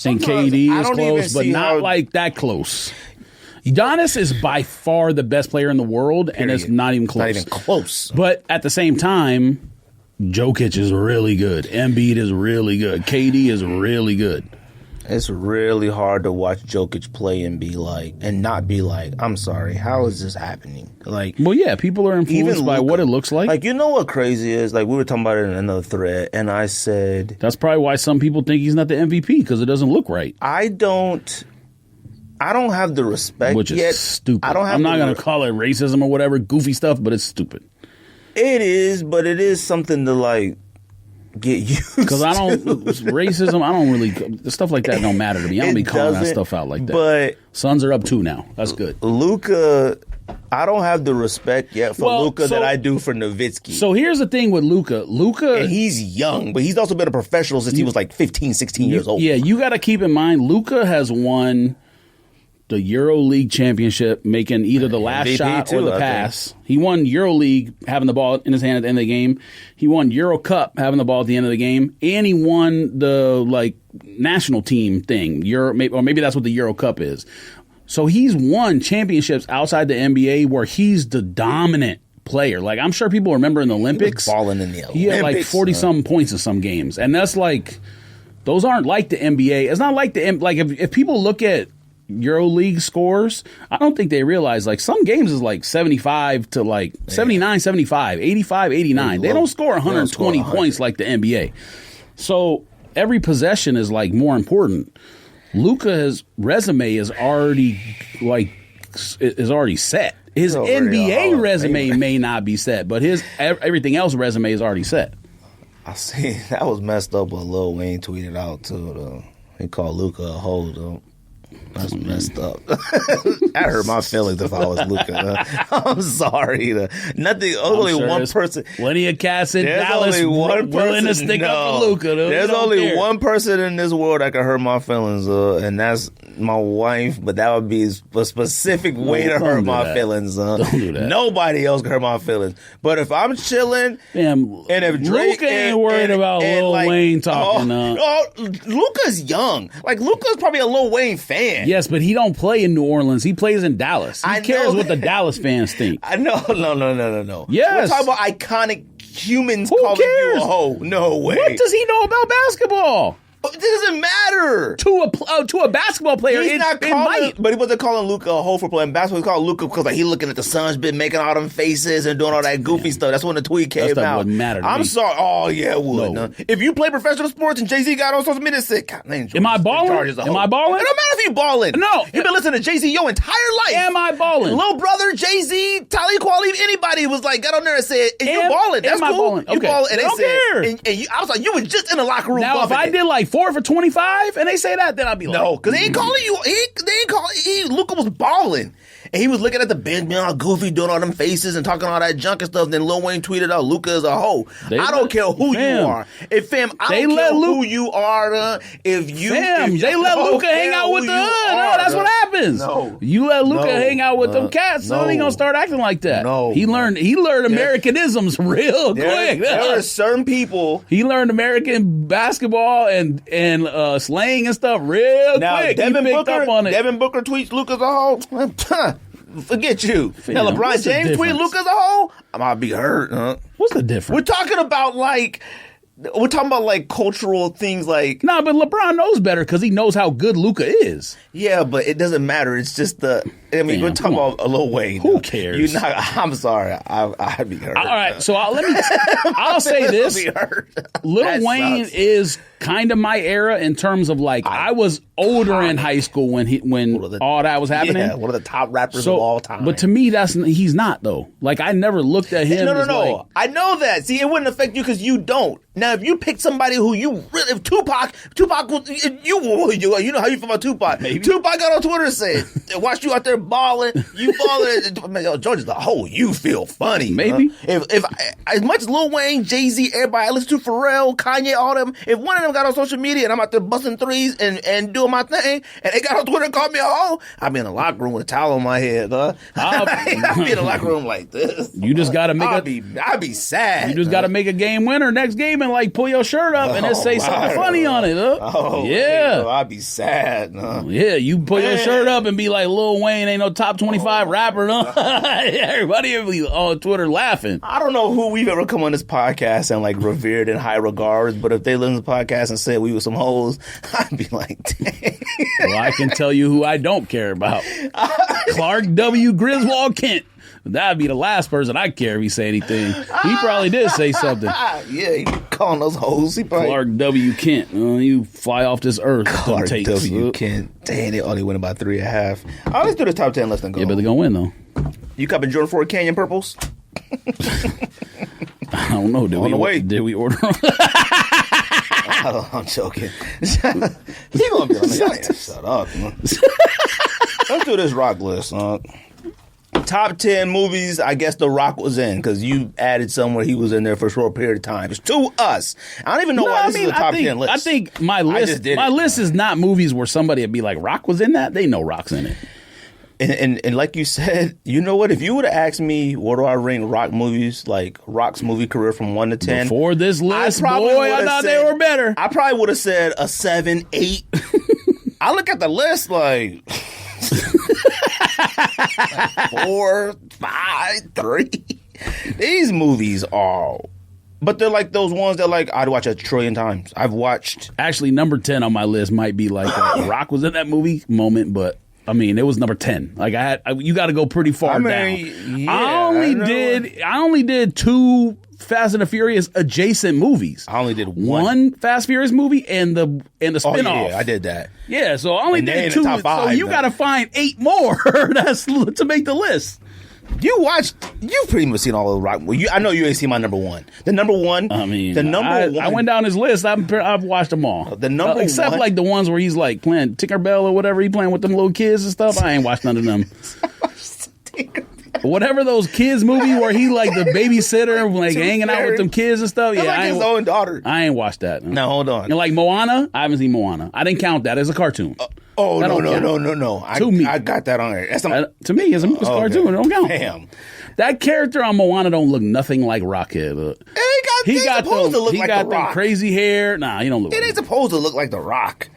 and KD is close, but not like that close. Giannis is by far the best player in the world, and it's not even close. Not even close. But at the same time, Jokic is really good. Embiid is really good. KD is really good. It's really hard to watch Jokic play and not be like, I'm sorry, how is this happening? Like, well, yeah, people are influenced by what it looks like. Like, you know what crazy is? Like, we were talking about it in another thread, and I said, that's probably why some people think he's not the MVP because it doesn't look right. I don't have the respect, which is yet. Stupid. I'm not going to call it racism or whatever, goofy stuff, but it's stupid. It is, but it is something to like get used to. Because racism, I don't really, stuff like that don't matter to me. I don't be calling that stuff out like that. But Suns are up 2 now. That's good. Luka, I don't have the respect yet for Luka that I do for Nowitzki. So here's the thing with Luka. And he's young, but he's also been a professional since he was like 15, 16 years old. Yeah, you got to keep in mind, Luka has won the EuroLeague championship, making either the last MVP shot or the pass. He won EuroLeague having the ball in his hand at the end of the game. He won Euro Cup having the ball at the end of the game, and he won the national team thing. Or maybe that's what the Euro Cup is. So he's won championships outside the NBA where he's the dominant player. Like, I'm sure people remember in the Olympics, he was balling in the Olympics. He had like 40-something points in some games, and that's like those aren't like the NBA. It's not like if people look at EuroLeague scores, I don't think they realize like some games is like 75 to like 79, 75, 85, 89. They don't score 120 points like the NBA. So every possession is like more important. Luka's resume is already set. His NBA resume may not be set, but his everything else resume is already set. I see that was messed up what Lil Wayne tweeted out too though. He called Luka a hoe though. That's messed up. I hurt my feelings if I was Luka. I'm sorry. Nothing. Only one person. Plenty of cats in Dallas willing to stick up for Luka. There's only one person in this world that can hurt my feelings, and that's my wife. But that would be a specific way to hurt my feelings. Don't do that. Nobody else can hurt my feelings. But if I'm chilling, and if Drake Luka ain't worried about Lil Wayne talking. Luka's young. Like Luka's probably a Lil Wayne fan. Yes, but he don't play in New Orleans. He plays in Dallas. He cares what the Dallas fans think. No. Yes. We're talking about iconic humans Who calling cares? you a hoe. No way. What does he know about basketball? It doesn't matter. To a basketball player, He's not calling, but he wasn't calling Luka a hoe for playing basketball. He called Luka because he looking at the Suns, been making all them faces and doing all that goofy stuff. That's when the tweet came out. Wouldn't matter to I'm me. sorry. Oh yeah, it would. No. If you play professional sports and Jay-Z got on social media and said, God, am I balling? Am I balling? It don't matter if you balling. No. You've been listening to Jay-Z your entire life. Am I balling? Little brother, Jay-Z, Talib Kweli, anybody was like, got on there and said, you balling. That's am cool. I balling? You okay. balling. And I don't care. And I was like, you was just in the locker room. Now, if I did like 4 for 25 and they say that, then I'd be like, no, because they ain't calling you. They ain't calling. Luka was balling. And he was looking at the bench, being all goofy, doing all them faces and talking all that junk and stuff. Then Lil Wayne tweeted out, Luka is a hoe. I don't care who you are. I don't care who you are. They let Luka hang out with the hood. No, that's what happens. No. You let Luka hang out with them cats, so he gonna start acting like that. No. He learned Americanisms real quick. There are certain people. He learned American basketball and slang and stuff real quick. Devin Booker tweets Luka's a hoe. Forget you. Now LeBron James tweet Luka's a hoe. I might be hurt. Huh? What's the difference? We're talking about cultural things like. Nah, but LeBron knows better because he knows how good Luka is. Yeah, but it doesn't matter. It's just we're talking about a Lil Wayne. Who cares? I'm sorry. I'd be hurt. All right, so I'll say this. Lil Wayne is kind of my era in terms of I was older in high school when all that was happening. Yeah, one of the top rappers of all time. But to me, he's not though. I never looked at him. No. I know that. See, it wouldn't affect you because you don't. Now, if you pick somebody who if Tupac was, you know how you feel about Tupac. Maybe. Tupac got on Twitter and said, watch you out there balling, you balling. George is the hoe. You feel funny. Maybe. If as much as Lil Wayne, Jay-Z, everybody I listen to, Pharrell, Kanye, all them, if one of them got on social media and I'm out there busting threes and doing doing my thing, and they got on Twitter and called me a hoe, I'd be in the locker room with a towel on my head, huh? I'd be in the locker room like this. You just got to make I'd be sad. You just got to make a game winner next game and like pull your shirt up and then say something funny on it, huh? Oh, yeah. I'd be sad, huh? Yeah, you pull your shirt up and be like, Lil Wayne ain't no top 25 rapper, huh? Everybody would be on Twitter laughing. I don't know who we've ever come on this podcast and like revered in high regards, but if they listen to the podcast and said we were some hoes, I'd be like, dang. Well, I can tell you who I don't care about. Clark W. Griswold Kent. That'd be the last person I'd care if he say anything. He probably did say something. Yeah, he calling those hoes. He probably... Clark W. Kent. You fly off this earth. Clark W. Kent. Dang, they only win about 3.5. All right, let's do the top 10 list and go. Yeah, but they're going to win, though. You copping Jordan 4 Canyon Purples? I don't know. Did we order them? I'm joking. He gonna be like, shut up. Man. Let's do this rock list. Top 10 movies I guess The Rock was in, because you added somewhere he was in there for a short period of time. It's to us. I don't even know why this is a top 10 list. I think my list is not movies where somebody would be like, Rock was in that? They know Rock's in it. And like you said, you know what? If you would have asked me what do I rank Rock movies, like Rock's movie career from 1 to 10. Before this list, I thought they were better. I probably would have said a 7, 8. I look at the list like 4, 5, 3. These movies are... But they're like those ones that like I'd watch 1 trillion times. I've watched... Actually, number 10 on my list might be like Rock was in that movie moment, but... I mean, it was number 10. Like you got to go pretty far down. Yeah, I only did 2 Fast and the Furious adjacent movies. I only did one Fast Furious movie and the spinoff. Oh, yeah, I did that. Yeah, so I only did 2. Top 5, so you got to find 8 more to make the list. You've pretty much seen all of the Rock. I know you ain't seen my number 1. The number 1. I mean, the number 1. I went down his list. I've watched them all. The number except 1, like the ones where he's like playing Tinkerbell or whatever. He playing with them little kids and stuff. I ain't watched none of them. Whatever those kids movie where he like the babysitter, like hanging out with them kids and stuff. That's like his own daughter. I ain't watched that. No, hold on. And like Moana, I haven't seen Moana. I didn't count that as a cartoon. No. I got that on there. To me, it's a cartoon. It don't count. Damn. That character on Moana don't look nothing like Rockhead. He got supposed to look like The Rock. Crazy hair. Nah, he don't look. It ain't supposed to look like The Rock.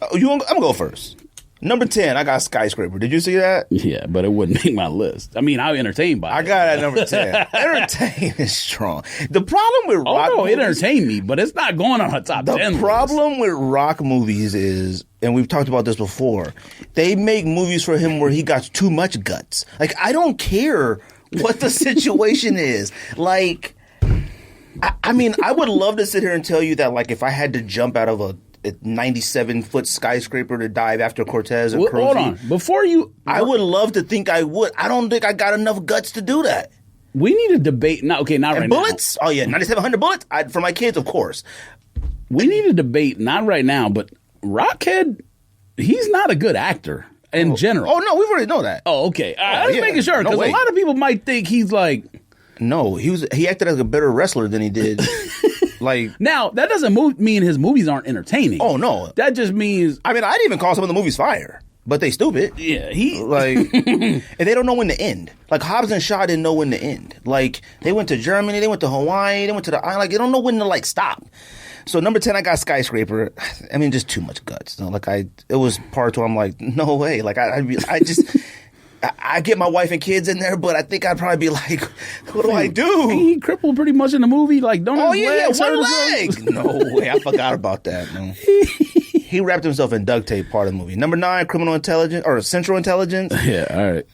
I'm gonna go first. Number 10, I got Skyscraper. Did you see that? Yeah, but it wouldn't make my list. I mean, I'm entertained by it. I got it at number 10. Entertained is strong. The problem with Rock movies... it entertained me, but it's not going on a top 10 The problem with Rock movies is, and we've talked about this before, they make movies for him where he got too much guts. Like, I don't care what the situation is. Like, I mean, I would love to sit here and tell you that, like, if I had to jump out of a 97-foot skyscraper to dive after Cortez and Cruzy. Hold on. Before you... I would love to think I would. I don't think I got enough guts to do that. We need to debate... not right now. Bullets? Oh, yeah. 9,700 bullets? For my kids, of course. We need to debate, not right now, but Rockhead, he's not a good actor in general. Oh, no. We already know that. Oh, okay. I was making sure, because a lot of people might think he's like... No, he acted as a better wrestler than he did... Like now, that doesn't mean his movies aren't entertaining. Oh no, that just means. I mean, I'd even call some of the movies fire, but they stupid. Yeah, and they don't know when to end. Like Hobbs and Shaw didn't know when to end. Like they went to Germany, they went to Hawaii, they went to the island. Like they don't know when to like stop. So number 10, I got Skyscraper. I mean, just too much guts. Like it was parts where I'm like, no way. Like I just. I get my wife and kids in there, but I think I'd probably be like, what do I do? He crippled pretty much in the movie. Like, don't one leg. No way. I forgot about that. No. He wrapped himself in duct tape part of the movie. Number 9, Criminal Intelligence, or Central Intelligence. Yeah, all right.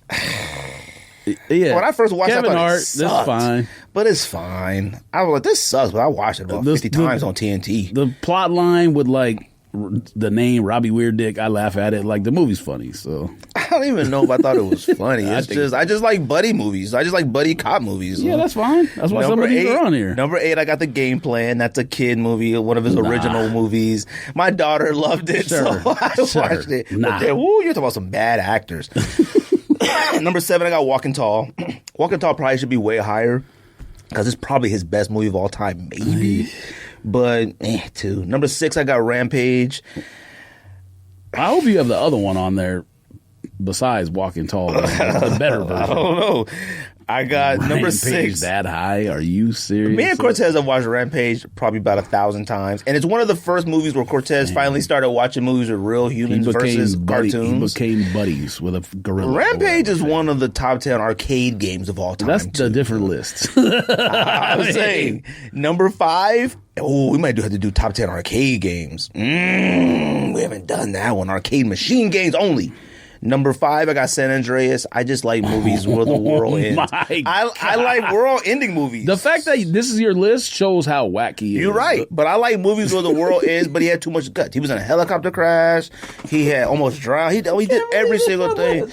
Yeah. When I first watched Kevin it, I thought Hart, it sucked. that's fine. But it's fine. I was like, this sucks, but I watched it about 50 times on TNT. The plot line with, like, the name Robbie Weird Dick, I laugh at it. Like, the movie's funny, so. I don't even know if I thought it was funny. I just like buddy movies. I just like buddy cop movies. Yeah, that's fine. That's why some of these are on here. Number 8, I got The Game Plan. That's a kid movie, one of his original movies. My daughter loved it, so I watched it. But you're talking about some bad actors. Number 7, I got Walking Tall. Walking Tall probably should be way higher because it's probably his best movie of all time, maybe. But 2. Number 6, I got Rampage. I hope you have the other one on there besides Walking Tall. The better version. I don't know. I got number 6. That high? Are you serious? Me and Cortez have watched Rampage probably about 1,000 times, and it's one of the first movies where Cortez finally started watching movies with real humans versus cartoons. He became buddies with a gorilla. Rampage is one of the top 10 arcade games of all time. That's a different list. I was saying number 5. Oh, we might have to do top 10 arcade games. We haven't done that one. Arcade machine games only. Number 5, I got San Andreas. I just like movies where the world ends. I like world-ending movies. The fact that this is your list shows how wacky he is. You're right, but I like movies where the world ends, but he had too much guts. He was in a helicopter crash. He had almost drowned. He did every single thing.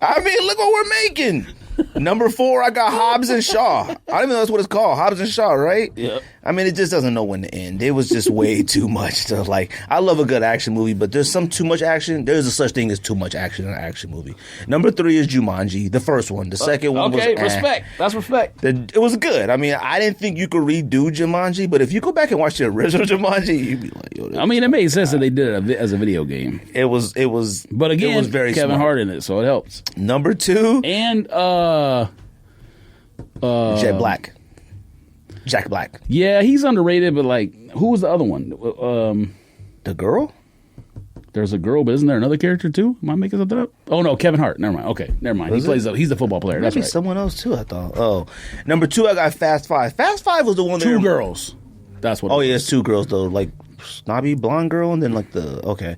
I mean, look what we're making. Number 4, I got Hobbs and Shaw. I don't even know that's what it's called. Hobbs and Shaw, right? Yep. I mean, it just doesn't know when to end. It was just way too much to like. I love a good action movie, but there's some too much action. There's a such thing as too much action in an action movie. Number 3 is Jumanji, the first one. The second one was respect. That's respect. It was good. I mean, I didn't think you could redo Jumanji, but if you go back and watch the original Jumanji, you'd be like, yo. I mean, it made sense that they did it as a video game. It was. But again, it was very Kevin smart. Hart in it, so it helps. Number 2 and Jack Black. Yeah, he's underrated, but like, who was the other one? The girl? There's a girl, but isn't there another character too? Am I making something up? Oh no, Kevin Hart. Never mind. Okay, never mind. He's the football player. That's Maybe right. someone else too, I thought. Oh. Number 2, I got Fast 5. Fast 5 was the one that... 2 girls. That's what Oh, yeah, it's 2 girls though. Like, snobby blonde girl and then like the... Okay.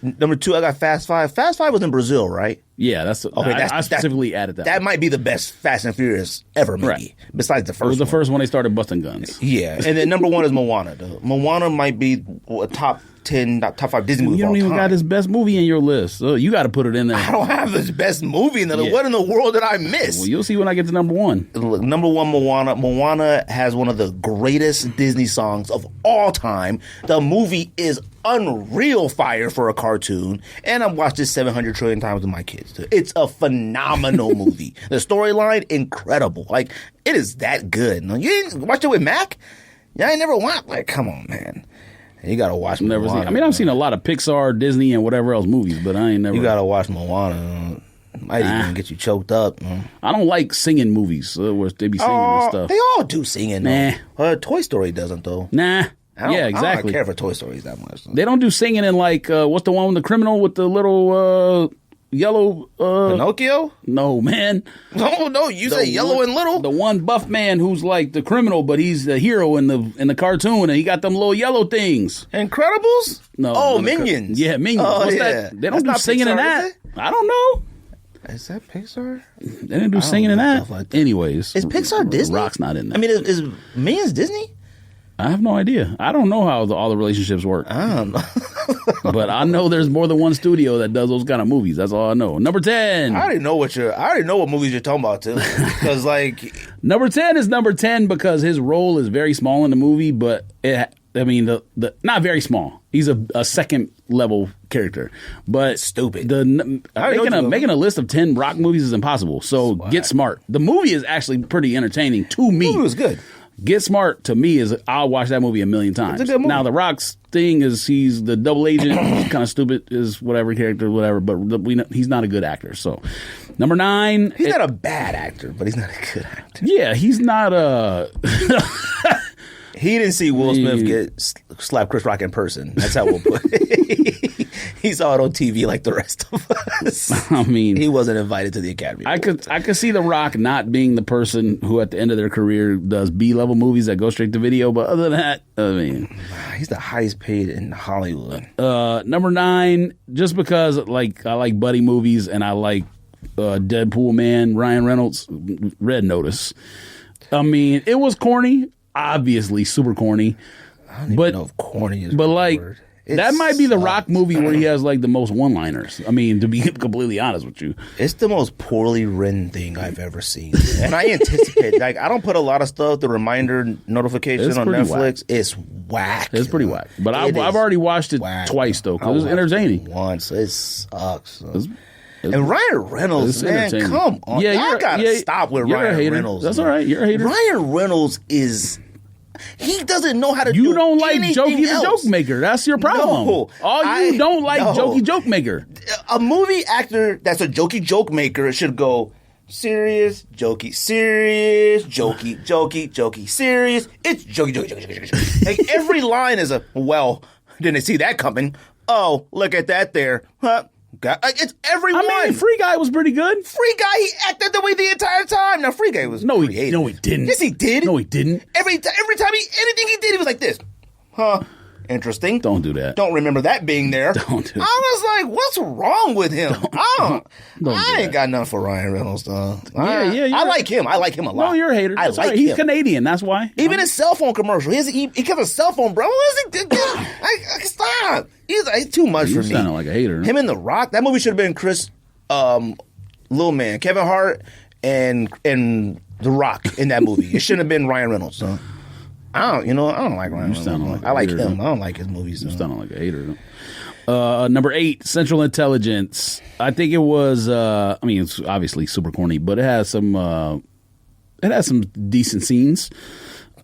Number 2, I got Fast 5. Fast 5 was in Brazil, right? Yeah, that's... Okay, I specifically added that. That might be the best Fast and Furious ever, maybe. Right. Besides the first one. It was the first one they started busting guns. Yeah. And then number 1 is Moana, though. Moana might be a top 10, top 5 Disney movie. You don't even got his best movie in your list. So you got to put it in there. I don't have his best movie in there. Yeah. What in the world did I miss? Well, you'll see when I get to number 1. Look, number 1, Moana. Moana has one of the greatest Disney songs of all time. The movie is unreal fire for a cartoon, and I've watched this 700 trillion times with my kids. It's a phenomenal movie. The storyline, incredible. Like, it is that good. No, you didn't watch it with Mac? Yeah, I never watched. Like, come on, man. You gotta watch Moana. I mean, I've seen a lot of Pixar, Disney, and whatever else movies, but I ain't never. You gotta watch Moana. Might even get you choked up. I don't like singing movies where they be singing and stuff. They all do singing. Nah. Toy Story doesn't though. Nah. Yeah, exactly. I don't care for Toy Stories that much. They don't do singing in like what's the one with the criminal with the little yellow Pinocchio? No, man. No, you say yellow and little. The one buff man who's like the criminal, but he's the hero in the cartoon, and he got them little yellow things. Incredibles? No. Oh, Minions. Yeah, Minions. Oh, What's yeah. that? They don't do singing Pixar, in that. I don't know. Is that Pixar? They didn't do singing in that. Like that. Anyways, is Pixar Disney? Rock's not in there. I mean, is Minions Disney? I have no idea. I don't know how all the relationships work. I don't know. But I know there's more than one studio that does those kind of movies. That's all I know. Number 10. I already know what movies you're talking about too. Because like number 10 is number 10 because his role is very small in the movie, but the not very small. He's a second level character, but stupid. Making a list of 10 Rock movies is impossible. So Get Smart. The movie is actually pretty entertaining to me. The movie was good. Get Smart to me is I'll watch that movie a million times. It's a good movie. Now the Rock's thing is he's the double agent, he's kind of stupid, is whatever character, whatever. But we know he's not a good actor. So number 9, he's not a bad actor, but he's not a good actor. Yeah, he's not a. He didn't see Will Smith get slap Chris Rock in person. That's how we'll put it. He saw it on TV like the rest of us. I mean, he wasn't invited to the Academy Awards. I could see The Rock not being the person who at the end of their career does B-level movies that go straight to video. But other than that, I mean, he's the highest paid in Hollywood. Number 9, just because like I like buddy movies and I like Deadpool man, Ryan Reynolds, Red Notice. I mean, it was corny. Obviously super corny. I don't even know if corny is but like word. That might be the Rock movie where he has like the most one-liners. I mean, to be completely honest with you, it's the most poorly written thing I've ever seen. And I anticipate, like, I don't put a lot of stuff. The reminder notification on Netflix is whack. It's pretty whack. But I've already watched it twice though because it's entertaining. Once it sucks. And Ryan Reynolds, man, come on. Yeah, I gotta stop with Ryan Reynolds. That's all right. You're a hater. Ryan Reynolds is He doesn't know how to You do don't like anything Jokey the else. Joke Maker. That's your problem. No, You don't like Jokey Joke Maker. A movie actor that's a jokey joke maker should go serious, jokey, serious, jokey, serious. It's jokey, jokey. Like every line is a, well, didn't see that coming. Oh, look at that there. Huh? It's everyone. I mean, Free Guy was pretty good. Free Guy, he acted the way the entire time. Now, Free Guy was creative. No, he didn't. Yes, he did. No, he didn't. Every time anything he did, he was like this. Huh? Interesting. Don't do that. Don't remember that being there. Don't do that. I was like, what's wrong with him? I ain't that. got nothing for Ryan Reynolds, though. Yeah, I like him. I like him a lot. No, you're a hater. I That's like right. him. He's Canadian. That's why. Even his cell phone commercial. He kept a cell phone, bro. What is he? I stop. He's too much for me. You sounding like a hater. Him and The Rock. That movie should have been Chris, Lil Man, Kevin Hart, and The Rock in that movie. It shouldn't have been Ryan Reynolds. So. I don't like Ryan Reynolds. I like him. I don't like his movies. You sounding like a hater. Number 8, Central Intelligence. I think it was. It's obviously super corny, but it has some. It has some decent scenes.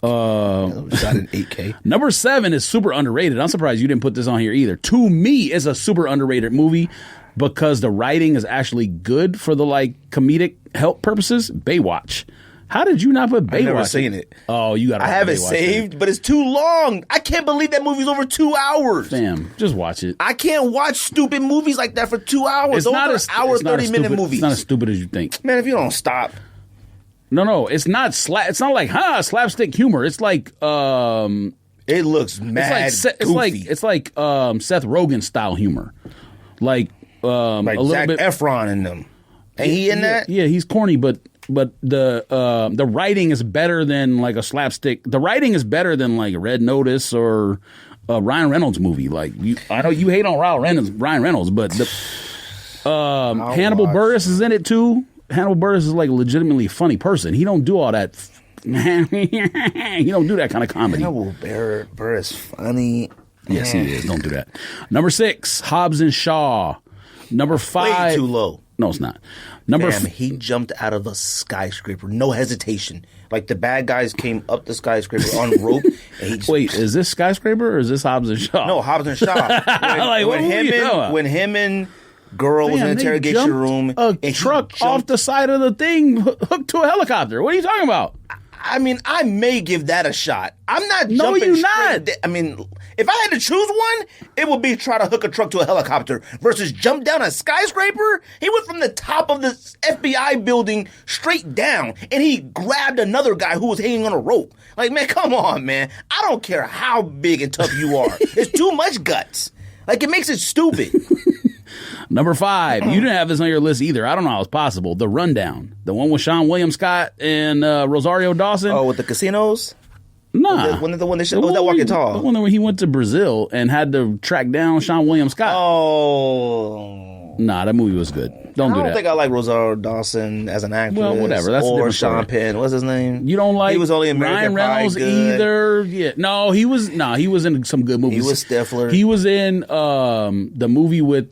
Shot in 8K. Number 7 is super underrated. I'm surprised you didn't put this on here either. To me, it's a super underrated movie because the writing is actually good for the comedic help purposes. Baywatch. How did you not put Baywatch? I've never seen it. Oh, you got to. I have it saved, but it's too long. I can't believe that movie's over 2 hours. Damn, just watch it. I can't watch stupid movies like that for 2 hours. It's Those not are as hour, 30-minute movies. It's not as stupid as you think. Man, if you don't stop. No, it's not It's not like slapstick humor. It's like it looks mad. Goofy. It's like Seth Rogen style humor, like a little Zac bit. Efron in them. Ain't he in that? Yeah, he's corny, but the writing is better than like a slapstick. The writing is better than like Red Notice or a Ryan Reynolds movie. Like I know you hate on Ryan Reynolds, but Hannibal Buress is in it too. Hannibal Buress is like a legitimately funny person. He don't do all that. He don't do that kind of comedy. Hannibal Buress funny. Yes, he is. Don't do that. Number 6, Hobbs and Shaw. Number 5. Way too low. No, it's not. He jumped out of a skyscraper, no hesitation. Like the bad guys came up the skyscraper on rope. And he just, wait, is this Skyscraper or is this Hobbs and Shaw? No, Hobbs and Shaw. When him and girl was in the interrogation room, a truck off the side of the thing hooked to a helicopter. What are you talking about? I mean, I may give that a shot. I'm not jumping. No, you're not. I mean, if I had to choose one, it would be try to hook a truck to a helicopter versus jump down a skyscraper. He went from the top of the FBI building straight down, and he grabbed another guy who was hanging on a rope. Like, man, come on, man. I don't care how big and tough you are. It's too much guts. Like, it makes it stupid. Number 5, you didn't have this on your list either. I don't know how it's possible. The Rundown, the one with Sean William Scott and Rosario Dawson. Oh, with the casinos? Nah, the one that Walking Tall. The one where he went to Brazil and had to track down Sean William Scott. Oh, nah, that movie was good. Don't do that. I don't think I like Rosario Dawson as an actress. Well, whatever. That's a or different Sean story. Penn. What's his name? You don't like he was only American Ryan Reynolds Pie good. either. Yeah, no, he was in some good movies. He was Stifler. He was in the movie with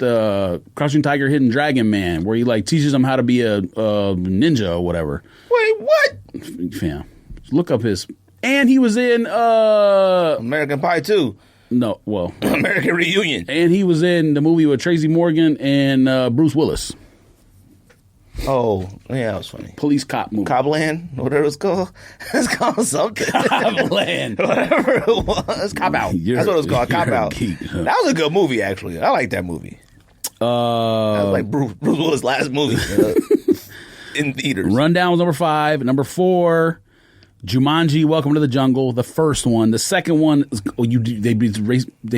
Crouching Tiger, Hidden Dragon Man, where he like teaches him how to be a ninja or whatever. Wait, what? Fam, look up his. And he was in American Pie 2. No, well, American Reunion. And he was in the movie with Tracy Morgan and Bruce Willis. Oh, yeah, that was funny. Police cop movie. Copland, whatever it's called. It's called something. Copland. Whatever it was. Cop Out. That's what it was called, Cop Out. Geek, huh? That was a good movie, actually. I like that movie. That was like Bruce Willis' last movie in theaters. Rundown was number 5. Number 4, Jumanji, Welcome to the Jungle, the first one. The second one, they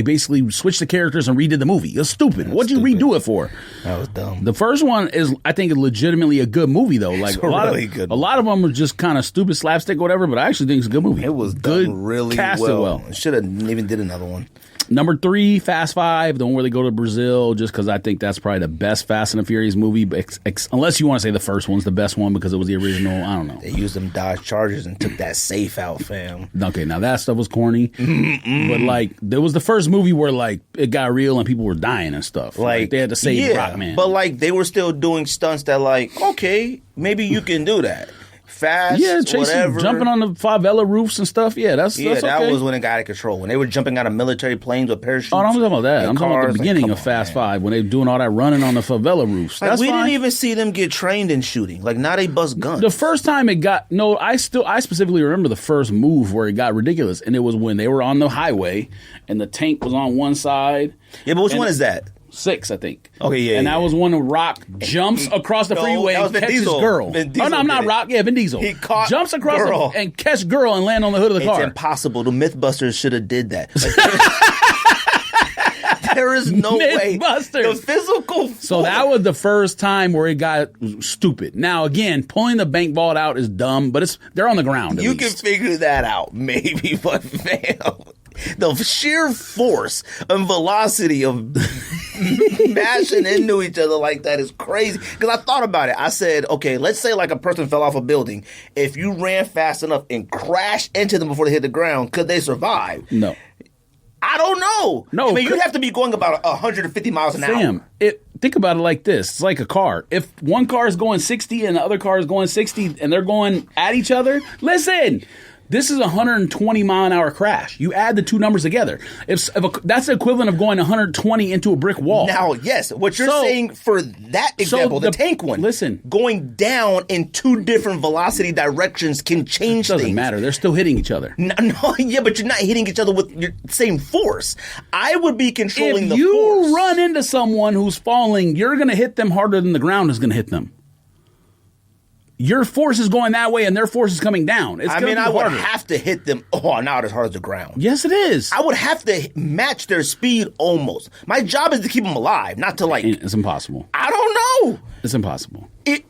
basically switched the characters and redid the movie. It's stupid. What'd you redo it for? That was dumb. The first one is, I think, legitimately a good movie, though. Like it's a really good movie. A lot of them are just kind of stupid slapstick or whatever, but I actually think it's a good movie. It was good, done really casted well. Should have even did another one. Number 3, Fast 5, the one where they go to Brazil, just because I think that's probably the best Fast and the Furious movie, unless you want to say the first one's the best one because it was the original. I don't know. They used them Dodge Chargers and took that safe out, fam. Okay, now that stuff was corny, but like there was the first movie where like it got real and people were dying and stuff. Like they had to save Rockman. But like they were still doing stunts that like, okay, maybe you can do that. fast, chasing, whatever. jumping on the favela roofs and stuff. Yeah, that's okay. That was when it got out of control. When they were jumping out of military planes with parachutes. Oh, I'm talking about that. I'm talking about the beginning of Fast man. 5 when they were doing all that running on the favela roofs. Like, That's we fine. didn't even see them get trained in shooting. Like, now they bust guns. The first time it got I specifically remember the first move where it got ridiculous, and it was when they were on the highway and the tank was on one side. Yeah, but which one is that? 6, I think. Okay, yeah. And that was when Rock jumps across the freeway and catches girl. Vin Diesel Oh, no, I'm not Rock. Yeah, Vin Diesel. He caught jumps across girl. and catch girl and land on the hood of the car. It's impossible. The Mythbusters should have did that. Like, there is no way. Mythbusters. The physical. So that was the first time where it got stupid. Now, again, pulling the bank vault out is dumb, but they're on the ground. You can figure that out, maybe, but man, the sheer force and velocity of mashing into each other like that is crazy. Because I thought about it. I said, okay, let's say like a person fell off a building. If you ran fast enough and crashed into them before they hit the ground, could they survive? No. I don't know. No, I mean, you'd have to be going about 150 miles an hour. Think about it like this. It's like a car. If one car is going 60 and the other car is going 60 and they're going at each other, listen, this is a 120 mile an hour crash. You add the two numbers together. That's the equivalent of going 120 into a brick wall. Now, yes, what you're saying for that example, the tank one, listen, going down in two different velocity directions can change things. It doesn't matter. They're still hitting each other. No, yeah, but you're not hitting each other with your same force. I would be controlling the force. If you run into someone who's falling, you're going to hit them harder than the ground is going to hit them. Your force is going that way and their force is coming down. I would have to hit them not as hard as the ground. Yes, it is. I would have to match their speed almost. My job is to keep them alive, not to like... It's impossible. I don't know. It's impossible. I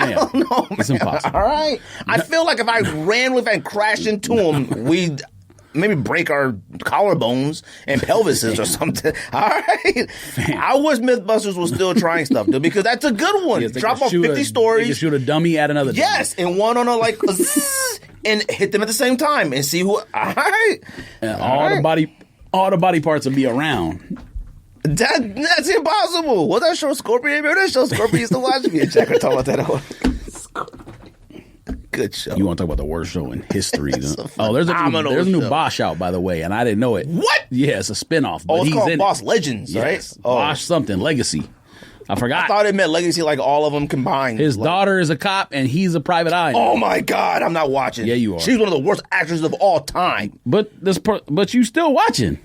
don't know, man. It's impossible. All right? I feel like if I ran with and crashed into them, we'd... maybe break our collarbones and pelvises or something. All right. I wish Mythbusters was still trying stuff, though, because that's a good one. Drop off 50 stories. You can shoot a dummy at another dummy. Yes, and one on a and hit them at the same time and see who. All right. And all the body parts will be around. That's impossible. What's that show, Scorpion? Remember that show Scorpion used to watch? Me and Jack were talking about that. Good show. You want to talk about the worst show in history? There's a new Bosch out, by the way, and I didn't know it. What? Yeah, it's a spinoff. But it's called Boss Legends, right? Yes. Bosch something, Legacy. I forgot. I thought it meant Legacy like all of them combined. His daughter is a cop, and he's a private eye. Oh, my God. I'm not watching. Yeah, you are. She's one of the worst actresses of all time. But you still watching.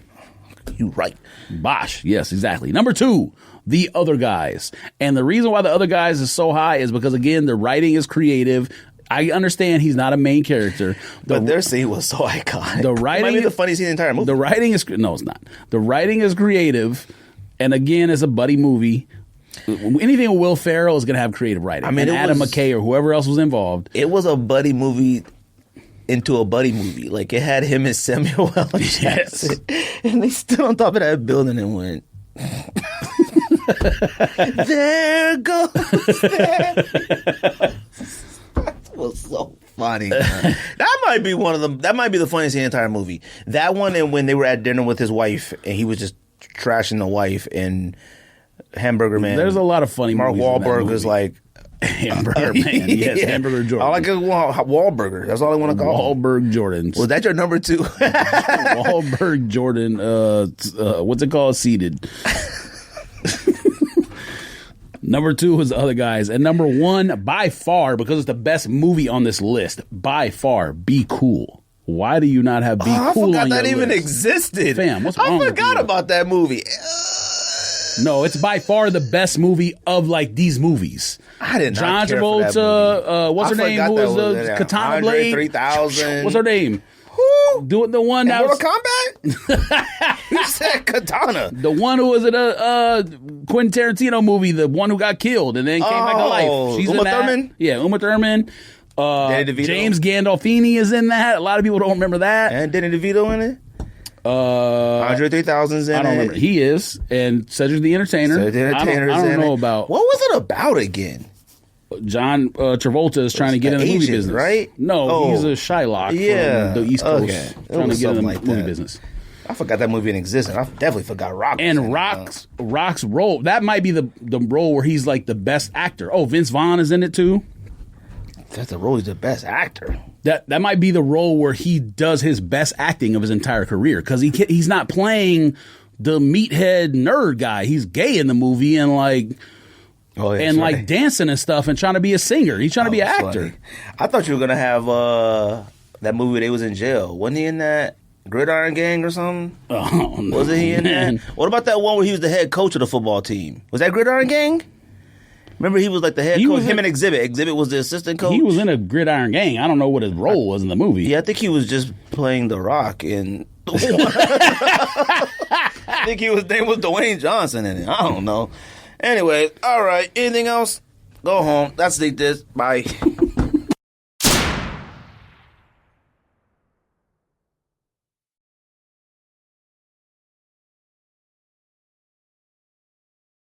You right. Bosch. Yes, exactly. Number 2. The Other Guys. And the reason why The Other Guys is so high is because, again, the writing is creative. I understand he's not a main character. But their scene was so iconic. The writing, it might be the funniest scene in the entire movie. The writing is... No, it's not. The writing is creative. And again, it's a buddy movie. Anything with Will Ferrell is going to have creative writing. I mean, and Adam McKay or whoever else was involved. It was a buddy movie into a buddy movie. Like, it had him and Samuel L. Jackson. Yes. And they stood on top of that building and went... there goes that. That was so funny. That might be the funniest in the entire movie. That one, and when they were at dinner with his wife and he was just trashing the wife, and Hamburger Man. There's a lot of funny Mark movies. Wahlberg is like Hamburger Man. Yes, yeah. Hamburger Jordan. I like a Wahlburger. That's all I want to call Wahlberg Jordans. Was that your number 2? Wahlberg Jordan. What's it called? Seated. Number 2 was The Other Guys. And number 1, by far, because it's the best movie on this list, by far, Be Cool. Why do you not have Be Cool on your list? I forgot that even existed. Fam, what's wrong with you? I forgot about that movie. No, it's by far the best movie of like these movies. I did not John care for that Travolta, what's her name? Who was the Katana Blade? 3000. What's her name? Who? Doing the one that Mortal Kombat? You said Katana. The one who was in a Quentin Tarantino movie, the one who got killed and then came back to life. She's Uma in that. Thurman? Yeah, Uma Thurman. James Gandolfini is in that. A lot of people don't remember that. And Danny DeVito in it? Andre 3000's in it. I don't remember. He is. And Cedric the Entertainer. I don't know about. What was it about again? John Travolta is trying to get in the movie business, right? No, he's a Shylock from the East Coast, trying to get in the movie business. I forgot that movie in existence. I definitely forgot Rock. And Rock's role, that might be the role where he's like the best actor. Oh, Vince Vaughn is in it too. That's the role. He's the best actor. That might be the role where he does his best acting of his entire career, because he's not playing the meathead nerd guy. He's gay in the movie and like dancing and stuff and trying to be a singer. He's trying to be an actor. Funny. I thought you were gonna have that movie where they was in jail. Wasn't he in that Gridiron Gang or something? Oh, no, wasn't he in man. that? What about that one where he was the head coach of the football team? Was that Gridiron Gang? Remember, he was like the head coach. Him and Exhibit. Exhibit was the assistant coach. He was in a Gridiron Gang. I don't know what his role was in the movie. Yeah, I think he was just playing The Rock in. I think his name was Dwayne Johnson in it. I don't know. Anyway, all right. Anything else? Go home. That's Sneak This. Bye.